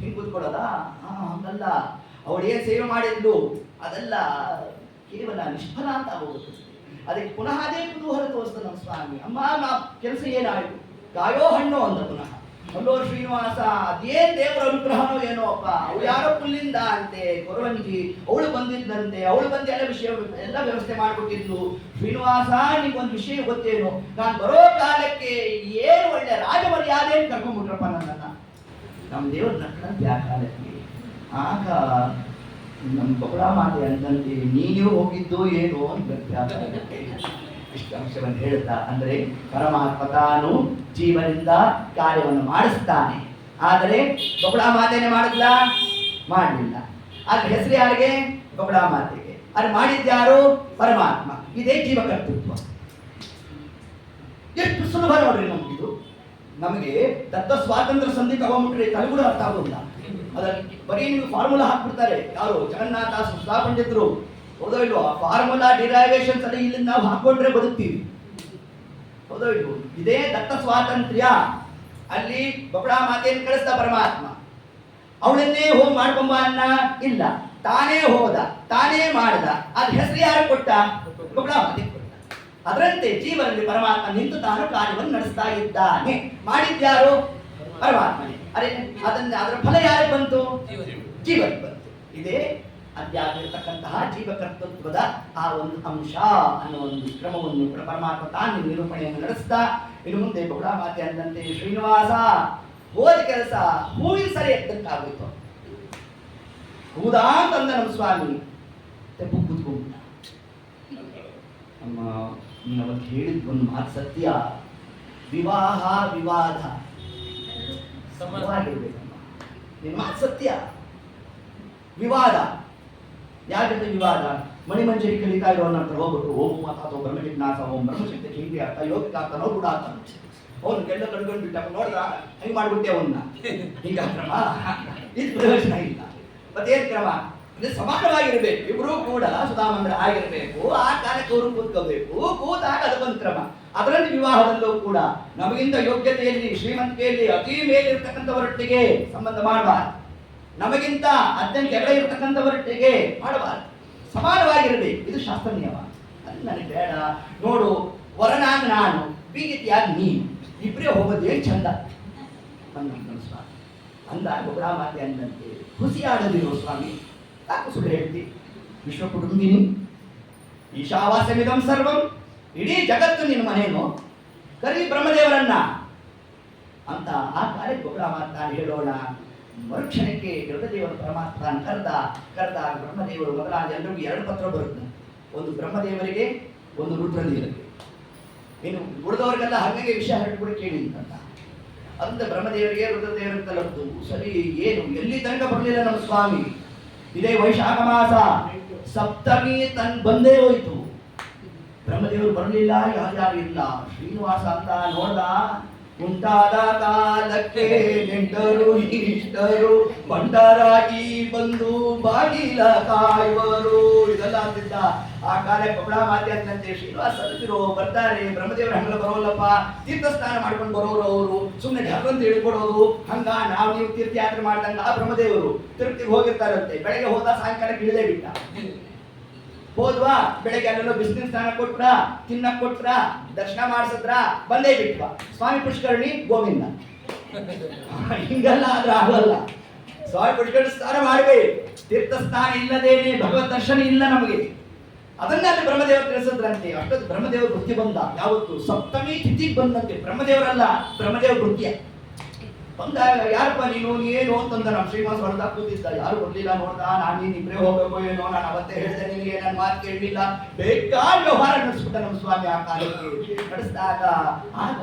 ಹಿಂಗೆ ಕೂತ್ಕೊಳ್ಳೋದಾ? ಹಂಗಲ್ಲ, ಅವಳು ಏನು ಸೇವೆ ಮಾಡಿದ್ಲು ಅದೆಲ್ಲ ಕೇವಲ ನಿಷ್ಫಲ ಅಂತ ಹೋಗುತ್ತೆ. ಅದಕ್ಕೆ ಪುನಃ ಅದೇ ಕುತೂಹಲ ತೋರಿಸ್ತಾನೆ ನಮ್ಮ ಸ್ವಾಮಿ. ಅಮ್ಮ ನಾ ಕೆಲಸ ಏನಾಯ್ತು? ಕಾಯೋ ಹಣ್ಣು ಅಂದ ಪುನಃ. ಅಲ್ಲೋ ಶ್ರೀನಿವಾಸ, ಅದೇನ್ ದೇವರ ಅನುಗ್ರಹನೋ ಏನೋ ಅಪ್ಪ, ಅವಳು ಯಾರೋ ಪುಲ್ಲಿಂದ ಅಂತೆ ಕೊರವಂಜಿ, ಅವಳು ಬಂದಿದ್ದಂತೆ, ಅವಳು ಬಂದು ಎಲ್ಲ ವಿಷಯ ಎಲ್ಲ ವ್ಯವಸ್ಥೆ ಮಾಡಿಕೊಟ್ಟಿದ್ಲು. ಶ್ರೀನಿವಾಸ ನಿಮ್ಗೊಂದು ವಿಷಯ ಗೊತ್ತೇನು? ನಾನು ಬರೋ ಕಾಲಕ್ಕೆ ಏನು ಒಳ್ಳೆ ರಾಜಮರ್ಯಾದೆ ಕರ್ಕೊಂಡ್ಬಿಟ್ರಪ್ಪ ನನ್ನನ್ನ. ನಮ್ಮ ದೇವ್ರ ನಕ್ಕಂತೆ ಆ ಕಾಲಕ್ಕೆ. ಆಗ ನಮ್ಮ ಬಕುಳಾಮಾತೆ ಅಂದಂತೆ ನೀನು ಹೋಗಿದ್ದು ಏನು ಅಂತ ಇಷ್ಟು ಅಂಶವನ್ನು ಹೇಳ್ತಾ, ಅಂದ್ರೆ ಪರಮಾತ್ಮ ತಾನು ಜೀವನಿಂದ ಕಾರ್ಯವನ್ನು ಮಾಡಿಸ್ತಾನೆ. ಆದರೆ ಬಕುಳಾಮಾತೆನೆ ಮಾಡಿದ್ಲ? ಮಾಡಲಿಲ್ಲ. ಅದ್ರ ಹೆಸರು ಯಾರಿಗೆ? ಬಕುಳಾಮಾತೆಗೆ. ಅದು ಮಾಡಿದ್ಯಾರು? ಪರಮಾತ್ಮ. ಇದೇ ಜೀವಕರ್ತೃತ್ವ. ಎಷ್ಟು ಸುಲಭ ನೋಡ್ರಿ ನಮ್ಗಿದು. ನಮಗೆ ದತ್ತ ಸ್ವಾತಂತ್ರ್ಯ ಸಂಧಿ ತಗೊಂಡ್ಬಿಟ್ರೆ ತಲೆಗೂಡ ಅರ್ಥ ಆಗೋದಿಲ್ಲ. ಅದರಲ್ಲಿ ಬರೀ ನೀವು ಫಾರ್ಮುಲಾ ಹಾಕ್ಬಿಡ್ತಾರೆ ಯಾರು? ಜಗನ್ನಾಥ ಸುಸ್ತಾ ಪಂಡಿತರು. ಹೌದೋ ಇಲ್ವೋ? ಆ ಫಾರ್ಮುಲಾ ಡಿರೈವೇಶನ್ಸ್ ಅಲ್ಲಿ ಇಲ್ಲಿ ನಾವು ಹಾಕೊಂಡ್ರೆ ಬದುಕ್ತೀವಿ. ಹೌದೋ ಇಲ್ವೋ? ಇದೇ ದತ್ತ ಸ್ವಾತಂತ್ರ್ಯ. ಅಲ್ಲಿ ಬಕುಳಾಮಾತೆಯನ್ನು ಕಳಿಸ್ದ ಪರಮಾತ್ಮ. ಅವಳನ್ನೇ ಹೋಗಿ ಮಾಡ್ಕೊಂಬ ಅನ್ನ ಇಲ್ಲ, ತಾನೇ ಹೋದ, ತಾನೇ ಮಾಡ್ದ. ಅದ್ ಹೆಸರು ಯಾರು ಕೊಟ್ಟ? ಬಕುಳಾಮಾತೆ ಕೊಟ್ಟ. ಅದರಂತೆ ಜೀವನಲ್ಲಿ ಪರಮಾತ್ಮ ನಿಂತು ತಾನು ಕಾರ್ಯವನ್ನು ನಡೆಸ್ತಾ ಇದ್ದಾನೆ. ಮಾಡಿದ್ಯಾರು? ಪರಮಾತ್ಮನೇ. ಅರೆ ಅದರ ಫಲ ಯಾರಿಗೆ ಬಂತು? ಜೀವನಿಗೆ ಬಂತು. ಇದೇ ಅಧ್ಯಾತ್ಮಿರ್ತಕ್ಕಂತಹ ಜೀವಕರ್ತೃತ್ವದ ಆ ಒಂದು ಅಂಶ ಅನ್ನೋ ಒಂದು ಕ್ರಮವನ್ನು ಪರಮಾತ್ಮ ತಾನು ನಿರೂಪಣೆಯನ್ನು ನಡೆಸ್ತಾ ಇನ್ನು ಮುಂದೆ ಬಕುಳಾಮಾತೆ ಅಂದಂತೆ ಶ್ರೀನಿವಾಸ ಹೋದ ಕೆಲಸ ಹೂವಿನ ಸರಿ ಎತ್ತಕ್ಕಾಗೋಯ್ತು. ಹೂದಾ ಅಂತಂದ ನಮ್ಮ ಸ್ವಾಮಿ ತೆಪ್ಪು ಕೂತ್ಕೊಂಡ್ಬಿಟ್ಟ. ನಮ್ಮ ಅವತ್ತು ಹೇಳಿದ ಒಂದು ಮಾತು ಸತ್ಯ. ವಿವಾಹ ವಿವಾದ ನಿಮ್ಮ ಮಾತು ಸತ್ಯ. ವಿವಾದ ಯಾರ ಜೊತೆ ವಿವಾದ? ಮಣಿಮಂಜರಿ ಕಲಿತಾ ಇರೋನ ಹತ್ರ ಹೋಗ್ಬಿಟ್ಟು ಓಂ ಮಾತಾತೋ ಬ್ರಹ್ಮಜಿಜ್ಞಾಸ ಓಂ ಬ್ರಹ್ಮಶಕ್ತಿ ಹಿಂಗೆ ಆಗ್ತಾ ಯೋಗಿಕ ಆಗ್ತಾನೋ ಕೂಡ ಆಗ್ತಾನ. ಅವನು ಕೆಲ್ಲ ಕಡ್ಕೊಂಡು ಬಿಟ್ಟ ನೋಡ್ದ ಹೆಂಗ್ ಮಾಡ್ಬಿಟ್ಟೆ ಅವನ್ನ ಹಿಂಗ ಕ್ರಮ. ಇದು ಪ್ರಯೋಜನ ಇಲ್ಲ. ಮತ್ತೇನ್ ಕ್ರಮ? ಇದು ಸಮಾನವಾಗಿರ್ಬೇಕು. ಇಬ್ರು ಕೂಡ ಸುಧಾಮಂದ್ರ ಆಗಿರ್ಬೇಕು. ಆ ಕಾಲಕ್ಕೆ ಅವರು ಕೂತ್ಕೋಬೇಕು. ಕೂತಾಗ ಅದಕ್ಕೊಂದು ಕ್ರಮ. ಅದರಲ್ಲಿ ವಿವಾಹದಲ್ಲೂ ಕೂಡ ನಮಗಿಂತ ಯೋಗ್ಯತೆಯಲ್ಲಿ ಶ್ರೀಮಂತಿಕೆಯಲ್ಲಿ ಅತಿ ಮೇಲಿರ್ತಕ್ಕಂಥವರೊಟ್ಟಿಗೆ ಸಂಬಂಧ ಮಾಡಬಾರ್ದು. ನಮಗಿಂತ ಅತ್ಯಂತ ಕೆಳಗೆ ಇರ್ತಕ್ಕಂಥವರೊಟ್ಟಿಗೆ ಮಾಡಬಾರ್ದು. ಸಮಾನವಾಗಿರಬೇಕು. ಇದು ಶಾಸ್ತ್ರ ನಿಯಮ. ಅದು ನನಗೆ ಬೇಡ. ನೋಡು, ವರನಾಗ ನಾನು, ಬೀಗಿತಿಯಾಗ ನೀನು, ಇಬ್ಬರೇ ಹೋಗೋದು ಏನು ಚಂದ ಸ್ವಾಮಿ ಅಂದಾಗ ಬಕುಳಾಮಾತೆ ಅಂದಂತೆ ಖುಷಿ ಆಡದಿರೋ ಸ್ವಾಮಿ. ಯಾಕೆ ಸುಳ್ಳು ಹೇಳ್ತಿ? ವಿಶ್ವ ಕುಟುಂಬಿನಿ ಈಶಾವಾಸ್ಯಮಿದಂ ಸರ್ವಂ, ಇಡೀ ಜಗತ್ತು ನಿನ್ನ ಮನೇನು, ಕರಿ ಬ್ರಹ್ಮದೇವರನ್ನ ಅಂತ ಆ ಕಾಲಕ್ಕೆ ಬಕುಳಾಮಾತೆ ನಾನು ಹೇಳೋಣ. ಮರುಕ್ಷಣಕ್ಕೆ ಗರುಡದೇವರು ಪರಮಾತ್ಮ ಕರೆದ ಬ್ರಹ್ಮದೇವರು ಮೊದಲಾದ ಎಲ್ಲರಿಗೂ 2 ಪತ್ರ ಬರುತ್ತೆ. ಒಂದು ಬ್ರಹ್ಮದೇವರಿಗೆ, ಒಂದು ರುದ್ರದೇವರಿಗೆ. ಇನ್ನು ಉಳಿದವರಿಗೆಲ್ಲ ಹಾಗೆ ವಿಷಯ ಹೇಳ್ಬಿಟ್ಟು ಕೇಳಿ ಅಂತ. ಅಂತ ಬ್ರಹ್ಮದೇವರಿಗೆ ರುದ್ರದೇವರಿಗೆ ತಲುಪ್ತು. ಸರಿ, ಏನು ಎಲ್ಲಿ ತನಕ ಬರಲಿಲ್ಲ ನಮ್ಮ ಸ್ವಾಮಿ. ಇದೇ ವೈಶಾಖ ಮಾಸ ಸಪ್ತಮಿ ಬಂದೇ ಹೋಯ್ತು. ಬ್ರಹ್ಮದೇವರು ಬರಲಿಲ್ಲ, ಯಾರ್ಯಾರು ಇಲ್ಲ. ಶ್ರೀನಿವಾಸ ಅಂತ ನೋಡ್ದ. ಉಂಟಾದ ಕಾಲಕ್ಕೆ ನೆಂಟರು ಇಷ್ಟರು ಬಂಡರಾಗಿ ಬಂದು ಬಾಗಿಲ ಕಾಯುವರು. ಇದೆಲ್ಲ ಅಂತಿದ್ದ. ಆ ಕಾಲಕ್ಕೆ ಬಕುಳಾಮಾತೆ ಅಂತಂತೆ ಶ್ರೀನಿವಾಸ ಸಲ್ಲಿಸಿರೋ ಬರ್ತಾರೆ. ಬ್ರಹ್ಮದೇವರು ಹಂಗಲ್ಲ ಬರೋಲ್ಲಪ್ಪ, ತೀರ್ಥ ಸ್ನಾನ ಮಾಡ್ಕೊಂಡು ಬರೋರು ಅವರು. ಸುಮ್ಮನೆ ಢರ್ರಂತ ಹೇಳ್ಕೊಡೋದು. ಹಂಗ ನಾವು ನೀವು ತೀರ್ಥಯಾತ್ರೆ ಮಾಡ್ದಂಗ ಆ ಬ್ರಹ್ಮದೇವರು ತಿರುಪ್ತಿಗೆ ಹೋಗಿರ್ತಾರಂತೆ. ಬೆಳಗ್ಗೆ ಹೋದ, ಸಾಯಂಕಾಲಕ್ಕೆ ಇಳಿದೇ ಬಿಟ್ಟ. ಹೋದ್ವಾ, ಬೆಳಗ್ಗೆ ಅಲ್ಲೆಲ್ಲೋ ಬಿಸಿಲಿನ ಸ್ನಾನ ಕೊಟ್ರ, ತಿನ್ನಕ್ ಕೊಟ್ರ, ದರ್ಶನ ಮಾಡಿಸಿದ್ರ, ಬಂದೇ ಬಿಟ್ವಾ. ಸ್ವಾಮಿ ಪುಷ್ಕರಣಿ ಗೋವಿಂದ. ಹಿಂಗೆಲ್ಲ ಆದ್ರೆ ಆಗಲ್ಲ. ಸ್ವಾಮಿ ಪುಷ್ಕರ ಸ್ನಾನ ಮಾಡುವೆ, ತೀರ್ಥ ಸ್ನಾನ ಇಲ್ಲದೇನೆ ಭಗವತ್ ದರ್ಶನ ಇಲ್ಲ ನಮಗೆ. ಅದನ್ನಲ್ಲಿ ಬ್ರಹ್ಮದೇವರು ತಿಳಿಸಿದ್ರಂತೆ. ಅಷ್ಟೊತ್ತು ಬ್ರಹ್ಮದೇವರು ವೃತ್ತಿ ಬಂದ, ಯಾವತ್ತು ಸಪ್ತಮಿ ತಿಥಿಗೆ ಬಂದಂತೆ. ಬ್ರಹ್ಮದೇವರಲ್ಲ, ಬ್ರಹ್ಮದೇವ ವೃತ್ಯ ಬಂದಾಗ ಯಾರಪ್ಪ ನೀನು ಏನು ಅಂತಂದ. ನಮ್ಮ ಶ್ರೀನಿವಾಸ ಹೊರದಾಗ ಕೂತಿದ್ದ, ಯಾರು ಬರ್ಲಿಲ್ಲ. ನೋಡ್ದ, ನಾನು ನೀನು ಇಬ್ಬರೇ ಹೋಗ್ಬೇಕು ಏನೋ, ನಾನು ಅವತ್ತೇ ಹೇಳಿದೆ ನಿನಗೆ, ನನ್ನ ಮಾತು ಕೇಳಲಿಲ್ಲ. ಬೇಕಾದ ವ್ಯವಹಾರ ನಡೆಸ್ಬಿಟ್ಟ ನಮ್ಮ ಸ್ವಾಮಿ. ಆ ಕಾಲಕ್ಕೆ ನಡೆಸಿದಾಗ ಆಗ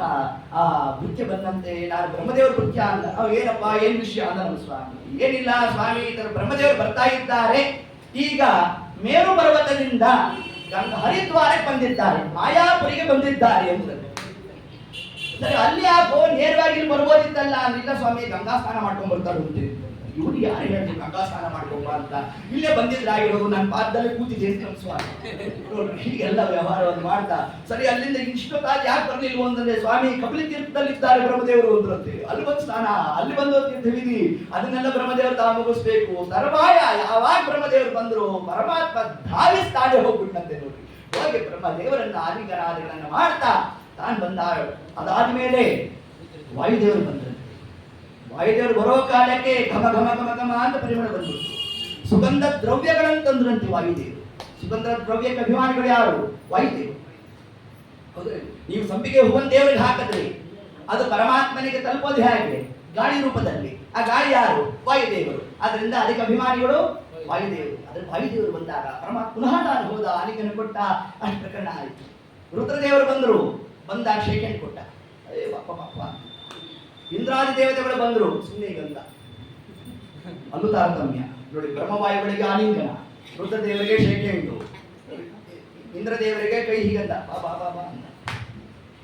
ಆ ನೃತ್ಯ ಬಂದಂತೆ. ನಾನು ಬ್ರಹ್ಮದೇವರ ನೃತ್ಯ ಅಂದ. ಏನಪ್ಪ ಏನ್ ವಿಷಯ ಅಂದ ನಮ್ಮ ಸ್ವಾಮಿ. ಏನಿಲ್ಲ ಸ್ವಾಮಿ, ಇದರ ಬ್ರಹ್ಮದೇವರು ಬರ್ತಾ ಇದ್ದಾರೆ. ಈಗ ಮೇರು ಪರ್ವತದಿಂದ ಹರಿದ್ವಾರಕ್ಕೆ ಬಂದಿದ್ದಾರೆ, ಮಾಯಾಪುರಿಗೆ ಬಂದಿದ್ದಾರೆ ಎಂದರು. ಸರಿ, ಅಲ್ಲಿ ಯಾಕೋ ನೇರವಾಗಿ ಬರ್ಬೋದಿತ್ತಲ್ಲ ಅಂದಿಲ್ಲ. ಸ್ವಾಮಿ ಗಂಗಾ ಸ್ನಾನ ಮಾಡ್ಕೊಂಡ್ ಬರ್ತಾರೆ ಅಂತ. ಇವ್ರು ಯಾರು ಹೇಳಿದ್ರು ಗಂಗಾ ಸ್ನಾನ ಮಾಡ್ಕೊಂಬ ಅಂತ? ಇಲ್ಲೇ ಬಂದಿದ್ರಾಗಿರೋದು, ನನ್ನ ಪಾದದಲ್ಲಿ ಕೂತಿದ್ದೆ ಅಂತ ನಮ್ಮ ಸ್ವಾಮಿ. ನೋಡ್ರಿ, ಹೀಗೆಲ್ಲ ವ್ಯವಹಾರವನ್ನು ಮಾಡ್ತಾ ಸರಿ ಅಲ್ಲಿಂದ ಇಷ್ಟೊತ್ತಾಗಿ ಯಾಕೆ ಬರ್ಲಿಲ್ವ ಅಂತಂದ್ರೆ, ಸ್ವಾಮಿ ಕಪಿಲ ತೀರ್ಥದಲ್ಲಿದ್ದಾರೆ ಬ್ರಹ್ಮದೇವರು ಅಂದ್ರಂತೆ. ಅಲ್ಲಿ ಬಂದು ಸ್ನಾನ, ಅಲ್ಲಿ ಬಂದು ತೀರ್ಥವಿಧಿ, ಅದನ್ನೆಲ್ಲ ಬ್ರಹ್ಮದೇವರು ತಾ ಮುಗಿಸ್ಬೇಕು. ತರವಾಯ ಯಾವಾಗ ಬ್ರಹ್ಮದೇವರು ಬಂದ್ರು, ಪರಮಾತ್ಮ ಧಾವಿಸ್ತಾನೆ ಹೋಗ್ಬಿಟ್ಟಂತೆ. ನೋಡಿ, ಹೋಗಿ ಬ್ರಹ್ಮದೇವರನ್ನ ಆದಿಗರಾದಿಗಳನ್ನ ಮಾಡ್ತಾ ತಾನು ಬಂದ. ಅದಾದ್ಮೇಲೆ ವಾಯುದೇವರು ಬಂದರು. ವಾಯುದೇವರು ಬರೋ ಕಾಲಕ್ಕೆ ಘಮ ಘಮ ಘಮ ಘಮ ಅಂತ ಪರಿಮಳ ಬಂದ್ಬಿಟ್ಟು ಸುಗಂಧ ದ್ರವ್ಯಗಳಂತಂದ್ರಂತೆ ವಾಯುದೇವರು. ಸುಗಂಧ ದ್ರವ್ಯಕ್ಕೆ ಅಭಿಮಾನಿಗಳು ಯಾರು? ವಾಯುದೇವರು. ಹೌದು, ನೀವು ಸಂಪಿಗೆ ಹೂವನ್ನು ದೇವರಿಗೆ ಹಾಕಿದ್ರಿ, ಅದು ಪರಮಾತ್ಮನಿಗೆ ತಲುಪೋದು ಹೇಗೆ? ಗಾಳಿ ರೂಪದಲ್ಲಿ. ಆ ಗಾಳಿ ಯಾರು? ವಾಯುದೇವರು. ಅದರಿಂದ ಅದಕ್ಕೆ ಅಭಿಮಾನಿಗಳು ವಾಯುದೇವರು. ಅದ್ರ ವಾಯುದೇವರು ಬಂದಾಗ ಪರಮಾತ್ಮ ಪುನಃ ನಾನು ಹೋದ, ಆಲಿಂಗನ ಕೊಟ್ಟ, ಅಷ್ಟು ಪ್ರಕರಣ ಆಯಿತು. ರುದ್ರದೇವರು ಬಂದರು, ಬಂದಾಗ ಶೇಖಂಡ್ ಕೊಟ್ಟ. ಅದೇ ಪಾಪ ಪಾಪ. ಇಂದ್ರಾದಿ ದೇವತೆಗಳು ಬಂದರು, ಸುಮ್ಮನೆ ಗಂಧ, ಅಲ್ಲೂ ತಾರತಮ್ಯ ನೋಡಿ. ಬ್ರಹ್ಮವಾಯುಗಳಿಗೆ ಆಲಿಂಗನ, ರುದ್ರದೇವರಿಗೆ ಶೇಖಂಡು, ಇಂದ್ರದೇವರಿಗೆ ಕೈ ಹೀಗಂದ, ಬಾಬಾ ಬಾಬಾ ಅಂತ.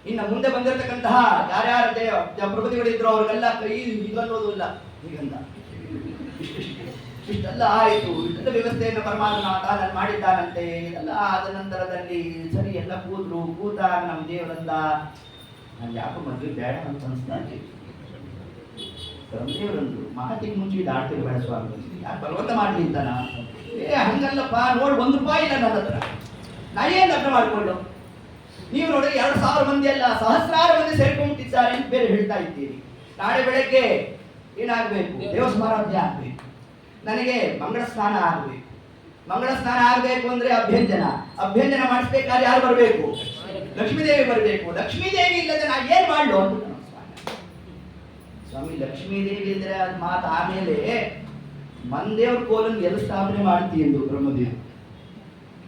ಇನ್ನು ಮುಂದೆ ಬಂದಿರತಕ್ಕಂತಹ ಯಾರ್ಯಾರ ಪ್ರಭುತಿಗಳಿದ್ರು ಅವ್ರಿಗೆಲ್ಲ ಕೈ ಹೀಗನ್ನೋದು ಇಲ್ಲ, ಹೀಗಂದ. ಇಷ್ಟೆಲ್ಲ ಆಯಿತು. ಇಷ್ಟೆಲ್ಲ ವ್ಯವಸ್ಥೆಯನ್ನು ಪರಮಾತ್ಮನಾಥ ನಾನು ಮಾಡಿದ್ದಾನಂತೆ. ಇದೆಲ್ಲ ಆದ ನಂತರದಲ್ಲಿ ಸರಿ ಎಲ್ಲ ಕೂತಾಗ ನಮ್ಮ ದೇವರಂದ, ನಾನು ಯಾಕೋ ಮದುವೆ ಬೇಡ ಅಂತ ಅನಿಸ್ತಾನೆ. ಬ್ರಹ್ಮದೇವರಂದ್ರು, ಮಾತಿಗೆ ಮುಂಚೆ ದಾಡ್ತಿರ್ಬೇಡ ಸ್ವಾಮಿ, ಯಾಕೆ ಬಲವಂತ ಮಾಡ್ಲಿ ಅಂತಾನ? ಹಂಗಲ್ಲಪ್ಪ, ನೋಡಿ ₹1 ಇಲ್ಲ ನನ್ನ ಹತ್ರ, ನಾ ಏನು ಲಗ್ನ ಮಾಡಿಕೊಂಡು? ನೀವು ನೋಡಿ 2,000 ಮಂದಿ ಅಲ್ಲ, ಸಹಸ್ರಾರು ಮಂದಿ ಸೇರ್ಕೊಂಡ್ಬಿಟ್ಟಿದ್ದಾರೆ ಅಂತ ಬೇರೆ ಹೇಳ್ತಾ ಇದ್ದೀರಿ. ನಾಳೆ ಬೆಳಗ್ಗೆ ಏನಾಗಬೇಕು? ದೇವಸ್ಮಾರಾಧ್ಯ ಆಗಬೇಕು, ನನಗೆ ಮಂಗಳ ಸ್ನಾನ ಆಗಬೇಕು. ಮಂಗಳ ಸ್ನಾನ ಆಗಬೇಕು ಅಂದ್ರೆ ಅಭ್ಯಂಜನ ಮಾಡಿಸ್ಬೇಕಾದ್ರೆ ಯಾರು ಬರಬೇಕು? ಲಕ್ಷ್ಮೀದೇವಿ ಬರಬೇಕು. ಲಕ್ಷ್ಮೀದೇವಿ ಇಲ್ಲದೆ ನಾ ಏನ್ ಮಾಡ್ಲು ಅಂತ ಸ್ವಾಮಿ. ಲಕ್ಷ್ಮೀದೇವಿ ಅಂದ್ರೆ ಅದ್ ಮಾತು. ಆಮೇಲೆ ಮಂದೇವ್ರ ಕೋಲನ್ನು ಎಲ್ಲ ಸ್ಥಾಪನೆ ಮಾಡ್ತೀವಿ ಎಂದು ಬ್ರಹ್ಮದೇವ್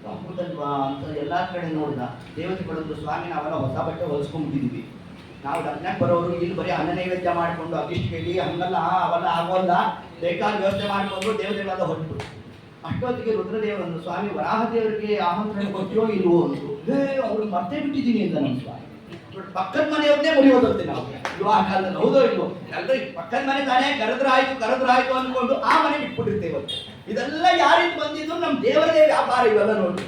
ಹೌದಲ್ವಾ ಅಂತ ಎಲ್ಲಾ ಕಡೆ ನೋಡ್ದ. ದೇವತೆಗಳಂದು, ಸ್ವಾಮಿ ನಾವೆಲ್ಲ ಹೊಸ ಬಟ್ಟೆ ಹೊಲಿಸ್ಕೊಂಡ್ಬಿಟ್ಟಿದ್ವಿ, ನಾವು ಲಗ್ನಕ್ಕೆ ಬರೋರು ಇಲ್ಲಿ ಬರೀ ಅನ್ನ ನೈವೇದ್ಯ ಮಾಡಿಕೊಂಡು ಅದಿಷ್ಟು ಕೇಳಿ ಹಂಗಲ್ಲ, ಅವೆಲ್ಲ ಆಗೋಲ್ಲ, ಬೇಕಾದ ವ್ಯವಸ್ಥೆ ಮಾಡಿಕೊಂಡು ದೇವತೆಗಳೆಲ್ಲ ಹೊರಟು. ಅಷ್ಟೊತ್ತಿಗೆ ರುದ್ರದೇವರನ್ನು, ಸ್ವಾಮಿ ವರಾಹ ದೇವರಿಗೆ ಆಮಂತ್ರಣ ಕೊಟ್ಟಿರೋ ಇಲ್ವೋ ಅಂದ್ರು. ಅವ್ರು ಮರ್ತೇ ಬಿಟ್ಟಿದ್ದೀನಿ ಅಂತ ನಮ್ಮ ಸ್ವಾಮಿ. ಪಕ್ಕದ ಮನೆಯವ್ರನ್ನೇ ಮುರಿಯೋದಂತೆ ನಾವು ವಿವಾಹ ಕಾಲದಲ್ಲಿ. ಹೌದೋ ಇಲ್ವೋ? ಎಲ್ಲರೂ ಪಕ್ಕದ ಮನೆ ತಾನೇ, ಕರೆದ್ರಾಯ್ತು ಅನ್ಕೊಂಡು ಆ ಮನೆ ಬಿಟ್ಬಿಟ್ಟಿರ್ತೇವೆ. ಇದೆಲ್ಲ ಯಾರಿಂದ ಬಂದಿದ್ದು? ನಮ್ಮ ದೇವರದೇ ವ್ಯಾಪಾರ ಇವೆಲ್ಲ ನೋಡಿ.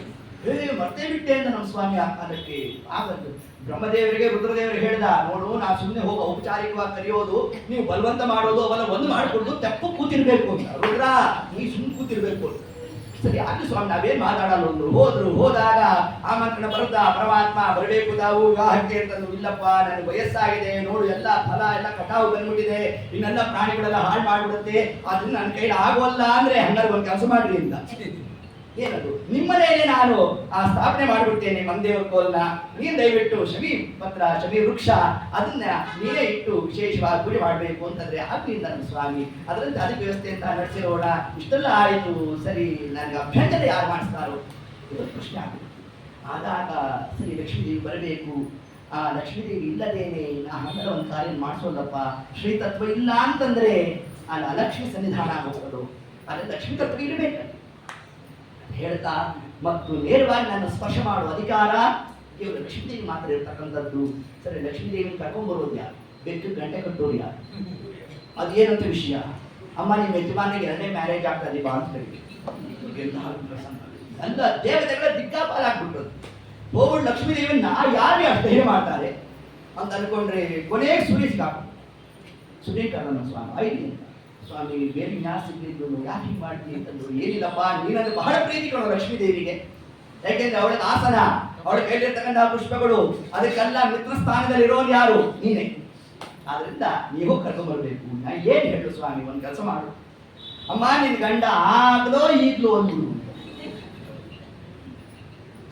ಮರ್ತೇ ಬಿಟ್ಟೆ ಅಂತ ನಮ್ಮ ಸ್ವಾಮಿ ಆ ಕಾಲಕ್ಕೆ. ಆಗದ್ದು ಬ್ರಹ್ಮದೇವರಿಗೆ ರುದ್ರದೇವರಿಗೆ ಹೇಳ್ದ, ನೋಡು ನಾ ಸುಮ್ಮನೆ ಹೋಗಿ ಔಪಚಾರಿಕವಾಗಿ ಕರೆಯೋದು, ನೀವು ಬಲವಂತ ಮಾಡೋದು ಅವೆಲ್ಲ ಒಂದು ಮಾಡಿಕೊಡು, ತೆಪ್ಪು ಕೂತಿರ್ಬೇಕು ಅಂತ. ರುದ್ರ ನೀ ಸುಮ್ಮನೆ ಕೂತಿರ್ಬೇಕು. ಸರಿ ಆಗ್ಲಿ ಸ್ವಾಮಿ, ನಾವೇನ್ ಮಾತಾಡಲ್ಲ ಅಂದ್ರು. ಹೋದಾಗ ಆಮಂತ್ರಣ ಬರುತ್ತಾ, ಪರಮಾತ್ಮ ಬರಬೇಕು ತಾವು ವಿವಾಹಕ್ಕೆ ಅಂತಂದು. ಇಲ್ಲಪ್ಪ, ನನಗೆ ವಯಸ್ಸಾಗಿದೆ, ನೋಡು ಎಲ್ಲ ಫಲ ಎಲ್ಲ ಕಟಾವು ಬಂದ್ಬಿಟ್ಟಿದೆ, ಇನ್ನೆಲ್ಲ ಪ್ರಾಣಿಗಳೆಲ್ಲ ಹಾಳು ಮಾಡ್ಬಿಡುತ್ತೆ, ಅದನ್ನ ನನ್ನ ಕೈಲಿ ಆಗೋಲ್ಲ ಅಂದ್ರೆ ಹಂಗಾರೆ ಒಂದು ಕೆಲಸ ಮಾಡ್ರಿ ಅಂತ. ಏನದು? ನಿಮ್ಮನೇಲೆ ನಾನು ಆ ಸ್ಥಾಪನೆ ಮಾಡಿಬಿಡ್ತೇನೆ ಮಂದೇವ್ರ ಕೋಲ್ನ, ನೀನ್ ದಯವಿಟ್ಟು ಶಮಿ ಪತ್ರ, ಶಮಿ ವೃಕ್ಷ ಅದನ್ನ ನೀನೇ ಇಟ್ಟು ವಿಶೇಷವಾಗಿ ಪೂಜೆ ಮಾಡಬೇಕು ಅಂತಂದ್ರೆ ಆಗ್ಲಿಂದ ನಮ್ಮ ಸ್ವಾಮಿ. ಅದರಂತೆ ಅದಕ್ಕೆ ವ್ಯವಸ್ಥೆ ಅಂತ ನಡೆಸಿರೋಣ. ಇಷ್ಟೆಲ್ಲ ಆಯಿತು. ಸರಿ, ನನಗೆ ಅಭ್ಯಂಜನ ಯಾರು ಮಾಡಿಸ್ತಾರೋ ಇವತ್ತು ಪ್ರಶ್ನೆ ಆಗುತ್ತೆ. ಆದಾಗ ಸರಿ ಲಕ್ಷ್ಮೀದೇವಿ ಬರಬೇಕು. ಆ ಲಕ್ಷ್ಮೀದೇವಿ ಇಲ್ಲದೇನೆ ನಾ ಹಂಗರ ಒಂದು ಕಾರ್ಯ ಮಾಡಿಸೋದಪ್ಪ. ಶ್ರೀ ತತ್ವ ಇಲ್ಲ ಅಂತಂದ್ರೆ ಅಲ್ಲಿ ಅಲಕ್ಷ್ಮಿ ಸನ್ನಿಧಾನ ಆಗೋದು. ಅಲ್ಲಿ ಲಕ್ಷ್ಮೀ ತತ್ವ ಇರಬೇಕು ಹೇಳ್ತಾ, ಮತ್ತು ನೇರವಾಗಿ ನನ್ನ ಸ್ಪರ್ಶ ಮಾಡುವ ಅಧಿಕಾರ ಕೇವಲ ಲಕ್ಷ್ಮೀದೇವಿ ಮಾತ್ರ ಇರ್ತಕ್ಕಂಥದ್ದು. ಸರಿ, ಲಕ್ಷ್ಮೀದೇವಿನ ಕರ್ಕೊಂಡ್ಬರೋದು ಯಾರು? ಬೆಕ್ಕು ಗಂಟೆ ಕಟ್ಟೋರು ಯಾರು? ಅದು ಏನಂತ ವಿಷಯ? ಅಮ್ಮ ನಿಮ್ಮ ಯಜಮಾನಿಗೆ 2ನೇ ಮ್ಯಾರೇಜ್ ಆಗ್ತದೆ ಬಾ ಅಂತ ಹೇಳಿ ಎಲ್ಲ ದೇವತೆಗಳ ದಿಕ್ಕಾಪಾಲ ಆಗ್ಬಿಟ್ಟರು. ಹೋಗ್ಬಿಟ್ಟು ಲಕ್ಷ್ಮೀದೇವಿನ ಯಾರೇ ಅಷ್ಟು ಹೇಳಿ ಮಾಡ್ತಾರೆ ಅಂತ ಅನ್ಕೊಂಡ್ರೆ ಕೊನೆಗೆ ಸುನೀಕರಣ ಸ್ವಾಮಿ ಐದು ಸ್ವಾಮಿ ಬೇರೆ ಯಾರು ಸಿಗ್ಲಿದ್ದು, ಯಾಕೆ ಹಿಂಗೆ ಮಾಡ್ತೀನಿ ಅಂತಂದ್ರು. ಏನಿಲ್ಲಪ್ಪ, ನೀನಂದ್ರೆ ಬಹಳ ಪ್ರೀತಿ ಕೊಡೋ ಲಕ್ಷ್ಮೀದೇವಿಗೆ. ಯಾಕೆಂದ್ರೆ ಅವಳಿಗೆ ಆಸನ, ಅವಳ ಕೈಲಿರ್ತಕ್ಕಂಥ ಪುಷ್ಪಗಳು, ಅದಕ್ಕೆಲ್ಲ ಮಿತ್ರ ಸ್ಥಾನದಲ್ಲಿ ಇರೋರು ಯಾರು? ನೀನೇ. ಆದ್ರಿಂದ ನೀವು ಕರ್ಕೊಂಡ್ಬರ್ಬೇಕು. ನಾ ಏನ್ ಹೇಳು ಸ್ವಾಮಿ, ಒಂದು ಕೆಲಸ ಮಾಡು, ಅಮ್ಮ ನಿನ್ ಗಂಡ ಆಗ್ಲೋ ಈಗ್ಲೋ ಅಂದ್ರು.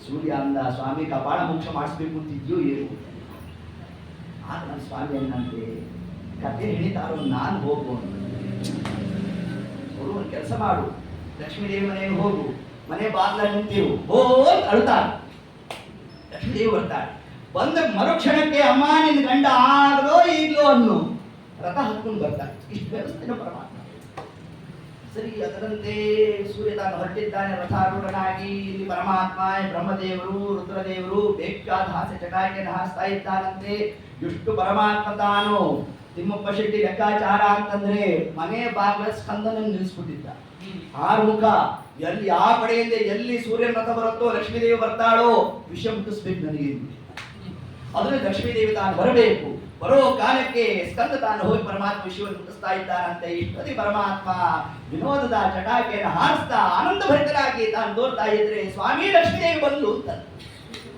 ಸೂರ್ಯ ಅಂದ, ಸ್ವಾಮಿ ಕಪಾಳ ಮೋಕ್ಷ ಮಾಡಿಸ್ಬೇಕು ಅಂತಿದ್ಯೋ ಏನು? ಆಗ ನನ್ನ ಸ್ವಾಮಿ ಅನ್ನಂತೆ, ಕತೆ ಹೇಳಿದಾರೋ ನಾನು ಹೋಗು ಅವರು ಒಂದು ಕೆಲಸ ಮಾಡು, ಲಕ್ಷ್ಮೀದೇವಿ ಮನೆಗೆ ಹೋಗು, ಮನೆ ಬಾಗ್ಲ ನಿಂತಿರು, ಹೋಗಿ ಅಳ್ತಾಳೆ. ಲಕ್ಷ್ಮೀದೇವಿ ಬರ್ತಾಳೆ. ಬಂದ ಮರುಕ್ಷಣಕ್ಕೆ ಅಮ್ಮ ನಿನ್ನ ಗಂಡ ಆಗ್ಲೋ ಈಗ್ಲೋ ಅನ್ನು ರಥ ಹತ್ಕೊಂಡು ಬರ್ತಾಳೆ. ಇಷ್ಟು ವ್ಯವಸ್ಥೆನ ಪರಮಾತ್ಮ. ಸರಿ, ಅದರಂತೆ ಸೂರ್ಯ ತಾನು ಹೊರಟಿದ್ದಾನೆ ರಥಾರೂಢನಾಗಿ. ಇಲ್ಲಿ ಪರಮಾತ್ಮ ಬ್ರಹ್ಮದೇವರು ರುದ್ರದೇವರು ಬೇಕಾದ ಹಾಸ್ಯ ಚಟಾಕಿಯನ್ನು ಹಾಸ್ತಾ ಇದ್ದಾನಂತೆ. ಎಷ್ಟು ಪರಮಾತ್ಮ ತಾನು ತಿಮ್ಮಪ್ಪ ಶೆಟ್ಟಿ ಲೆಕ್ಕಾಚಾರ ಅಂತಂದ್ರೆ ಮನೆ ಬಾಗಿಲ ಸ್ಕಂದನನ್ನು ನಿಲ್ಲಿಸ್ಬಿಟ್ಟಿದ್ದ. ಆರುಮುಖ ಎಲ್ಲಿ ಆ ಕಡೆಯಿಂದ ಎಲ್ಲಿ ಸೂರ್ಯನ ರಥ ಬರುತ್ತೋ ಲಕ್ಷ್ಮೀದೇವಿ ಬರ್ತಾಳೋ ವಿಷಯ ಮುಟ್ಟಿಸ್ಬೇಕು ನನಗೆ. ಅದರಲ್ಲಿ ಲಕ್ಷ್ಮೀದೇವಿ ತಾನು ಬರಬೇಕು. ಬರೋ ಕಾಲಕ್ಕೆ ಸ್ಕಂದ ತಾನು ಹೋಗಿ ಪರಮಾತ್ಮ ವಿಷಯವನ್ನು ಮುಟ್ಟಿಸ್ತಾ ಇದ್ದಾನಂತೆ. ಇಷ್ಟೊತ್ತಿ ಪರಮಾತ್ಮ ವಿನೋದದ ಚಟಾಕಿಯನ್ನು ಹಾರಿಸ್ತಾ ಆನಂದ ಭರಿತರಾಗಿ ತಾನು ತೋರ್ತಾ ಇದ್ರೆ ಸ್ವಾಮಿ ಲಕ್ಷ್ಮೀದೇವಿ ಬಂದು ಅಂತ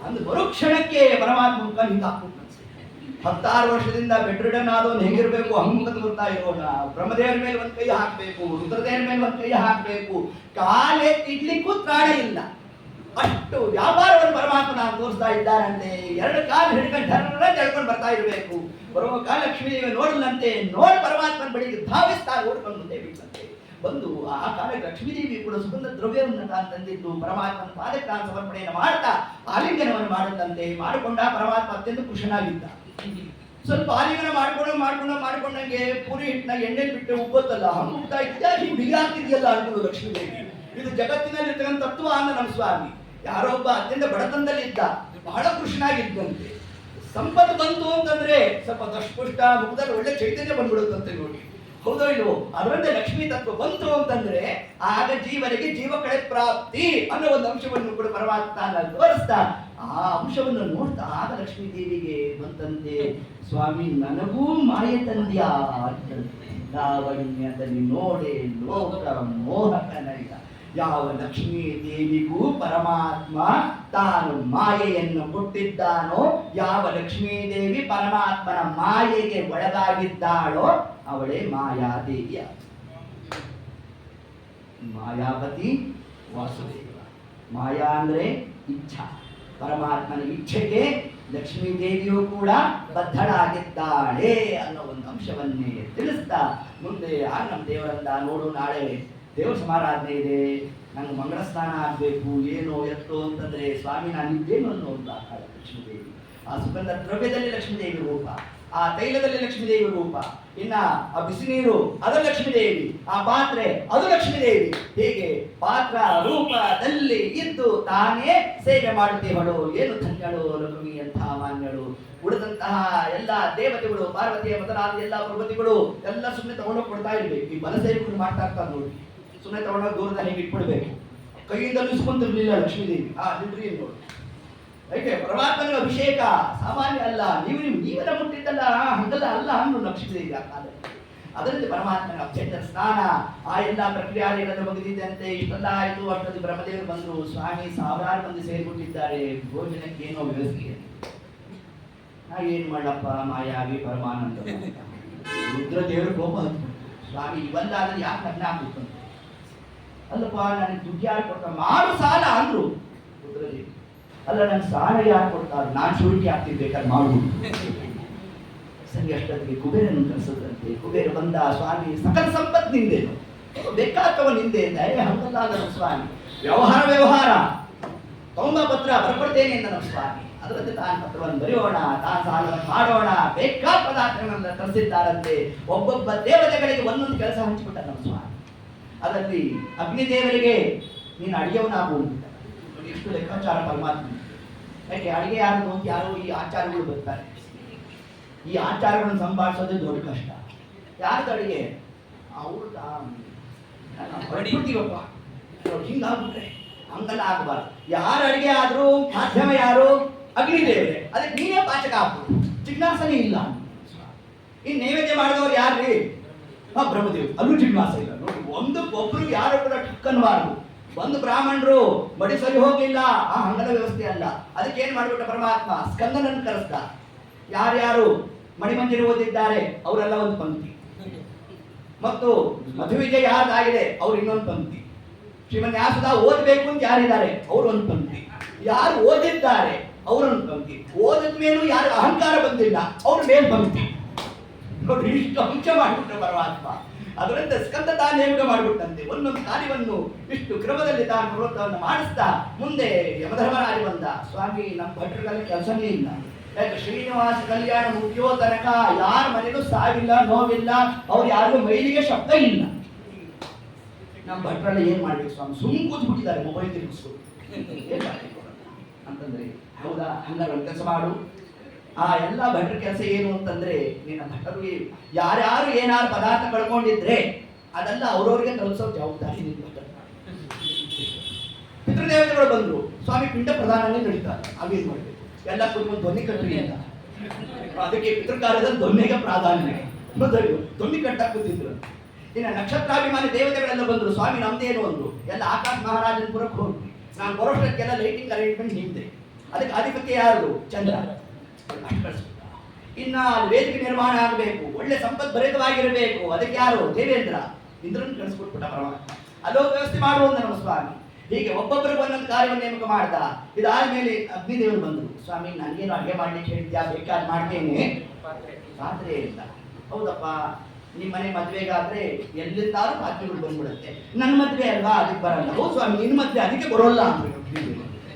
ಅಂದು ಬರೋ ಕ್ಷಣಕ್ಕೆ ಪರಮಾತ್ಮ ಮುಖ ಹಿಂಗಾಕ್ಬಿಟ್ಟು 16 ವರ್ಷದಿಂದ ಬೆಡ್ರಿಡನ್ ಆದವನು ಹೆಂಗಿರ್ಬೇಕು ಹಂಗಂತ ಬರ್ತಾ ಇರೋಣ. ಬ್ರಹ್ಮದೇವರ ಮೇಲೆ ಒಂದ್ ಕೈ ಹಾಕ್ಬೇಕು, ರುದ್ರದೇವರ ಮೇಲೆ ಒಂದ್ ಕೈ ಹಾಕ್ಬೇಕು, ಕಾಲೇ ಇಡ್ಲಿಕ್ಕೂ ತ್ರಾಣ ಇಲ್ಲ. ಅಷ್ಟು ವ್ಯಾಪಾರವನ್ನು ಪರಮಾತ್ಮ ನಾನು ತೋರಿಸ್ತಾ ಇದ್ದಾನಂತೆ. 2 ಕಾಲು ಹಿಡ್ಕೊಂಡು ಎಳ್ಕೊಂಡು ಬರ್ತಾ ಇರಬೇಕು. ಬರುವ ಕಾಲ ಲಕ್ಷ್ಮೀದೇವಿ ನೋಡಲಂತೆ. ನೋಡಿ ಪರಮಾತ್ಮನ ಬಳಿಗೆ ಧಾವಿಸ್ತಾ ಓಡ್ಕೊಂಡು ಮುಂದೆ ಬಿಟ್ಟಂತೆ. ಬಂದು ಆ ಕಾಲಕ್ಕೆ ಲಕ್ಷ್ಮೀದೇವಿ ಕೂಡ ಸುಗಂಧ ದ್ರವ್ಯವನ್ನು ತಾನು ತಂದಿದ್ದು ಪರಮಾತ್ಮನ ಪಾದಕ್ಕೆ ತಾನು ಸಮರ್ಪಣೆಯನ್ನು ಮಾಡ್ತಾ ಆಲಿಂಗನವನ್ನು ಮಾಡುತ್ತಂತೆ. ಮಾಡಿಕೊಂಡ ಪರಮಾತ್ಮ ಅತ್ಯಂತ ಕೃಷನಾಗಿದ್ದ. ಸ್ವಲ್ಪ ಆಲಿಂಗನ ಮಾಡ್ಕೊಂಡಂಗೆ ಪೂರಿ ಹಿಟ್ಟಿನ ಎಣ್ಣೆಲಿ ಬಿಟ್ಟು ಉಬ್ಬತ್ತಲ್ಲ ಹಂಗ ಹೋಗ್ತಾ ಇದ್ದ. ಹಿಂಗೆ ಬಿಗಾಗ್ತಿದೆಯಲ್ಲ ಅನ್ಕೊಂಡು ಲಕ್ಷ್ಮೀದೇವಿ. ಇದು ಜಗತ್ತಿನಲ್ಲಿ ಇರ್ತಕ್ಕಂಥ ತತ್ವ ಅಂದ ನಮ್ಮ ಸ್ವಾಮಿ. ಯಾರೋ ಒಬ್ಬ ಅತ್ಯಂತ ಬಡತನದಲ್ಲಿ ಇದ್ದ, ಬಹಳ ಕೃಷ್ಣನಾಗಿದ್ದಂತೆ. ಸಂಪತ್ತು ಬಂತು ಅಂತಂದ್ರೆ ಸ್ವಲ್ಪ ದಷ್ಟಪುಷ್ಟ ಮುಖದಲ್ಲಿ ಒಳ್ಳೆ ಚೈತನ್ಯ ಬಂದ್ಬಿಡುತ್ತಂತೆ. ನೋಡಿ ಹೌದೋ ಇಲ್ವೋ? ಅದರಂತೆ ಲಕ್ಷ್ಮೀ ತತ್ವ ಬಂತು ಅಂತಂದ್ರೆ ಆಗ ಜೀವನಿಗೆ ಜೀವ ಕಳೆ ಪ್ರಾಪ್ತಿ ಅನ್ನೋ ಒಂದು ಅಂಶವನ್ನು ಕೂಡ ಪರಮಾತ್ಮ ತೋರಿಸ್ತಾ ಆ ಅಂಶವನ್ನು ನೋಡ್ತಾ ಆಗ ಲಕ್ಷ್ಮೀ ದೇವಿಗೆ ಬಂತಂತೆ, ಸ್ವಾಮಿ ನನಗೂ ಮಾಯೆ ತಂದ್ಯಾ ಲಾವಣ್ಯದಲ್ಲಿ ನೋಡೆ ಲೋಕ ಮೋಹಕನಯ್ಯ. ಯಾವ ಲಕ್ಷ್ಮೀ ದೇವಿಗೂ ಪರಮಾತ್ಮ ತಾನು ಮಾಯೆಯನ್ನು ಕೊಟ್ಟಿದ್ದಾನೋ, ಯಾವ ಲಕ್ಷ್ಮೀ ದೇವಿ ಪರಮಾತ್ಮನ ಮಾಯೆಗೆ ಒಳಗಾಗಿದ್ದಾಳೋ ಅವಳೇ ಮಾಯಾದೇವಿಯ. ಮಾಯಾಪತಿ ವಾಸುದೇವ. ಮಾಯಾ ಅಂದ್ರೆ ಇಚ್ಛಾ. ಪರಮಾತ್ಮನ ಇಚ್ಛೆಗೆ ಲಕ್ಷ್ಮೀ ದೇವಿಯು ಕೂಡ ಬದ್ಧಳಾಗಿದ್ದಾಳೆ ಅನ್ನೋ ಒಂದು ಅಂಶವನ್ನೇ ತಿಳಿಸ್ತಾ ಮುಂದೆ ಆ ನಮ್ಮ ದೇವರಂದ, ನೋಡು ನಾಳೆ ದೇವರ ಸಮಾರಾಧನೆ ಇದೆ, ನಂಗೆ ಮಂಗಳ ಸ್ನಾನ ಆಗಬೇಕು, ಏನೋ ಎತ್ತೋ ಅಂತಂದ್ರೆ ಸ್ವಾಮಿ ನಾನು ಇದ್ದೇನು ಅನ್ನೋ ಒಂದು ಆಕಾರ ಲಕ್ಷ್ಮೀದೇವಿ. ಆ ಸುಗಂಧ ದ್ರವ್ಯದಲ್ಲಿ ಲಕ್ಷ್ಮೀದೇವಿ ರೂಪ, ಆ ತೈಲದಲ್ಲಿ ಲಕ್ಷ್ಮೀದೇವಿ ರೂಪ, ಇನ್ನ ಆ ಬಿಸಿ ನೀರು ಅದು ಲಕ್ಷ್ಮೀದೇವಿ, ಆ ಪಾತ್ರೆ ಅದು ಲಕ್ಷ್ಮೀದೇವಿ. ಹೀಗೆ ಪಾತ್ರ ರೂಪದಲ್ಲಿ ಇದ್ದು ತಾನೇ ಸೇವೆ ಮಾಡುತ್ತೇವಳು. ಏನು ಧನ್ಯಳು ಲಕ್ಷ್ಮಿ ಅಂತ ಮಾನ್ಯಳು. ಉಳಿದಂತಹ ಎಲ್ಲ ದೇವತೆಗಳು ಪಾರ್ವತಿಯ ಮೊದಲಾದ ಎಲ್ಲ ಪ್ರಭತಿಗಳು ಎಲ್ಲ ಸುಮ್ಮನೆ ತಗೊಂಡೋಗಿ ಕೊಡ್ತಾ ಇರ್ಬೇಕು. ಈ ಬಲಸೇರಿಕೊಂಡು ಮಾಡ್ತಾ ಇರ್ತಾರೆ ನೋಡಿ, ಸುಮ್ಮನೆ ತಗೊಂಡೋಗಿ ದೂರದಲ್ಲಿ ಹೀಗೆ ಇಟ್ಬಿಡ್ಬೇಕು. ಕೈಯಿಂದ ಇಸ್ಕೊಂತಿರ್ಲಿಲ್ಲ ಲಕ್ಷ್ಮೀದೇವಿ. ನಿಲ್ರಿ ನೋಡಿ, ಯಾಕೆ ಪರಮಾತ್ಮನ ಅಭಿಷೇಕ ಸಾಮಾನ್ಯ ಅಲ್ಲ. ನೀವೆಲ್ಲ ಮುಟ್ಟಿದ್ದಲ್ಲ ಹಂಗಲ್ಲ ಅಲ್ಲ ಅಂದ್ರು ಲಕ್ಷ್ಮೀದೇವಿ ಆಗ್ತದೆ. ಅದರಂತೆ ಪರಮಾತ್ಮನ ಅಭ್ಯಂತರ ಸ್ನಾನ ಆ ಎಲ್ಲ ಪ್ರಕ್ರಿಯೆಗಳನ್ನು ಮುಗಿದಿದ್ದಂತೆ ಇಷ್ಟೆಲ್ಲ ಆಯಿತು. ಅಷ್ಟೊಂದು ಬ್ರಹ್ಮದೇವರು ಬಂದರು. ಸ್ವಾಮಿ ಸಾವಿರಾರು ಮಂದಿ ಸೇರಿಬಿಟ್ಟಿದ್ದಾರೆ, ಭೋಜನಕ್ಕೆ ಏನೋ ವ್ಯವಸ್ಥೆ. ನಾ ಏನ್ ಮಾಡಪ್ಪ ಮಾಯಾವಿ ಪರಮಾನಂದ ರುದ್ರದೇವರು ಕೋಪ ಹತ್ತು, ಸ್ವಾಮಿ ಇವೆಲ್ಲ ಆದ್ರೆ ಯಾಕೆ ಲಗ್ನ ಆಗ್ಬೇಕು ಅಂತ. ಅಲ್ಲಪ್ಪ ನನಗೆ ದುಡ್ಡು ಯಾರು ಕೊಡ್ತಾರೆ, ಮಾಡು ಸಾಲ ಅಂದ್ರು ರುದ್ರದೇವಿ. ಅಲ್ಲ ನನ್ನ ಸಾಲ ಯಾರು ಕೊಡ್ತಾರೆ, ನಾನು ಶುರುಕಿ ಆಗ್ತಿರ್ಬೇಕಾದ್ರೆ ಮಾಡುವುದು. ಸರಿ, ಅಷ್ಟೊತ್ತಿಗೆ ಕುಬೇರನ್ನು ಕರೆಸದಂತೆ. ಕುಬೇರ ಬಂದ, ಸ್ವಾಮಿ ಸಕಲ ಸಂಪತ್ತು ನಿಂದೇನು, ಬೇಕಾದವ ನಿಂದೆ ಅಂತ. ಹಂಗಲ್ಲ ನಮ್ಮ ಸ್ವಾಮಿ, ವ್ಯವಹಾರ ತಗೊಂಬ ಪತ್ರ ಬರ್ಕೊಡ್ತೇನೆ ಅಂತ ನಮ್ಮ ಸ್ವಾಮಿ. ಅದರಂತೆ ತಾನು ಪತ್ರವನ್ನು ಬರೆಯೋಣ, ತಾನು ಸಾಲವನ್ನು ಮಾಡೋಣ, ಬೇಕಾದ ಪದಾರ್ಥಗಳನ್ನ ತರಿಸಿದ್ದಾರಂತೆ. ಒಬ್ಬೊಬ್ಬ ದೇವತೆಗಳಿಗೆ ಒಂದೊಂದು ಕೆಲಸ ಹಂಚಿಬಿಟ್ಟ ನಮ್ಮ ಸ್ವಾಮಿ. ಅದರಲ್ಲಿ ಅಗ್ನಿದೇವರಿಗೆ ನೀನು ಅಡಿಗೆವನಾಗು ಅಂತ. ಎಷ್ಟು ಲೆಕ್ಕಾಚಾರ ಪರಮಾತ್ಮ. ಯಾಕೆ ಅಡಿಗೆ ಯಾರು ಅಂತ ಯಾರೋ ಈ ಆಚಾರಗಳು ಬರ್ತಾರೆ. ಈ ಆಚಾರಗಳನ್ನು ಸಂಭಾಳಿಸೋದೇ ದೊಡ್ಡ ಕಷ್ಟ. ಯಾರ್ದು ಅಡಿಗೆ ಅವ್ರು ಹೊರಟಿರ್ತೀವಪ್ಪ, ಹಿಂಗಾಗ್ಬಿಟ್ರೆ ಹಂಗೆಲ್ಲ ಆಗಬಾರ್ದು. ಯಾರು ಅಡಿಗೆ ಆದ್ರೂ ಮಾಧ್ಯಮ ಯಾರು? ಅಗ್ನಿದೇವರೇ. ಅದಕ್ಕೆ ನೀನೇ ಪಾಚಕ ಹಾಕ್ಬೋದು, ಜಿಜ್ಞಾಸನೆ ಇಲ್ಲ. ಇನ್ನು ನೈವೇದ್ಯ ಮಾಡಿದವರು ಯಾರ್ರಿ? ಬ್ರಹ್ಮದೇವ್. ಅಲ್ಲೂ ಜಿಜ್ಞಾಸ ಇಲ್ಲ ನೋಡಿ. ಒಂದಕ್ಕೊಬ್ರು ಯಾರು ಕೂಡ ಟಕ್ಕನ್ಬಾರ್ದು. ಒಂದು ಬ್ರಾಹ್ಮಣರು ಬಡಿ ಸರಿ ಹೋಗ್ಲಿಲ್ಲ, ಆ ಹಂಗದ ವ್ಯವಸ್ಥೆ ಅಲ್ಲ. ಅದಕ್ಕೆ ಏನ್ ಮಾಡ್ಬಿಟ್ಟ ಪರಮಾತ್ಮ, ಸ್ಕಂದನನ್ನು ಕರೆಸ್ದ. ಯಾರ್ಯಾರು ಮಣಿಮಂಜರಿ ಓದಿದ್ದಾರೆ ಅವರೆಲ್ಲ ಒಂದು ಪಂಕ್ತಿ, ಮತ್ತು ಮಧುವಿಜಯ ಯಾರ್ದಾಗಿದೆ ಅವ್ರು ಇನ್ನೊಂದು ಪಂಕ್ತಿ. ಶ್ರೀಮನ್ಯಾಸದ ಓದಬೇಕು ಅಂತ ಯಾರಿದ್ದಾರೆ ಅವ್ರು ಒಂದು ಪಂಕ್ತಿ. ಯಾರು ಓದಿದ್ದಾರೆ ಅವರೊಂದು ಪಂಕ್ತಿ. ಓದಿದ ಮೇಲೂ ಯಾರು ಅಹಂಕಾರ ಬಂದಿಲ್ಲ ಅವ್ರ ಮೇಲ್ ಪಂಕ್ತಿ. ನೋಡಿ ಇಷ್ಟು ಅಂಶ ಮಾಡಿಬಿಟ್ರೆ ಪರಮಾತ್ಮ. ಅದರಂತೆ ಸ್ಕಂದ ತಾನು ನೇಮಕ ಮಾಡಿಬಿಟ್ಟಂತೆ ಒಂದೊಂದು ಕಾರ್ಯವನ್ನು ಇಷ್ಟು ಕ್ರಮದಲ್ಲಿ ತಾನು ಪರ್ವತವನ್ನು ಮಾಡಿಸ್ತಾ ಮುಂದೆ ಯಮಧರ್ಮರಾಜ ಬಂದ. ಸ್ವಾಮಿ ನಮ್ಮ ಭಟ್ರಗಳಲ್ಲಿ ಕೆಲಸನೇ ಇಲ್ಲ. ಯಾಕೆ ಶ್ರೀನಿವಾಸ ಕಲ್ಯಾಣ ಮುಗಿಯೋ ತನಕ ಯಾರ ಮನೆಗೂ ಸಾವಿಲ್ಲ, ನೋವಿಲ್ಲ, ಅವ್ರು ಯಾರಿಗೂ ಮೈಲಿಗೆ ಶಬ್ದ ಇಲ್ಲ. ನಮ್ಮ ಭಟ್ರಲ್ಲಿ ಏನ್ ಮಾಡ್ಬೇಕು ಸ್ವಾಮಿ? ಸುಮ್ ಕೂತ್ಬಿಟ್ಟಿದ್ದಾರೆ ಮೊಬೈಲ್ ತಿರುಗಿಸ್ಕೊಂಡು. ಏನ್ ಮಾಡ್ಬೇಕು ಅಂತಂದ್ರೆ, ಹೌದಾ, ಹಂಗಾರೆ ಒಂದು ಕೆಲಸ ಮಾಡು. ಆ ಎಲ್ಲ ಭಟ್ರ ಕೆಲಸ ಏನು ಅಂತಂದ್ರೆ, ನಿನ್ನ ಭಟ್ರು ಯಾರ್ಯಾರು ಏನಾರು ಪದಾರ್ಥ ಕಳ್ಕೊಂಡಿದ್ರೆ ಅದೆಲ್ಲ ಅವ್ರವ್ರಿಗೆ ತಲುಪಿಸೋ ಜವಾಬ್ದಾರಿ ನಿನ್ನ ಭಟ್ರ. ಪಿತೃದೇವತೆಗಳು ಬಂದ್ರು, ಸ್ವಾಮಿ ಪಿಂಡ ಪ್ರಧಾನನೇ ನಡೀತಾರೆ, ಅವೇನ್ ಮಾಡ್ಬೇಕು? ಎಲ್ಲ ಕುಟುಂಬ ಧ್ವನಿ ಕಟ್ಟಿ ಅಂತ. ಅದಕ್ಕೆ ಪಿತೃಕಾರ್ಯದಲ್ಲಿ ಧ್ವನಿಗೆ ಪ್ರಾಧಾನ್ಯ. ಧ್ವನಿ ಕಟ್ಟಾಕ್ ಕೂತಿದ್ರು. ಇನ್ನು ನಕ್ಷತ್ರಾಭಿಮಾನಿ ದೇವತೆಗಳೆಲ್ಲ ಬಂದ್ರು, ಸ್ವಾಮಿ ನಮ್ದೇನು ಅಂದ್ರು. ಎಲ್ಲ ಆಕಾಶ್ ಮಹಾರಾಜನ ಪುರಕ್ಕೆ ಹೋಗ್ರಿ. ನಾನು ಬರೋಷ್ಟಕ್ಕೆಲ್ಲ ಲೈಟಿಂಗ್ ಅರೇಂಜ್ಮೆಂಟ್ ನಿಮ್ದೆ. ಅದಕ್ಕೆ ಅಧಿಪತಿ ಯಾರು? ಚಂದ್ರ. ಇನ್ನ ಅಲ್ಲಿ ವೇದಿಕೆ ನಿರ್ಮಾಣ ಆಗಬೇಕು, ಒಳ್ಳೆ ಸಂಪದ್ಭರಿತವಾಗಿರಬೇಕು. ಅದಕ್ಕೆ ಯಾರು? ದೇವೇಂದ್ರ. ಇಂದ್ರನ್ ಕಳಿಸ್ಕೊಟ್ಬಿಟ್ಟ ಪರಮಾತ್ಮ. ಅಲ್ಲೋ ವ್ಯವಸ್ಥೆ ಮಾಡುವಂತ ನಮ್ಮ ಸ್ವಾಮಿ. ಹೀಗೆ ಒಬ್ಬೊಬ್ಬರಿಗೆ ಒಂದೊಂದು ಕಾರ್ಯವನ್ನು ನೇಮಕ ಮಾಡ್ದ. ಇದಾದ್ಮೇಲೆ ಅಗ್ನಿದೇವರು ಬಂದರು. ಸ್ವಾಮಿ ನನಗೇನು ಅಡುಗೆ ಮಾಡ್ಲಿಕ್ಕೆ ಹೇಳಿದ್ಯಾ? ಬೇಕಾದ್ ಮಾಡ್ತೇನೆ. ಪಾತ್ರೆ ಇಲ್ಲ. ಹೌದಪ್ಪ, ನಿಮ್ಮ ಮನೆ ಮದ್ವೆಗಾದ್ರೆ ಎಲ್ಲಿಂದಾದ್ರೂ ಪಾತ್ರೆಗಳು ಬಂದ್ಬಿಡುತ್ತೆ. ನನ್ನ ಮದ್ವೆ ಅಲ್ವಾ, ಅದಕ್ಕೆ ಬರಲ್ಲ. ಹೌದು ಸ್ವಾಮಿ, ನಿನ್ನ ಮದ್ವೆ ಅದಕ್ಕೆ ಬರೋಲ್ಲ ಅಂತ.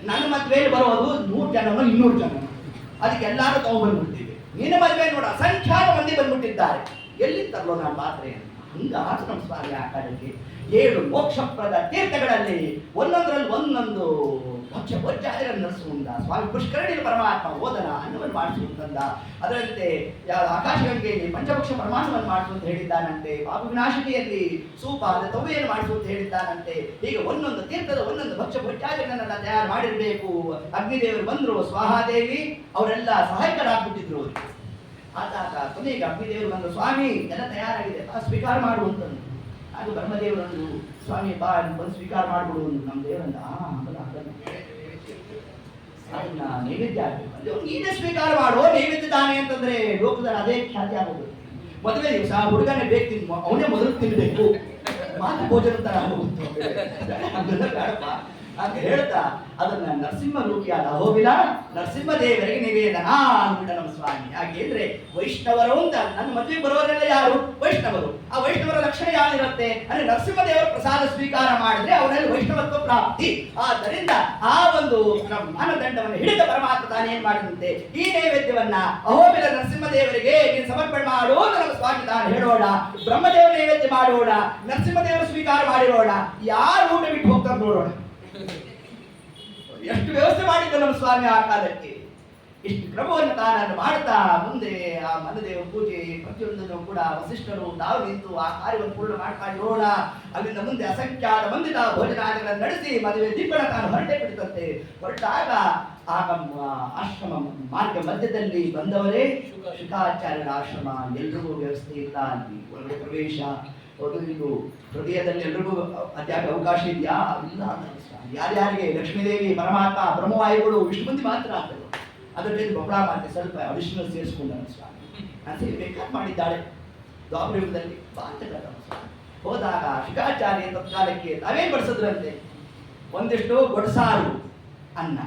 ನನ್ನ ಮದ್ವೆಯಲ್ಲಿ ಬರೋದು 100 ಜನನೋ 200 ಜನನೋ, ಅದಕ್ಕೆ ಎಲ್ಲಾರು ತಗೊಂಡ್ಬಂದ್ಬಿಡ್ತೀವಿ. ನಿನ್ನ ಮದುವೆ ನೋಡ ಅಸಂಖ್ಯಾತ ಮಂದಿ ಬಂದ್ಬಿಟ್ಟಿದ್ದಾರೆ, ಎಲ್ಲಿ ತರಲೋ ನಾವು ಪಾತ್ರೆ? ಹಂಗಾದ್ರೆ ನಮ್ಮ ಸ್ವಾಮಿ ಆಕಾರಕ್ಕೆ 7 ಮೋಕ್ಷಪ್ರದ ತೀರ್ಥಗಳಲ್ಲಿ ಒಂದೊಂದರಲ್ಲಿ ಒಂದೊಂದು ಭಕ್ಷ್ಯ ಭೋಜ್ಯಾದಿರ ನಡೆಸುವಂತ ಸ್ವಾಮಿ. ಪುಷ್ಕರಣಿಯಲ್ಲಿ ಪರಮಾತ್ಮ ಓದನ ಅನ್ನವನ್ನು ಮಾಡಿಸುವಂತಂದ. ಅದರಂತೆ ಆಕಾಶಗಂಗೆಯಲ್ಲಿ ಪಂಚಭಕ್ಷ ಪರಮಾಣವನ್ನು ಮಾಡಿಸುವಂತ ಹೇಳಿದ್ದಾನಂತೆ. ಪಾಪ ವಿನಾಶಿನಿಯಲ್ಲಿ ಸೂಪಾದ ತವೆಯನ್ನು ಮಾಡಿಸುವಂತ ಹೇಳಿದ್ದಾನಂತೆ. ಹೀಗೆ ಒಂದೊಂದು ತೀರ್ಥದ ಒಂದೊಂದು ಭಕ್ಷ್ಯ ಭೋಜ್ಯಾದಿಗಳನ್ನೆಲ್ಲ ತಯಾರು ಮಾಡಿರ್ಬೇಕು. ಅಗ್ನಿದೇವರು ಬಂದ್ರು, ಸ್ವಾಹಾದೇವಿ ಅವರೆಲ್ಲ ಸಹಾಯಕರಾಗ್ಬಿಟ್ಟಿದ್ರು. ಆತಾತ ಕೊನೆಗೆ ಅಗ್ನಿದೇವರು ಬಂದು, ಸ್ವಾಮಿ ಎಲ್ಲ ತಯಾರಾಗಿದೆ, ಸ್ವೀಕಾರ ಮಾಡುವಂತಂದು. ಆಗ ಬ್ರಹ್ಮದೇವರನ್ನು, ಸ್ವಾಮಿ ಬಾ ಬಂದು ಸ್ವೀಕಾರ ಮಾಡ್ಬಿಡು. ನಮ್ಮ ದೇವರಂದ ಅದನ್ನ ನೈವೇದ್ಯ ಆಗ್ಬೇಕು. ನೀನೇ ಸ್ವೀಕಾರ ಮಾಡೋ, ನೈವೇದ್ಯ ತಾನೆ ಅಂತಂದ್ರೆ ಲೋಕದಲ್ಲಿ ಅದೇ ಖ್ಯಾತಿ ಆಗೋದು. ಮದುವೆ ದಿವಸ ಹುಡುಗನೇ ಬೇಕು ತಿನ್ನುವ, ಅವನೇ ಮೊದಲು ತಿನ್ಬೇಕು, ಮಾತು ಭೋಜನ ತರ ಆಗೋದು. ಬೇಡಪ್ಪ ಅಂತ ಹೇಳ್ತಾ ಅದನ್ನ ನರಸಿಂಹ ರೂಪಿಯಾದ ಅಹೋಬಿಲ ನರಸಿಂಹದೇವರಿಗೆ ನಿವೇದನ ಅಂದ್ಬಿಟ್ಟ ನಮ್ಮ ಸ್ವಾಮಿ. ಯಾಕೆಂದ್ರೆ ವೈಷ್ಣವರು ಅಂತ, ನನ್ನ ಮದುವೆಗೆ ಬರೋರೆಲ್ಲ ಯಾರು? ವೈಷ್ಣವರು. ಆ ವೈಷ್ಣವರ ಲಕ್ಷಣ ಯಾವಿರುತ್ತೆ ಅಂದ್ರೆ ನರಸಿಂಹದೇವರ ಪ್ರಸಾದ ಸ್ವೀಕಾರ ಮಾಡಿದ್ರೆ ಅವರಲ್ಲಿ ವೈಷ್ಣವತ್ವ ಪ್ರಾಪ್ತಿ. ಆದ್ದರಿಂದ ಆ ಒಂದು ಮಾನದಂಡವನ್ನು ಹಿಡಿದ ಪರಮಾತ್ಮ ತಾನೇನ್ ಮಾಡಿದಂತೆ ಈ ನೈವೇದ್ಯವನ್ನ ಅಹೋಬಿಲ ನರಸಿಂಹದೇವರಿಗೆ ನೀನು ಸಮರ್ಪಣೆ ಮಾಡು ಅಂತ ನಮ್ಮ ಸ್ವಾಮಿ ತಾನು ಹೇಳೋಣ. ಬ್ರಹ್ಮದೇವರ ನೈವೇದ್ಯ ಮಾಡೋಣ, ನರಸಿಂಹದೇವರ ಸ್ವೀಕಾರ ಮಾಡಿರೋಣ. ಯಾರು ಊಟ ಬಿಟ್ಟು ಹೋಗ್ತಾರೆ ನೋಡೋಣ. ಎಷ್ಟು ವ್ಯವಸ್ಥೆ ಮಾಡಿದ್ದ ನಮ್ಮ ಸ್ವಾಮಿ ಆ ಕಾಲಕ್ಕೆ. ಇಷ್ಟು ಕ್ರಮವನ್ನು ತಾನನ್ನು ಮಾಡ್ತಾ ಮುಂದೆ ಆ ಮನದೇವ ಪೂಜೆ ಪ್ರತಿಯೊಂದನ್ನು ಕೂಡ ವಸಿಷ್ಠರು ತಾವು ನಿಂತು ಆ ಕಾರ್ಯವನ್ನು ಪೂರ್ಣ ಮಾಡ್ತಾ ಇರೋಣ. ಅಲ್ಲಿಂದ ಮುಂದೆ ಅಸಂಖ್ಯಾತ ಮಂದಿ ಭೋಜನಾದಿಗಳನ್ನು ನಡೆಸಿ ಮದುವೆ ದಿಬ್ಬಣ ತಾನು ಹೊರಟೆ ಬಿಡುತ್ತಂತೆ. ಹೊರಟಾಗ ಆಗ ಆಶ್ರಮ ಮಾರ್ಗ ಮಧ್ಯದಲ್ಲಿ ಬಂದವರೇ ಶುಕಾಚಾರ್ಯರ ಆಶ್ರಮ. ಎಲ್ರಿಗೂ ವ್ಯವಸ್ಥೆ ಇಲ್ಲ, ಅಲ್ಲಿ ಒಳಗಡೆ ಪ್ರವೇಶ ಇದು ಹೃದಯದಲ್ಲಿ ಎಲ್ರಿಗೂ ಅತ್ಯಾಗ ಅವಕಾಶ ಇದೆಯಾ? ಇಲ್ಲ. ಯಾರ್ಯಾರಿಗೆ ಲಕ್ಷ್ಮೀದೇವಿ, ಪರಮಾತ್ಮ, ಬ್ರಹ್ಮವಾಯುಗಳು ಇಷ್ಟು ಮಂದಿ ಮಾತ್ರ ಆಗ್ತದೆ. ಅದ್ರ ಜೊತೆ ಬೊಬ್ಬಳ ಮಾತೆ ಸ್ವಲ್ಪ ಅಡಿಷನಲ್ ಸೇರಿಸ್ಕೊಂಡ ಸ್ವಾಮಿ. ನಾನು ಬೇಕಾದ್ ಮಾಡಿದ್ದಾಳೆ ದ್ವಾಪರಯುಗದಲ್ಲಿ ಬಾಂತಕರ ಸ್ವಾಮಿ. ಹೋದಾಗ ಶುಕಾಚಾರ್ಯ ತತ್ಕಾಲಕ್ಕೆ ತಾವೇನ್ ಬಡಿಸಿದ್ರಂತೆ? ಒಂದಿಷ್ಟು ಗೊಡ್ಸಾರು ಅನ್ನ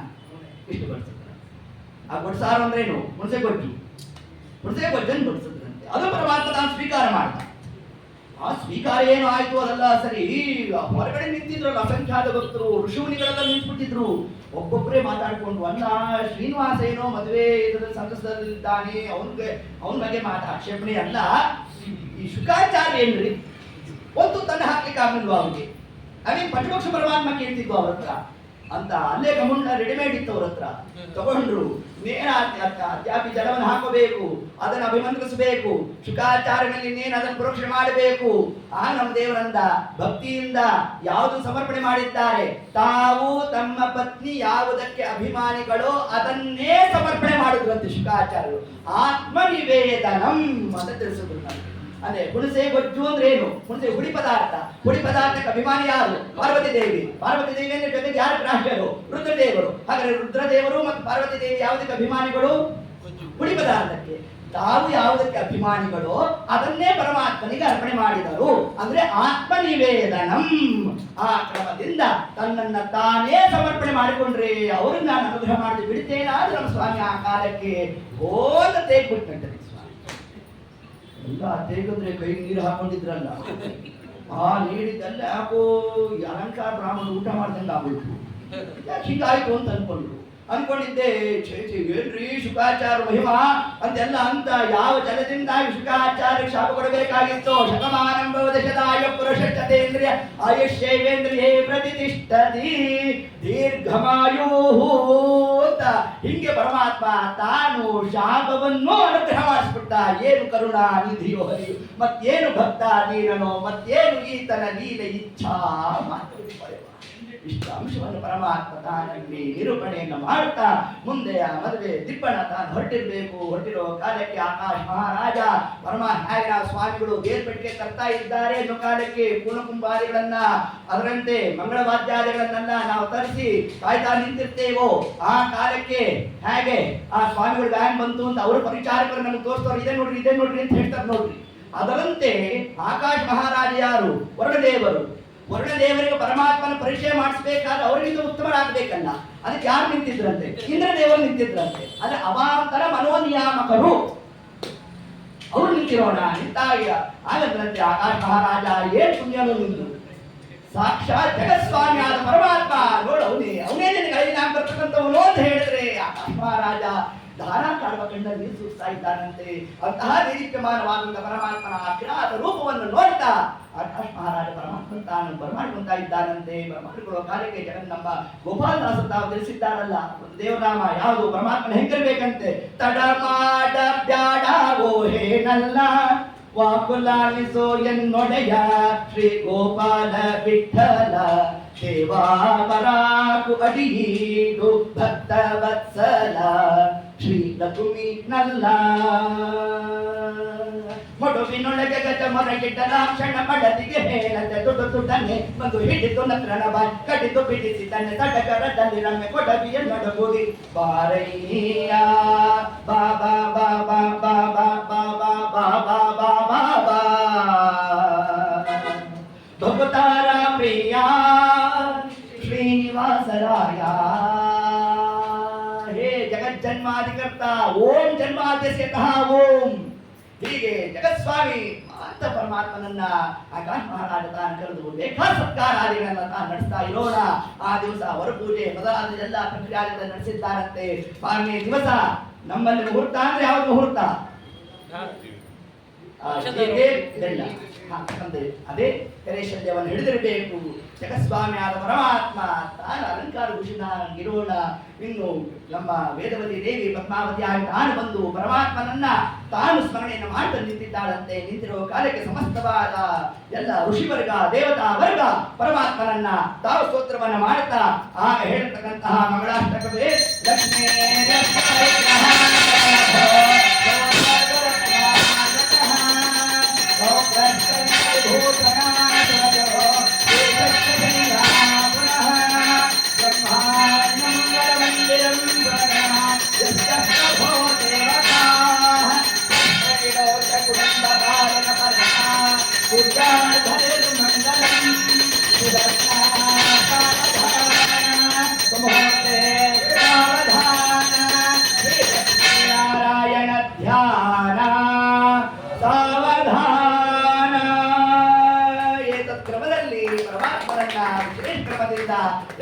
ಇಷ್ಟು ಬಡಿಸಿದ್ರ. ಆ ಗೊಡ್ಸಾರು ಅಂದ್ರೇನು? ಹುಣಸೆ ಗೊಜ್ಜು. ಹುಣಸೆ ಗೊಜ್ಜನ್ನು ಬಡಿಸಿದ್ರಂತೆ. ಅದು ಪರಮಾತ್ಮ ತಾನು ಸ್ವೀಕಾರ ಮಾಡ್ದ. ಆ ಸ್ವೀಕಾರ ಏನು ಆಯ್ತು ಅದೆಲ್ಲ ಸರಿ. ಹೊರಗಡೆ ನಿಂತಿದ್ರಲ್ಲ ಅಸಂಖ್ಯಾತ ಭಕ್ತರು, ಋಷಿಮುನಿಗಳೆಲ್ಲ ನಿಂತ್ಬಿಟ್ಟಿದ್ರು. ಒಬ್ಬೊಬ್ಬರೇ ಮಾತಾಡ್ಕೊಂಡು, ಅಲ್ಲ ಶ್ರೀನಿವಾಸ ಏನೋ ಮದುವೆ ಇದರಲ್ಲಿ ಸಂತಸದಲ್ಲಿದ್ದಾನೆ, ಅವನ ಬಗ್ಗೆ ಆಕ್ಷೇಪಣೆ ಅಲ್ಲ. ಈ ಶುಕಾಚಾರ್ಯ ಏನ್ರಿ ಒಂದು ತನ್ನ ಹಾಕ್ಲಿಕ್ಕೆ ಆಗ್ಲಿಲ್ವಾ ಅವ್ರಿಗೆ? ಅವೇನು ಪಂಚಮೋಕ್ಷ ಪರಮಾತ್ಮ ಕೇಳ್ತಿದ್ವು ಅವ್ರ ಹತ್ರ ಅಂತ. ಅಲ್ಲೇ ಗಮನ ರೆಡಿಮೇಡ್ ಇತ್ತು ಅವ್ರ ಹತ್ರ. ತಗೊಂಡ್ರು. ನೇರ ಅತ್ಯಾಪಿ ಜಲವನ್ನು ಹಾಕಬೇಕು, ಅದನ್ನು ಅಭಿಮಂತ್ರಿಸಬೇಕು, ಶುಕಾಚಾರ್ಯನಲ್ಲಿ ನೇನು ಅದನ್ನು ಪ್ರೋಕ್ಷಣೆ ಮಾಡಬೇಕು. ಆ ನಮ್ಮ ದೇವರಂದ ಭಕ್ತಿಯಿಂದ ಯಾವುದು ಸಮರ್ಪಣೆ ಮಾಡಿದ್ದಾರೆ, ತಾವು ತಮ್ಮ ಪತ್ನಿ ಯಾವುದಕ್ಕೆ ಅಭಿಮಾನಿಗಳೋ ಅದನ್ನೇ ಸಮರ್ಪಣೆ ಮಾಡಿದ್ರಂತೆ ಶುಕಾಚಾರ್ಯರು. ಆತ್ಮನಿವೇದನಂ ಅಂತ ತಿಳಿಸಿದ್ರು. ಅಂದ್ರೆ ಹುಣಸೆ ಗೊಜ್ಜು ಅಂದ್ರೆ ಏನು? ಹುಣಸೆ ಹುಡಿ ಪದಾರ್ಥ. ಹುಡಿ ಪದಾರ್ಥಕ್ಕೆ ಅಭಿಮಾನಿ ಯಾರು? ಪಾರ್ವತಿ ದೇವಿ. ಪಾರ್ವತಿ ದೇವಿಯ ಜೊತೆಗೆ ಯಾರು ಗ್ರಾಹ್ಯರು? ರುದ್ರದೇವರು. ಹಾಗಾದ್ರೆ ರುದ್ರದೇವರು ಮತ್ತು ಪಾರ್ವತಿ ದೇವಿ ಯಾವುದಕ್ಕೆ ಅಭಿಮಾನಿಗಳು? ಹುಡಿ ಪದಾರ್ಥಕ್ಕೆ. ತಾವು ಯಾವುದಕ್ಕೆ ಅಭಿಮಾನಿಗಳು ಅದನ್ನೇ ಪರಮಾತ್ಮನಿಗೆ ಅರ್ಪಣೆ ಮಾಡಿದರು. ಅಂದ್ರೆ ಆತ್ಮನಿವೇದನಂ. ಆ ಕ್ರಮದಿಂದ ತನ್ನನ್ನ ತಾನೇ ಸಮರ್ಪಣೆ ಮಾಡಿಕೊಂಡ್ರೆ ಅವ್ರನ್ನ ನಾನು ಅನುಗ್ರಹ ಮಾಡಿ ಬಿಡ್ತೇನಾದ್ರೂ ನಮ್ಮ ಸ್ವಾಮಿ ಆ ಕಾಲಕ್ಕೆ ಹೋದ ತೇಗ್ಬಿಟ್ಟಂತೆ ಸ್ವಾಮಿ. ಎಲ್ಲ ತೇಗಿದ್ರೆ ಕೈ ನೀರು ಹಾಕೊಂಡಿದ್ರಲ್ಲ, ಆ ನೀಡಿದ್ದಲ್ಲ ಯಾಕೋ ಅಲಂಕಾರ ಬ್ರಾಹ್ಮಣ ಊಟ ಮಾಡ್ದಂಗೆ ಆಗ್ಬಿಟ್ರು. ಯಾಕೆ ಹೀಗಾಯ್ತು ಅಂತ ಅನ್ಕೊಂಡಿದ್ದೆ. ಏನ್ರಿ ಶುಕಾಚಾರ ಮಹಿಮಾ ಅಂತೆಲ್ಲ ಅಂತ ಯಾವ ಜಲದಿಂದಾಗಿ ಶುಕಾಚಾರ್ಯ ಶಾಪ ಕೊಡಬೇಕಾಗಿತ್ತು. ಶತಮಾನಂಭವ ದಶದಾಯ ಪುರುಷೇಂದ್ರಿಯ ಆಯುಷ್ಯೇಂದ್ರಿಯೇ ಪ್ರತಿಷ್ಠತಿ ದೀರ್ಘಮಾಯು ಅಂತ ಹಿಂಗೆ ಪರಮಾತ್ಮ ತಾನು ಶಾಪವನ್ನು ಅನುಗ್ರಹ ಮಾಡಿಸ್ಬಿಟ್ಟ. ಏನು ಕರುಣಾ ನಿಧಿಯೋ ಹರಿಯು, ಮತ್ತೇನು ಭಕ್ತ ನೀರನೋ, ಮತ್ತೇನು ಈತನ ಲೀಲೆ ಇಚ್ಛಾ ಮಾತ್ರ. ಇಷ್ಟು ಅಂಶವನ್ನು ಪರಮಾತ್ಮ ತಾನಲ್ಲಿ ನಿರೂಪಣೆಯನ್ನು ಮಾಡ್ತಾ ಮುಂದೆ ಆ ಮದುವೆ ದಿಬ್ಬಣ ತಾನು ಹೊರಟಿರೋ ಕಾಲಕ್ಕೆ ಆಕಾಶ ಮಹಾರಾಜ ಪರಮಾತ್ಮ ಸ್ವಾಮಿಗಳು ಬೇರ್ಪೆಟ್ಟಿಗೆ ತರ್ತಾ ಇದ್ದಾರೆ ಎನ್ನುವ ಕಾಲಕ್ಕೆ ಪೂರ್ಣಕುಂಭಾರಿಗಳನ್ನ ಅದರಂತೆ ಮಂಗಳವಾದ್ಯಾದಿಗಳನ್ನೆಲ್ಲ ನಾವು ತರಿಸಿ ಕಾಯ್ತಾ ನಿಂತಿರ್ತೇವೋ ಆ ಕಾಲಕ್ಕೆ ಹೇಗೆ ಆ ಸ್ವಾಮಿಗಳು ಬ್ಯಾಂಕ್ ಬಂತು ಅಂತ ಅವರು ಪರಿಚಾರಕರು ನಮ್ಗೆ ತೋರಿಸ್ತಾರೆ, ಇದೇ ನೋಡ್ರಿ ಅಂತ ಹೇಳ್ತಾರೆ ನೋಡ್ರಿ. ಅದರಂತೆ ಆಕಾಶ ಮಹಾರಾಜ ಯಾರು? ವರುಣದೇವರಿಗೆ ಪರಮಾತ್ಮನ ಪರಿಚಯ ಮಾಡಿಸ್ಬೇಕಾದ್ರೆ ಅವರಿಗಿಂತ ಉತ್ತಮರಾಗಬೇಕಲ್ಲ. ಅದಕ್ಕೆ ಯಾರು ನಿಂತಿದ್ರಂತೆ? ಇಂದ್ರದೇವರು ನಿಂತಿದ್ರಂತೆ. ಅಂದ್ರೆ ಅವಾಂತರ ಮನೋನಿಯಾಮಕರು ಅವರು ನಿಂತಾಗ ಆಗದ್ರಂತೆ ಆಕಾಶ ಮಹಾರಾಜ ಏನ್ ಪುಣ್ಯನು ನಿಂತು ಸಾಕ್ಷಾತ್ ಜಗತ್ಸ್ವಾಮಿ ಆದ ಪರಮಾತ್ಮ ನೋಡು ಅವನೇ ನಿನಗೆ ಐದು ಬರ್ತಕ್ಕಂಥವನು ಅಂತ ಹೇಳಿದ್ರೆ ಆಕಾಶ ಮಹಾರಾಜ ಧಾರಾ ಕಾಡುವ ಕಂಡಲ್ಲಿ ನೀರು ಸುತ್ತಾ ಇದ್ದಾನಂತೆ. ಅಂತಹ ದೈವಿಕಮಾನವಾದಂತಹ ಪರಮಾತ್ಮನ ಅಜ್ಞಾತ ರೂಪವನ್ನು ನೋಡ್ತಾ ಆಕಾಶ ಮಹಾರಾಜ ಪರಮಾತ್ಮ ತಾನು ಬರಮಾಡಿಕೊಂತಾ ಇದ್ದಾನಂತೆ. ಬರಮಾಡಿಕೊಳ್ಳುವ ಕಾಲಕ್ಕೆ ಜಗನ್ನಮ್ಮ ಗೋಪಾಲದಾಸ ತಾವು ತಿಳಿಸಿದ್ದಾರಲ್ಲ ಒಂದು ದೇವರಾಮ ಯಾವುದು ಪರಮಾತ್ಮನ ಹೆಂಗಿರ್ಬೇಕಂತೆ. ತಡಮಾಡ ಬ್ಯಾಡವೋ ಹೇನಲ್ಲ ವಾಕುಲಾಲಿಸೋ ಎನ್ನೊಡೆಯ ಶ್ರೀ ಗೋಪಾಲ ವಿಠಲ ದೇವಾಪರಾಕು ಅಡಿಯೀಡು ಭಕ್ತ ವತ್ಸಲ ಶ್ರೀ ಲಕುಮಿ ನಲ್ಲ ಮೊಡುವಿನೊಳಗೆ ಗಜ ಮೊರಗಿಟ್ಟ ಲಾಕ್ಷಣ ಮಡದಿಗೆ ಹೇಳದೆ ದುಡ್ಡನೆ ಬಂದು ಹಿಡಿದು ನತ್ರನ ಬಾಯ್ ಕಡಿದು ಬಿಡಿಸಿದ್ದಾನೆ ಸಡಗರದಲ್ಲಿ ರಮ್ಮೆ ಕೊಡವಿಯ ನಡಗುಡಿ ಬಾರಯ್ಯ ಬಾಬಾ ಬಾಬಾ ಬಾಬಾ ಬಾಬಾ ಬಾಬಾ ಬಾಬಾ ಬಾ ಭಗತಾರ ಪ್ರಿಯ ಶ್ರೀನಿವಾಸರಾಯ. ಹೇ ಜಗಜ್ಜನ್ಮಾಧಿಕರ್ತ ಓಂ ಜನ್ಮಾದ್ಯಸ್ಯತಃ ಓಂ. ಹೀಗೆ ಜಗತ್ಸ್ವಾಮಿ ಅಂತ ಪರಮಾತ್ಮನನ್ನ ಆಕಾಶ ಮಹಾರಾಜ ತಾನು ಕರೆದು ಲೇಖಾ ಸತ್ಕಾರಾದಿಗಳನ್ನ ತಾನು ನಡೆಸ್ತಾ ಇರೋಣ. ಆ ದಿವಸ ವರಪೂಜೆ ಮೊದಲಾದ ಎಲ್ಲ ಪ್ರಕ್ರಿಯೆಗಳನ್ನು ನಡೆಸಿದ್ದಾರಂತೆ. ಮಾರನೇ ದಿವಸ ನಮ್ಮಲ್ಲಿ ಮುಹೂರ್ತ ಅಂದ್ರೆ ಯಾವ್ದು ಮುಹೂರ್ತ? ಅದೇ ಕರೇಶಲ್ಯವನ್ನು ಹಿಡಿದಿರಬೇಕು. ಜಗಸ್ವಾಮಿ ಆದ ಪರಮಾತ್ಮ ತಾನು ಅಲಂಕಾರ ಭೂಷಣಗಿರೋಣ. ಇನ್ನು ನಮ್ಮ ವೇದವತಿ ದೇವಿ ಪದ್ಮಾವತಿ ಆಗಿ ತಾನು ಬಂದು ಪರಮಾತ್ಮನನ್ನ ತಾನು ಸ್ಮರಣೆಯನ್ನು ಮಾಡ್ತಾ ನಿಂತಿದ್ದಾಳಂತೆ. ನಿಂತಿರುವ ಕಾಲಕ್ಕೆ ಸಮಸ್ತವಾದ ಎಲ್ಲ ಋಷಿವರ್ಗ ದೇವತಾ ವರ್ಗ ಪರಮಾತ್ಮನನ್ನ ತಾವು ಸ್ತೋತ್ರವನ್ನ ಮಾಡುತ್ತಾ ಆಗ ಹೇಳ್ತಕ್ಕಂತಹ ಮಂಗಳಾಷ್ಟಕವೇ ಲಕ್ಷ್ಮೀ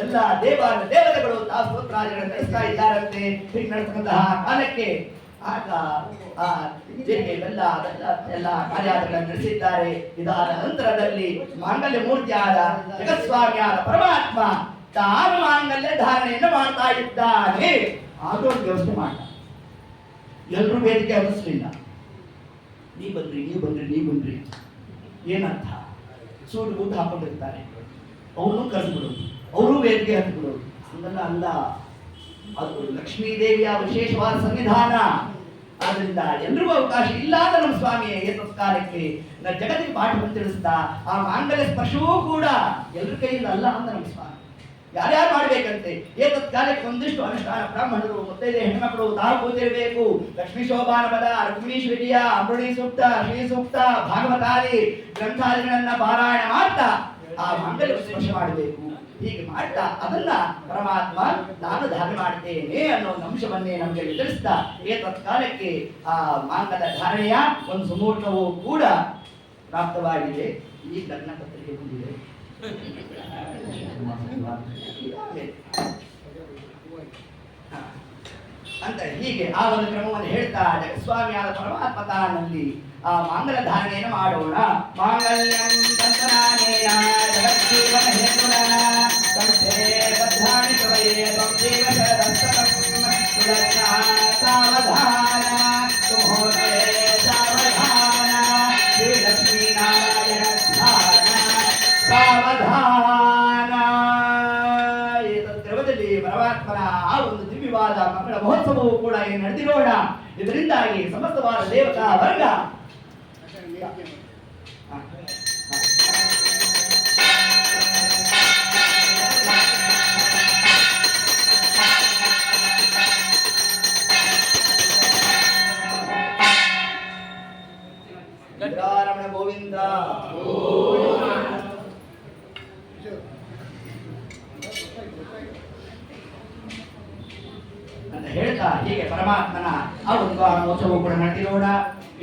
ಎಲ್ಲ ದೇವತೆಗಳು ತಾವು ಸ್ತೋತ್ರಾದಿಗಳನ್ನು ನಡೆಸ್ತಾ ಇದ್ದಾರಂತೆ. ಹೀಗೆ ನಡೆಸ್ತಕ್ಕಂತಹ ಕಾಲಕ್ಕೆ ಆಗ ಎಲ್ಲ ಕಾರ್ಯಾದಿಗಳನ್ನು ನಡೆಸಿದ್ದಾರೆ. ಇದಾದ ನಂತರದಲ್ಲಿ ಮಾಂಗಲ್ಯ ಮೂರ್ತಿಯಾದ ಜಗತ್ಸ್ವಾಮಿಯಾದ ಪರಮಾತ್ಮ ತಾನು ಮಾಂಗಲ್ಯ ಧಾರಣೆಯನ್ನು ಮಾಡ್ತಾ ಇದ್ದಾನೆ. ಆಗ ಒಂದು ವ್ಯವಸ್ಥೆ ಮಾಡ ಎಲ್ಲರೂ ವೇದಿಕೆ ಹರಿಸಲಿಲ್ಲ. ನೀ ಬನ್ರಿ ಏನರ್ಥ? ಸೂಡು ಊಟ ಹಾಕೊಂಡಿರ್ತಾರೆ, ಅವನು ಕರೆದ್ಬಿಡೋದು, ಅವರು ವೇದಿಕೆ ಹತ್ಬಿಡೋದು. ಹಂಗಲ್ಲ ಅಲ್ಲ, ಅದು ಲಕ್ಷ್ಮೀ ದೇವಿಯ ವಿಶೇಷವಾದ ಸನ್ನಿಧಾನ. ಆದ್ರಿಂದ ಎಲ್ರಿಗೂ ಅವಕಾಶ ಇಲ್ಲ ಅಂತ ನಮ್ಮ ಸ್ವಾಮಿಯ ಏತತ್ಕಾಲಕ್ಕೆ ಜಗತ್ತಿಗೆ ಪಾಠವನ್ನು ತಿಳಿಸ್ತಾ ಆ ಮಾಂಗಲ್ಯ ಸ್ಪರ್ಶವೂ ಕೂಡ ಎಲ್ಲರ ಕೈಯಿಂದ ಅಲ್ಲ ಅಂತ ನಮ್ಮ ಸ್ವಾಮಿ ಯಾರ್ಯಾರು ಮಾಡ್ಬೇಕಂತೆ ಏತತ್ ಕಾಲಕ್ಕೆ ಒಂದಿಷ್ಟು ಅನುಷ್ಠಾನ ಬ್ರಾಹ್ಮಣರು ಮುತ್ತೈದೆ ಹೆಣ್ಮಕ್ಳು ತಾವು ಕೂತಿರಬೇಕು. ಲಕ್ಷ್ಮೀ ಶೋಭಾನ ಪದ, ರುಕ್ಮಿಣೀಶ್ವರಿಯ, ಅಮೃಣಿ ಸೂಕ್ತ, ಶ್ರೀ ಸೂಕ್ತ, ಭಾಗವತಾದಿ ಗ್ರಂಥಾದಿಗಳನ್ನ ಪಾರಾಯಣ ಮಾಡ್ತಾ ಆ ಮಂಗಲ ಸ್ಪರ್ಶ ಮಾಡಬೇಕು. ಹೀಗೆ ಮಾಡ್ತಾ ಅದನ್ನ ಪರಮಾತ್ಮ ನಾನು ಧಾರಣೆ ಮಾಡ್ತೇನೆ ಅನ್ನೋ ಒಂದು ಅಂಶವನ್ನೇ ನಮಗೆ ತಿಳಿಸ್ತಾ ಏತತ್ ಕಾಲಕ್ಕೆ ಆ ಮಾಂಗಲ್ಯ ಧಾರಣೆಯ ಒಂದು ಸುಮೂರ್ತವೂ ಕೂಡ ಪ್ರಾಪ್ತವಾಗಿದೆ. ಈ ಲಗ್ನ ಪತ್ರಿಕೆ ಬಂದಿದೆ ಅಂತ ಹೀಗೆ ಆ ಒಂದು ಕ್ರಮವನ್ನು ಹೇಳ್ತಾ ಜಗಸ್ವಾಮಿಯಾದ ಪರಮಾತ್ಮ ತಾನಲ್ಲಿ ಆ ಮಾಂಗಲ್ಯ ಧಾರಣೆಯನ್ನು ಮಾಡೋಣ. ಮಾಂಗಲ್ಯಂ ತಂತನಾನೇನ ಜಗಜ್ಜೀವನ ಹೇತುನಾ ಸಂಸ್ಥೆ ಬದ್ಧಾನಿ ಕವಯೇ ಸಂಜೀವ ಶರದಸ್ತಕಂ ಸುಲಗ್ನ ಸಾವಧಾನ ಸುಮೋಹೇ ಸಾವಧಾನ ಶ್ರೀ ಲಕ್ಷ್ಮೀನಾರಾಯಣ ಧ್ಯಾನ ಸಾವಧಾನ. ಏತದ್ರವದಲ್ಲಿ ಪರಮಾತ್ಮನ ಆ ಒಂದು ದಿವ್ಯವಾದ ಮಂಗಳ ಮಹೋತ್ಸವವು ಕೂಡ ಏನು ನಡೆದಿರೋಣ. ಇದರಿಂದಾಗಿ ಸಮಸ್ತವಾದ ದೇವತಾ ವರ್ಗ ರಮಣ ಗೋವಿಂದ ಅಂತ ಹೇಳ್ತಾ ಹೀಗೆ ಪರಮಾತ್ಮನ ಆ ಒಂದು ಮಹೋತ್ಸವ ಕೂಡ ನಡೆದಿರೋಣ.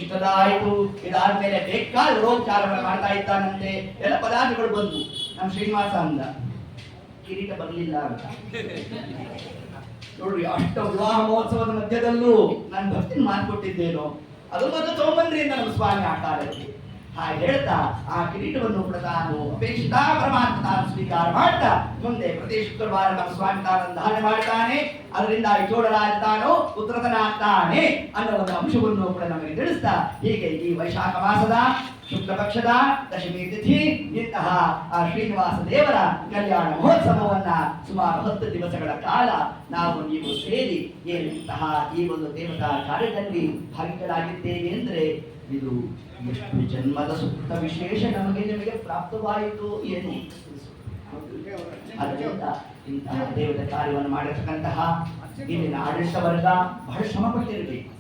ಇಷ್ಟದಾಯಿತು. ಇದಾದ್ಮೇಲೆ ಬೇಕಾದ ರೋಚಾರವನ್ನು ಮಾಡ್ತಾ ಇದ್ದಾನಂತೆ. ಎಲ್ಲ ಪದಾರ್ಥಗಳು ಬಂದು ನಮ್ಮ ಶ್ರೀನಿವಾಸ ಅಂದ ಕಿರೀಟ ಬರಲಿಲ್ಲ ಅಂತ ನೋಡ್ರಿ. ಅಷ್ಟ ವಿವಾಹ ಮಹೋತ್ಸವದ ಮಧ್ಯದಲ್ಲೂ ನಾನು ಭಕ್ತಿನ ಮಾತುಕೊಟ್ಟಿದ್ದೇನೋ ಅದು ಮೊದಲು ತಗೊಂಬಂದ್ರಿ ಅಂತ ನಮ್ಮ ಸ್ವಾಮಿ ಆಟಾಡಕ್ಕೆ ಹಾಗೆ ಹೇಳ್ತಾ ಆ ಕಿರೀಟವನ್ನು ಕೂಡ ತಾನು ಅಪೇಕ್ಷಿತ ಪರಮಾತ್ಮ ತಾನು ಸ್ವೀಕಾರ ಮಾಡ್ತಾ ಮುಂದೆ ಪ್ರತಿ ಶುಕ್ರವಾರ ನಮ್ಮ ಸ್ವಾಮಿ ತಾನು ಧಾರಣೆ ಮಾಡ್ತಾನೆ. ಅದರಿಂದ ಚೋಳರಾಜ ತಾನು ಪುತ್ರತನಾಗ್ತಾನೆ ಅನ್ನೋ ಒಂದು ಅಂಶವನ್ನು ಕೂಡ ನಮಗೆ ತಿಳಿಸ್ತಾ ಹೀಗೆ ಈ ವೈಶಾಖ ಮಾಸದ ಶುಕ್ಲ ಪಕ್ಷದ ದಶಮಿ ತಿಥಿ ಇಂತಹ ಆ ಶ್ರೀನಿವಾಸ ದೇವರ ಕಲ್ಯಾಣ ಮಹೋತ್ಸವವನ್ನ ಸುಮಾರು 10 ದಿವಸಗಳ ಕಾಲ ನಾವು ನೀವು ಸೇರಿ ಇಂತಹ ಈ ಒಂದು ದೇವತಾ ಕಾರ್ಯದಲ್ಲಿ ಭಾಗಿಗಳಾಗಿದ್ದೇವೆ ಅಂದ್ರೆ ಇದು ಎಷ್ಟು ಜನ್ಮದ ಸುತ್ತ ವಿಶೇಷ ನಿಮಗೆ ಪ್ರಾಪ್ತವಾಯಿತು ಏನು. ಅದರಿಂದ ಇಂತಹ ದೇವದ ಕಾರ್ಯವನ್ನು ಮಾಡಿರ್ತಕ್ಕಂತಹ ಇಲ್ಲಿನ ಆಡಳಿತ ವರ್ಗ ಬಹಳ ಶ್ರಮ ಪಟ್ಟಿರಬೇಕು.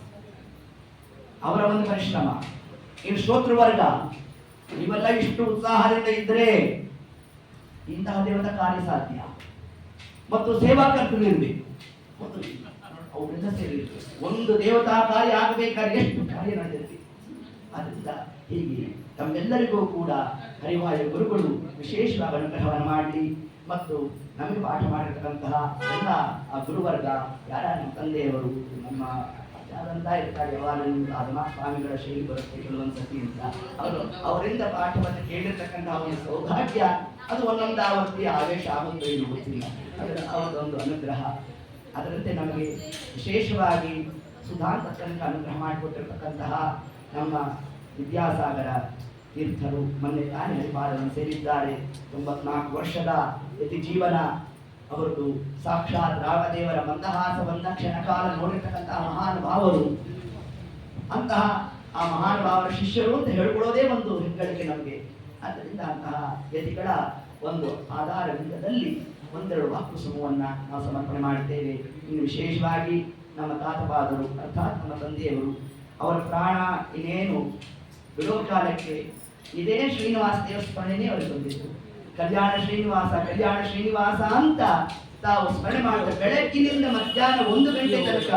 ಅವರ ಒಂದು ಪರಿಶ್ರಮ, ಇನ್ನು ಶ್ರೋತೃ ವರ್ಗ ಇವೆಲ್ಲ ಇಷ್ಟು ಉತ್ಸಾಹದಿಂದ ಇದ್ರೆ ಇಂತಹ ದೇವತಾ ಕಾರ್ಯ ಸಾಧ್ಯ. ಮತ್ತು ಸೇವಾಕರ್ತರು ಇರಬೇಕು, ಅವರಿಂದ ಸೇರಿರಬೇಕು. ಒಂದು ದೇವತಾ ಕಾರ್ಯ ಆಗಬೇಕಾದ್ರೆ ಎಷ್ಟು ಕಾರ್ಯ ನಡೆದಿರಬೇಕು. ಅದರಿಂದ ಹೀಗೆ ತಮ್ಮೆಲ್ಲರಿಗೂ ಕೂಡ ಹರಿವಾಯು ಗುರುಗಳು ವಿಶೇಷವಾದ ಅನುಗ್ರಹವನ್ನು ಮಾಡಲಿ. ಮತ್ತು ನಮಗೆ ಪಾಠ ಮಾಡಿರ್ತಕ್ಕಂತಹ ಎಲ್ಲ ಆ ಗುರುವರ್ಗ ಯಾರ ನಮ್ಮ ತಂದೆಯವರು ನಮ್ಮ ಯಾರಂತ ಇರ್ತಾರೆ ಯಾವಾಗಲೂ ಅದನ್ನ ಸ್ವಾಮಿಗಳ ಶೈಲಿ ಬರುತ್ತೆ ಕೆಲವೊಂದು ಸತಿ ಅಂತ ಅವರಿಂದ ಪಾಠವನ್ನು ಕೇಳಿರ್ತಕ್ಕಂತಹ ಒಂದು ಸೌಭಾಗ್ಯ ಅದು ಒಂದೊಂದು ಆವೃತ್ತಿ ಆವೇಶ ಆಗುತ್ತೆ ಏನು ಗೊತ್ತಿಲ್ಲ. ಅದರ ಅವರದೊಂದು ಅನುಗ್ರಹ. ಅದರಂತೆ ನಮಗೆ ವಿಶೇಷವಾಗಿ ಸುಧಾಂತ ತನಕ ಅನುಗ್ರಹ ಮಾಡಿಕೊಟ್ಟಿರ್ತಕ್ಕಂತಹ ನಮ್ಮ ವಿದ್ಯಾಸಾಗರ ತೀರ್ಥರು ಮೊನ್ನೆ ತಾನೇ ಹರಿಪಾದವನ್ನು ಸೇರಿದ್ದಾರೆ. 94 ವರ್ಷದ ಯತಿ ಜೀವನ ಅವರದು. ಸಾಕ್ಷಾತ್ ರಾಮದೇವರ ಮಂದಹಾಸವನ್ನ ಕ್ಷಣಕಾಲ ನೋಡಿರ್ತಕ್ಕಂತಹ ಮಹಾನುಭಾವರು. ಅಂತಹ ಆ ಮಹಾನುಭಾವರ ಶಿಷ್ಯರು ಅಂತ ಹೇಳ್ಕೊಳ್ಳೋದೇ ಒಂದು ಹೆಗ್ಗಳಿಕೆ ನಮಗೆ. ಆದ್ದರಿಂದ ಅಂತಹ ಯತಿಗಳ ಒಂದು ಆಧಾರವಿಂದದಲ್ಲಿ ಒಂದೆರಡು ವಾಕುಸುಮವನ್ನ ನಾವು ಸಮರ್ಪಣೆ ಮಾಡಿದ್ದೇವೆ. ಇನ್ನು ವಿಶೇಷವಾಗಿ ನಮ್ಮ ತಾತಪಾದರು ಅರ್ಥಾತ್ ನಮ್ಮ ತಂದೆಯವರು ಅವರ ಪ್ರಾಣ ಇನ್ನೇನು ಬಿಡೋ ಕಾಲಕ್ಕೆ ಇದೇ ಶ್ರೀನಿವಾಸ ದೇವಸ್ಥಾನನೇ ಅವರಿಗೆ ಬಂದಿತ್ತು. ಕಲ್ಯಾಣ ಶ್ರೀನಿವಾಸ ಅಂತ ತಾವು ಸ್ಮರಣೆ ಮಾಡಿದ ಬೆಳಗ್ಗಿನಿಂದ ಮಧ್ಯಾಹ್ನ 1 ಗಂಟೆ ತನಕ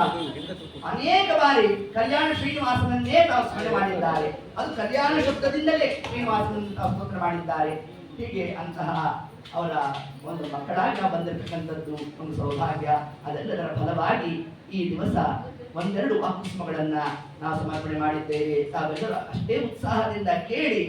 ಅನೇಕ ಬಾರಿ ಕಲ್ಯಾಣ ಶ್ರೀನಿವಾಸನನ್ನೇ ತಾವು ಸ್ಮರಣೆ ಮಾಡಿದ್ದಾರೆ. ಅದು ಕಲ್ಯಾಣ ಶಬ್ದದಿಂದಲೇ ಶ್ರೀನಿವಾಸನನ್ನು ತಾವು ಸ್ತೋತ್ರ ಮಾಡಿದ್ದಾರೆ. ಹೀಗೆ ಅಂತಹ ಅವರ ಒಂದು ಮಕ್ಕಳಾಗಿ ಬಂದಿರತಕ್ಕಂಥದ್ದು ಒಂದು ಸೌಭಾಗ್ಯ. ಅದೆಲ್ಲದರ ಫಲವಾಗಿ ಈ ದಿವಸ ಒಂದೆರಡು ವಾಕುಸ್ಮಗಳನ್ನ ನಾವು ಸಮರ್ಪಣೆ ಮಾಡಿದ್ದೇವೆ. ತಾವೆಲ್ಲರೂ ಅಷ್ಟೇ ಉತ್ಸಾಹದಿಂದ ಕೇಳಿ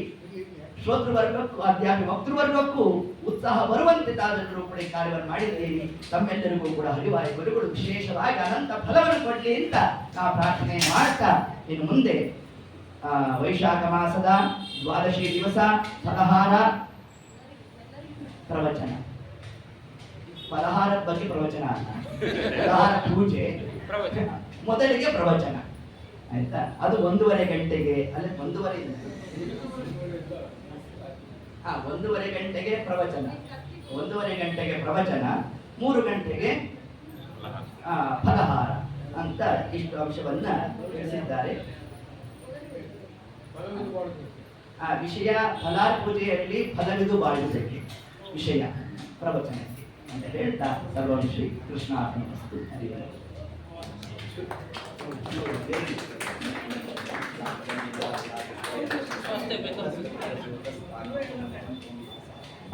ಶ್ರೋತೃವರ್ಗಕ್ಕೂ ಅಧ್ಯಾತ್ಮ ವಕ್ತೃವರ್ಗಕ್ಕೂ ಉತ್ಸಾಹ ಬರುವಂತೆ ತಾವೆಲ್ಲರೂ ಕೂಡ ಕಾರ್ಯವನ್ನು ಮಾಡಿದ್ದೇವೆ. ತಮ್ಮೆಲ್ಲರಿಗೂ ಕೂಡ ಹರಿವಾಯ ಗುರುಗಳು ವಿಶೇಷವಾಗಿ ಅನಂತ ಫಲವನ್ನು ಕೊಡಲಿ ಅಂತ ನಾವು ಪ್ರಾರ್ಥನೆ ಮಾಡ್ತಾ ಇನ್ನು ಮುಂದೆ ವೈಶಾಖ ಮಾಸದ 12ನೇ ದಿವಸ ಫಲಹಾರ ಪ್ರವಚನ. ಫಲಹಾರದ ಬಗ್ಗೆ ಪ್ರವಚನ ಅಲ್ಲ, ಫಲಹಾರ ಪೂಜೆ ಮೊದಲಿಗೆ ಪ್ರವಚನ ಆಯ್ತಾ. ಅದು 1:30 ಗಂಟೆಗೆ ಅಲ್ಲ 1:30 1:30 ಗಂಟೆಗೆ ಪ್ರವಚನ. 1:30 ಗಂಟೆಗೆ ಪ್ರವಚನ, 3 ಗಂಟೆಗೆ ಫಲಹಾರ ಅಂತ ಇಷ್ಟು ಅಂಶವನ್ನ ತಿಳಿಸಿದ್ದಾರೆ. ಆ ವಿಷಯ ಫಲಾರ್ಪೂಜೆಯಲ್ಲಿ ಫಲವಿದು ಬಾಳುವುದಕ್ಕೆ ವಿಷಯ ಪ್ರವಚನಕ್ಕೆ ಅಂತ ಹೇಳ್ತಾ ಸರ್ವಂ ಶ್ರೀ ಕೃಷ್ಣಾರ್ಪಣಮಸ್ತು.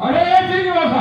ಹರೇ ಶ್ರೀನಿವಾಸ.